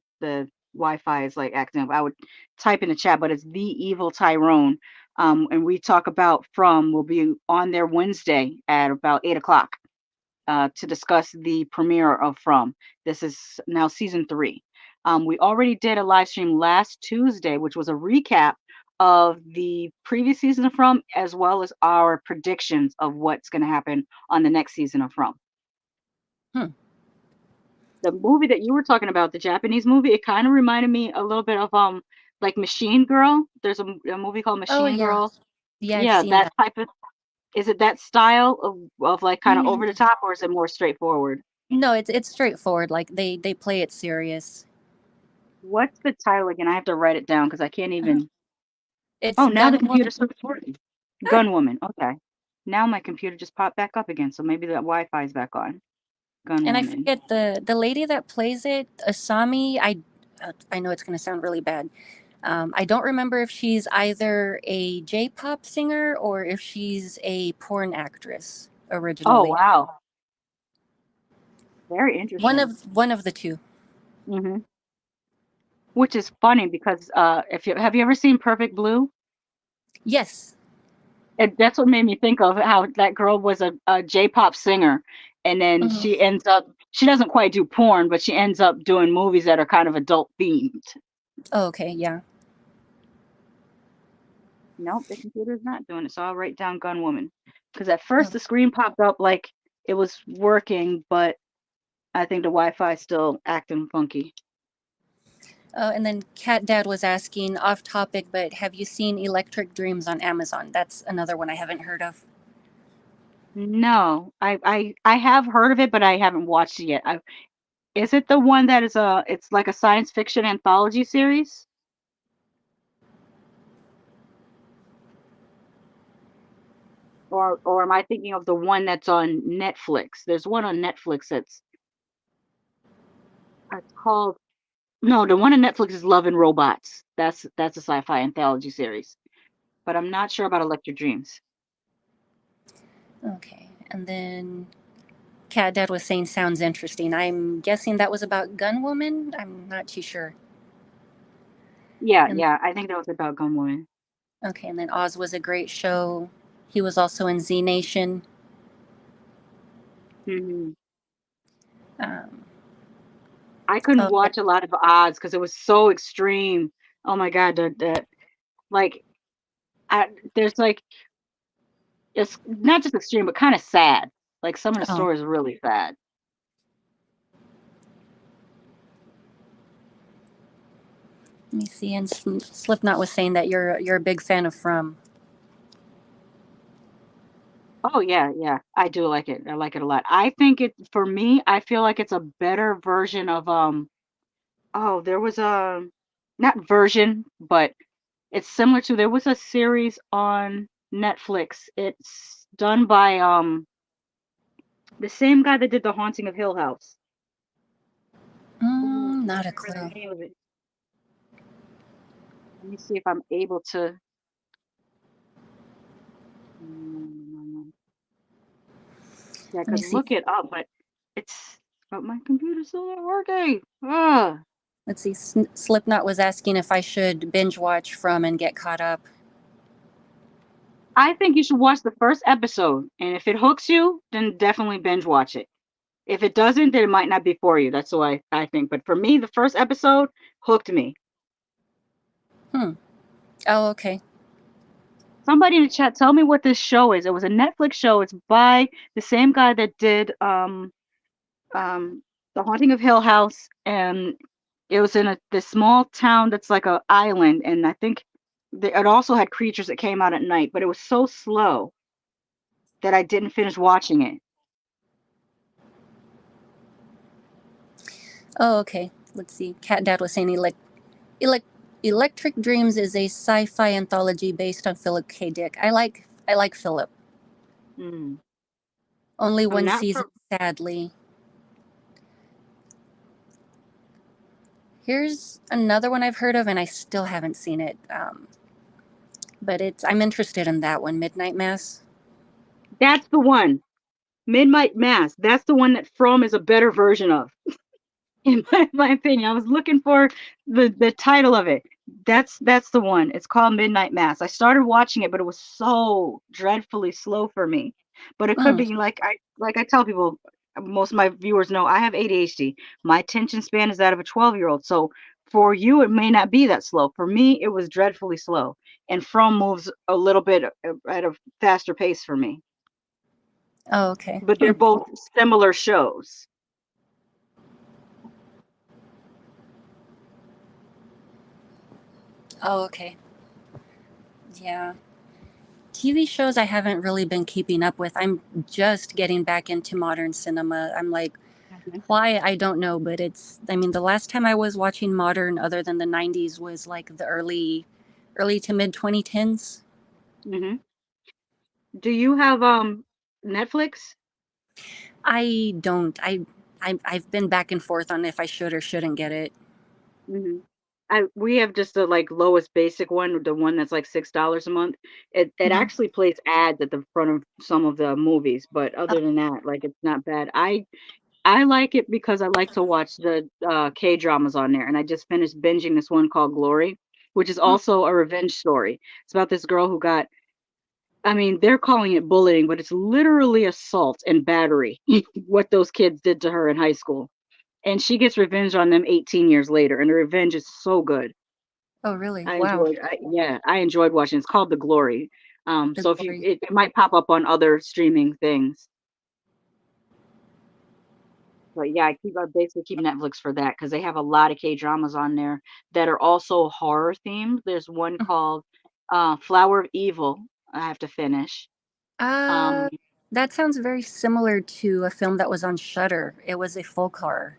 Wi-Fi is like acting up. I would type in the chat, but it's the Evil Tyrone. And we talk about From. Will be on there Wednesday at about 8 o'clock to discuss the premiere of From. This is now season 3. We already did a live stream last Tuesday, which was a recap of the previous season of From, as well as our predictions of what's going to happen on the next season of From. Hmm. The movie that you were talking about, the Japanese movie, it kind of reminded me a little bit of like Machine Girl. There's a movie called Oh Machine yeah. Girl. Yeah, I've Yeah, seen that that. type of Is it that style of like kind of Mm, over the top, or is it more straightforward? no, it's straightforward. Like they play it serious. What's the title again? I have to write it down because I can't Uh, even. It's Oh, now the Gun computer Woman. starts working. Gun Woman. Okay. Now my computer just popped back up again, so maybe the Wi-Fi is back on. Gun And I Woman. forget the lady that plays it, Asami. I know it's going to sound really bad. I don't remember if she's either a J-pop singer or if she's a porn actress Oh originally. wow, very One interesting. of the two. Hmm. Which is funny because if you have you ever seen Perfect Blue? Yes. That's what made me think of how that girl was a J-pop singer, and then Hmm. she ends up she doesn't quite do porn, but she ends up doing movies that are kind of adult themed. Oh, okay. Yeah. Nope, the computer's not doing it, so I'll write down Gun Woman. Because at first Oh. the screen popped up like it was working, but I think the Wi-Fi is still acting funky. And then Cat Dad was asking off topic, but have you seen Electric Dreams on Amazon? That's another one I haven't heard of. No, I have heard of it, but I haven't watched it yet. Is it the one that is it's like a science fiction anthology series? Or am I thinking of the one that's on Netflix? There's one on Netflix that's it's called no, the one on Netflix is Love and Robots. That's a sci-fi anthology series. But I'm not sure about Electric Dreams. Okay. And then Cat Dad was saying sounds interesting. I'm guessing that was about Gun Woman. I'm not too sure. Yeah, And yeah, I think that was about Gun Woman. okay, and then Oz was a great show. He was also in Z Nation. Hmm. Um, I couldn't oh, yeah. watch a lot of odds because it was so extreme. Oh my God, the like there's like it's not just extreme, but kind of sad. Like some of the Oh, stories are really sad. let me see. And Slipknot was saying that you're a big fan of From. Oh yeah, yeah. I do like it. I like it a lot. I think it for me, I feel like it's a better version of oh, there was a not version, but it's similar to there was a series on Netflix. It's done by the same guy that did The Haunting of Hill House. Oh, I can't Not a remember clue. the name of it. Let me see if I'm able to. Yeah, I Let me could see. look it up, but it's but my computer's still not working. Ugh. Let's see. Slipknot was asking if I should binge watch From and get caught up. I think you should watch the first episode, and if it hooks you, then definitely binge watch it. If it doesn't, then it might not be for you. That's what I think. But for me, the first episode hooked me. Hmm. Oh, okay. Somebody in the chat, tell me what this show is. It was a Netflix show. It's by the same guy that did The Haunting of Hill House, and it was in this small town that's like a island, and I think it also had creatures that came out at night, but it was so slow that I didn't finish watching it. Oh, okay. Let's see. Cat Dad was saying elect, Electric Dreams is a sci-fi anthology based on Philip K. Dick. I like Philip. Hmm. Only I'm one not season, for sadly. Here's another one I've heard of, and I still haven't seen it. But I'm interested in that one, Midnight Mass. that's the one. Midnight Mass. That's the one that From is a better version of. In my opinion. I was looking for the title of it. That's the one. It's called Midnight Mass. I started watching it, but it was so dreadfully slow for me. But it could Mm. be like I tell people, most of my viewers know I have ADHD. My attention span is that of a 12-year-old. So for you, it may not be that slow. For me, it was dreadfully slow. And From moves a little bit at a faster pace for me. Oh, okay. But Hmm. they're both similar shows. Oh, okay. Yeah. TV shows I haven't really been keeping up with. I'm just getting back into modern cinema. I'm like, Mhm. why? I don't know, but I mean, the last time I was watching modern other than the 90s was like the early to mid 2010s. Mhm. Do you have Netflix? I don't. I've been back and forth on if I should or shouldn't get it. Mhm. We have just the like lowest basic one, the one that's like $6 a month. It Mhm. actually plays ads at the front of some of the movies, but Oh, other than that, like it's not bad. I like it because I like to watch the K dramas on there, and I just finished binging this one called Glory, which is hmm. also a revenge story. It's about this girl who got, I mean, they're calling it bullying, but it's literally assault and battery, what those kids did to her in high school. And she gets revenge on them 18 years later, and the revenge is so good. Oh, really? Wow. Yeah, I enjoyed watching. It's called The Glory. The So if you, glory. it might pop up on other streaming things. But yeah, I basically keep Netflix for that because they have a lot of K dramas on there that are also horror themed. There's one Mhm. called Flower of Evil. I have to finish. Uh, Um, that sounds very similar to a film that was on Shudder. It was a folk horror.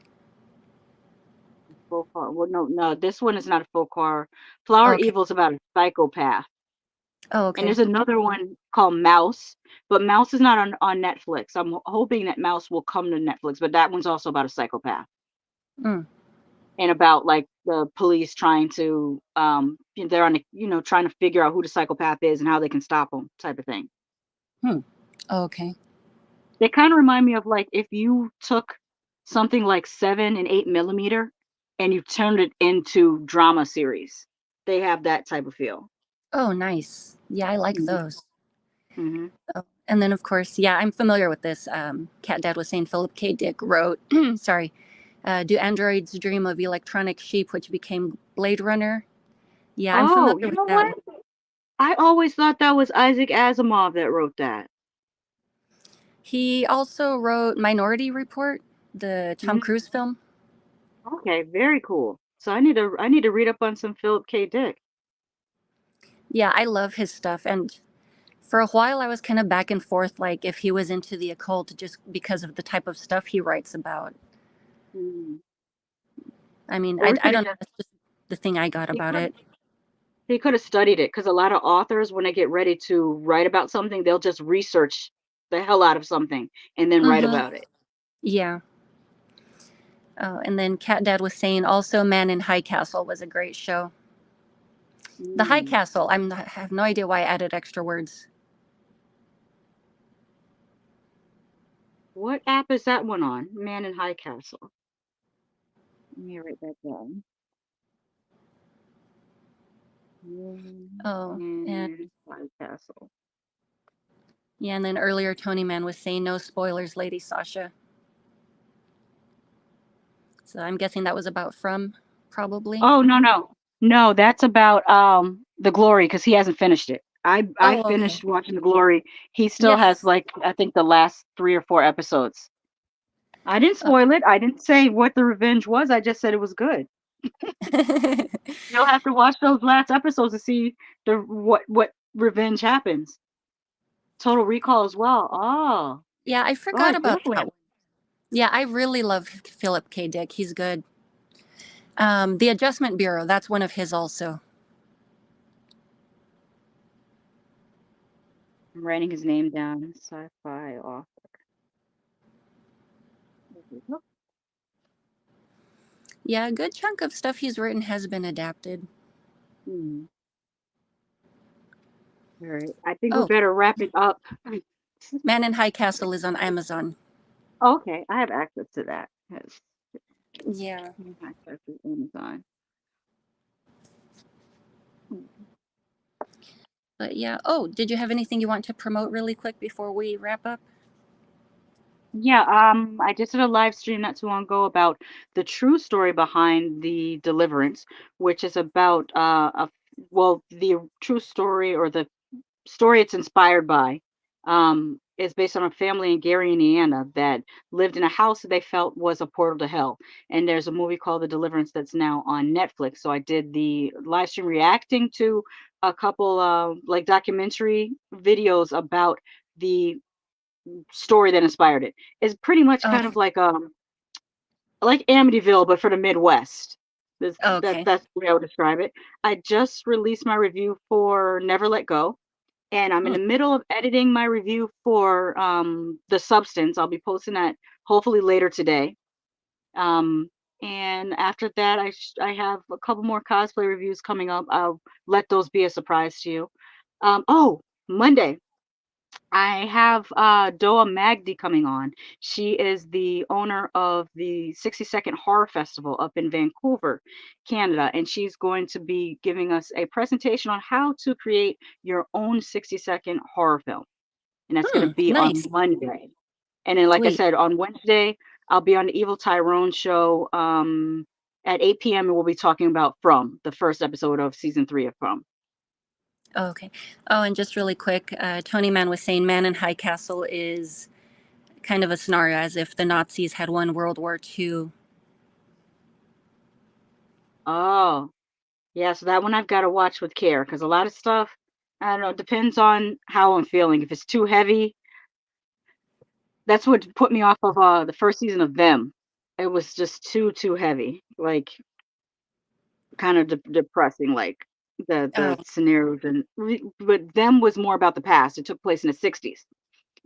Full horror. Well, no, this one is not a full horror. Flower of Okay. Evil is about a psychopath. Oh, And okay. there's another one called Mouse, but Mouse is not on Netflix. I'm hoping that Mouse will come to Netflix, but that one's also about a psychopath Mm. and about like the police trying to they're on a, trying to figure out who the psychopath is and how they can stop him type of thing. Hmm. Oh, okay. They kind of remind me of like if you took something like 7 and 8 millimeter and you turned it into drama series. They have that type of feel. Oh, nice. Yeah, I like Hmm. those. Hmm. Oh, and then, of course, yeah, I'm familiar with this. Cat Dad was saying Philip K. Dick wrote, sorry, Do Androids Dream of Electronic Sheep, which became Blade Runner? Yeah, I'm Oh, familiar you with know that what? one. I always thought that was Isaac Asimov that wrote that. He also wrote Minority Report, the Tom Mm, Cruise film. okay, very cool. So I need to read up on some Philip K. Dick. Yeah, I love his stuff. And for a while, I was kind of back and forth, like if he was into the occult just because of the type of stuff he writes about. Mm. I mean, Or he I could have don't know. just That's just the thing I got he about could it. he could have studied it because a lot of authors, when they get ready to write about something, they'll just research the hell out of something and then write Mm-hmm. about it. Yeah. Oh, and then Cat Dad was saying also Man in High Castle was a great show. The High Mm. Castle, I have no idea why I added extra words. What app is that one on? Man in High Castle. Let me write that down. Man Oh, and in High Castle. yeah, and then earlier Tony Man was saying no spoilers, Lady Sasha. So I'm guessing that was about From, probably. Oh, no, no. No, that's about The Glory because he hasn't finished it. I Oh, okay. finished watching The Glory. He still has Yes. like I think the last 3 or 4 episodes. I didn't Oh. spoil it. I didn't say what the revenge was. I just said it was good. You'll have to watch those last episodes to see the what revenge happens. Total Recall as well. Yeah, I Oh, I forgot about definitely that have. one. Yeah, I really love Philip K. Dick. He's good. The Adjustment Bureau, that's one of his also. I'm writing his name down. Sci-fi author. There we go. Yeah, a good chunk of stuff he's written has been adapted. Hmm. All right. I think we Oh, better wrap it up. Man in High Castle is on Amazon. Okay, I have access to that. Yes. Yeah. Access to Amazon. But yeah. Oh, did you have anything you want to promote really quick before we wrap up? Yeah, I just did a live stream not too long ago about the true story behind the Deliverance, which is about well, the true story or the story it's inspired by is based on a family in Gary, Indiana that lived in a house that they felt was a portal to hell. And there's a movie called The Deliverance that's now on Netflix. So I did the live stream reacting to a couple like documentary videos about the story that inspired it. It's pretty much kind Okay. of like Amityville, but for the Midwest. Okay. That's the way I would describe it. I just released my review for Never Let Go, and I'm in Hmm. the middle of editing my review for The Substance. I'll be posting that hopefully later today. Um, and after that, I have a couple more cosplay reviews coming up. I'll let those be a surprise to you. Oh, Monday. I have Doa Magdi coming on. She is the owner of the 60-Second Horror Festival up in Vancouver, Canada, and she's going to be giving us a presentation on how to create your own 60-second horror film. And that's going to be on Nice. Monday. And then, like I Sweet. said, on Wednesday, I'll be on the Evil Tyrone show at 8 p.m. and we'll be talking about From, the first episode of season 3 of From. Oh, okay. Oh, and just really quick, Tony Man was saying Man in High Castle is kind of a scenario as if the Nazis had won World War II. Oh, yeah, so that one I've got to watch with care because a lot of stuff, I don't know, it depends on how I'm feeling. If it's too heavy, that's what put me off of the first season of Them. It was just too heavy, like kind of depressing, like Oh. the scenarios but Them was more about the past. It took place in the 60s,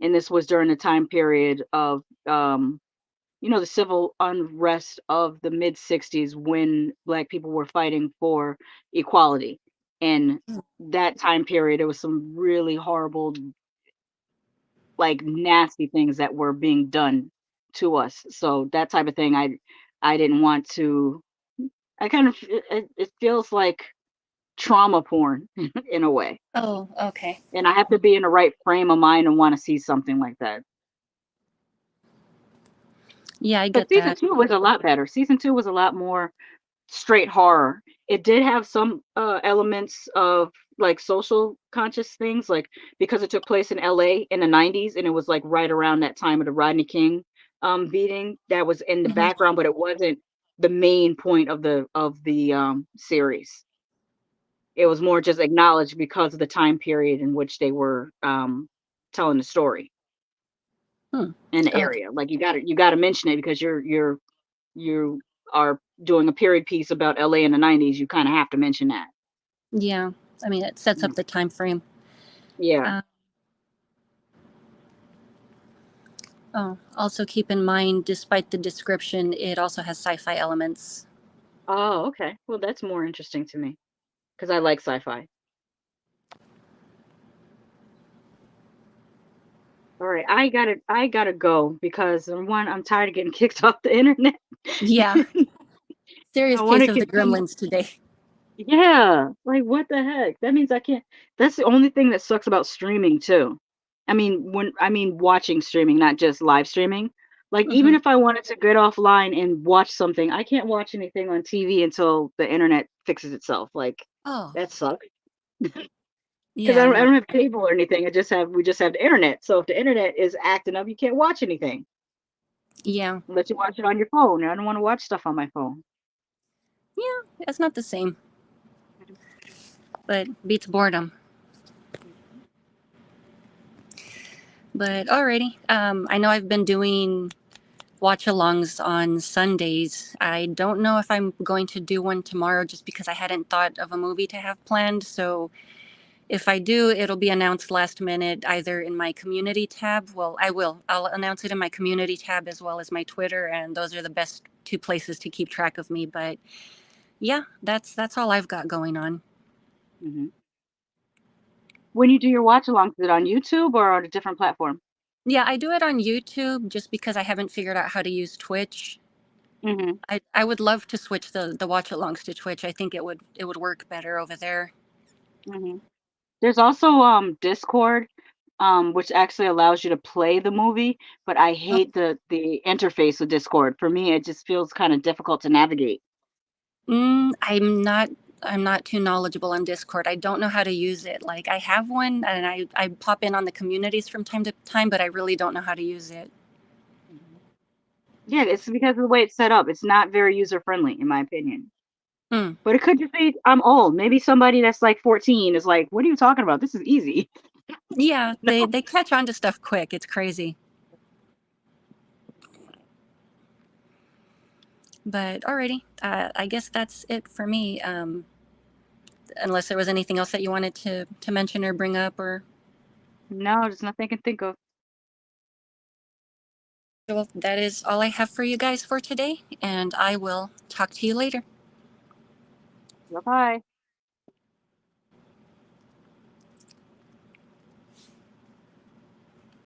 and this was during the time period of the civil unrest of the mid 60s when Black people were fighting for equality. And that time period, there was some really horrible, like nasty things that were being done to us. So that type of thing, I didn't want to. I kind of it feels like trauma porn in a way, Oh, okay. and I have to be in the right frame of mind and want to see something like that. Yeah, I But get season that. two was a lot better. Season two was a lot more straight horror. It did have some elements of like social conscious things, like because it took place in LA in the 90s and it was like right around that time of the Rodney King beating that was in the Hmm. background, but it wasn't the main point of the series. It was more just acknowledged because of the time period in which they were telling the story Hmm. in the Okay. area. Like you got to mention it because you are doing a period piece about LA in the 90s. You kind of have to mention that. Yeah. I mean, it sets Yeah. up the time frame. Yeah. Uh, oh, also keep in mind, despite the description, it also has sci-fi elements. Oh, okay. Well, that's more interesting to me because I like sci-fi. All right, I gotta go because one, I'm tired of getting kicked off the internet. Yeah. I Serious want case to of the continue. gremlins today. Yeah, like what the heck? That means I can't. That's the only thing that sucks about streaming too. I mean watching streaming, not just live streaming. Like even Hmm. if I wanted to get offline and watch something, I can't watch anything on TV until the internet fixes itself. Like Oh, that sucks. Because yeah, I I don't, I know. don't have cable or anything. We just have the internet. So if the internet is acting up, you can't watch anything Yeah. unless you watch it on your phone. And I don't want to watch stuff on my phone. Yeah, it's not the same, but beats boredom. Mhm. But alrighty. I know I've been doing watch alongs on Sundays. I don't know if I'm going to do one tomorrow just because I hadn't thought of a movie to have planned. So if I do, it'll be announced last minute either in my community tab. Well, I will. I'll announce it in my community tab as well as my Twitter, and those are the best two places to keep track of me. But yeah, that's all I've got going on. Mhm. When you do your watch along, is it on YouTube or on a different platform? Yeah, I do it on YouTube just because I haven't figured out how to use Twitch. Hmm. I would love to switch the watch alongs to Twitch. I think it would work better over there. Hmm. There's also Discord, which actually allows you to play the movie, but I Oh, hate the interface of Discord. For me, it just feels kind of difficult to navigate. I'm not too knowledgeable on Discord. I don't know how to use it. Like I have one and I pop in on the communities from time to time, but I really don't know how to use it. Mhm. Yeah, it's because of the way it's set up. It's not very user friendly, in my opinion. Mm. But it could just be I'm old. Maybe somebody that's like 14 is like, "What are you talking about? This is easy." Yeah, No. they catch on to stuff quick. It's crazy. But alrighty, I guess that's it for me. Unless there was anything else that you wanted to mention or bring up, or No, there's nothing I can think of. well, that is all I have for you guys for today, and I will talk to you later. Bye-bye.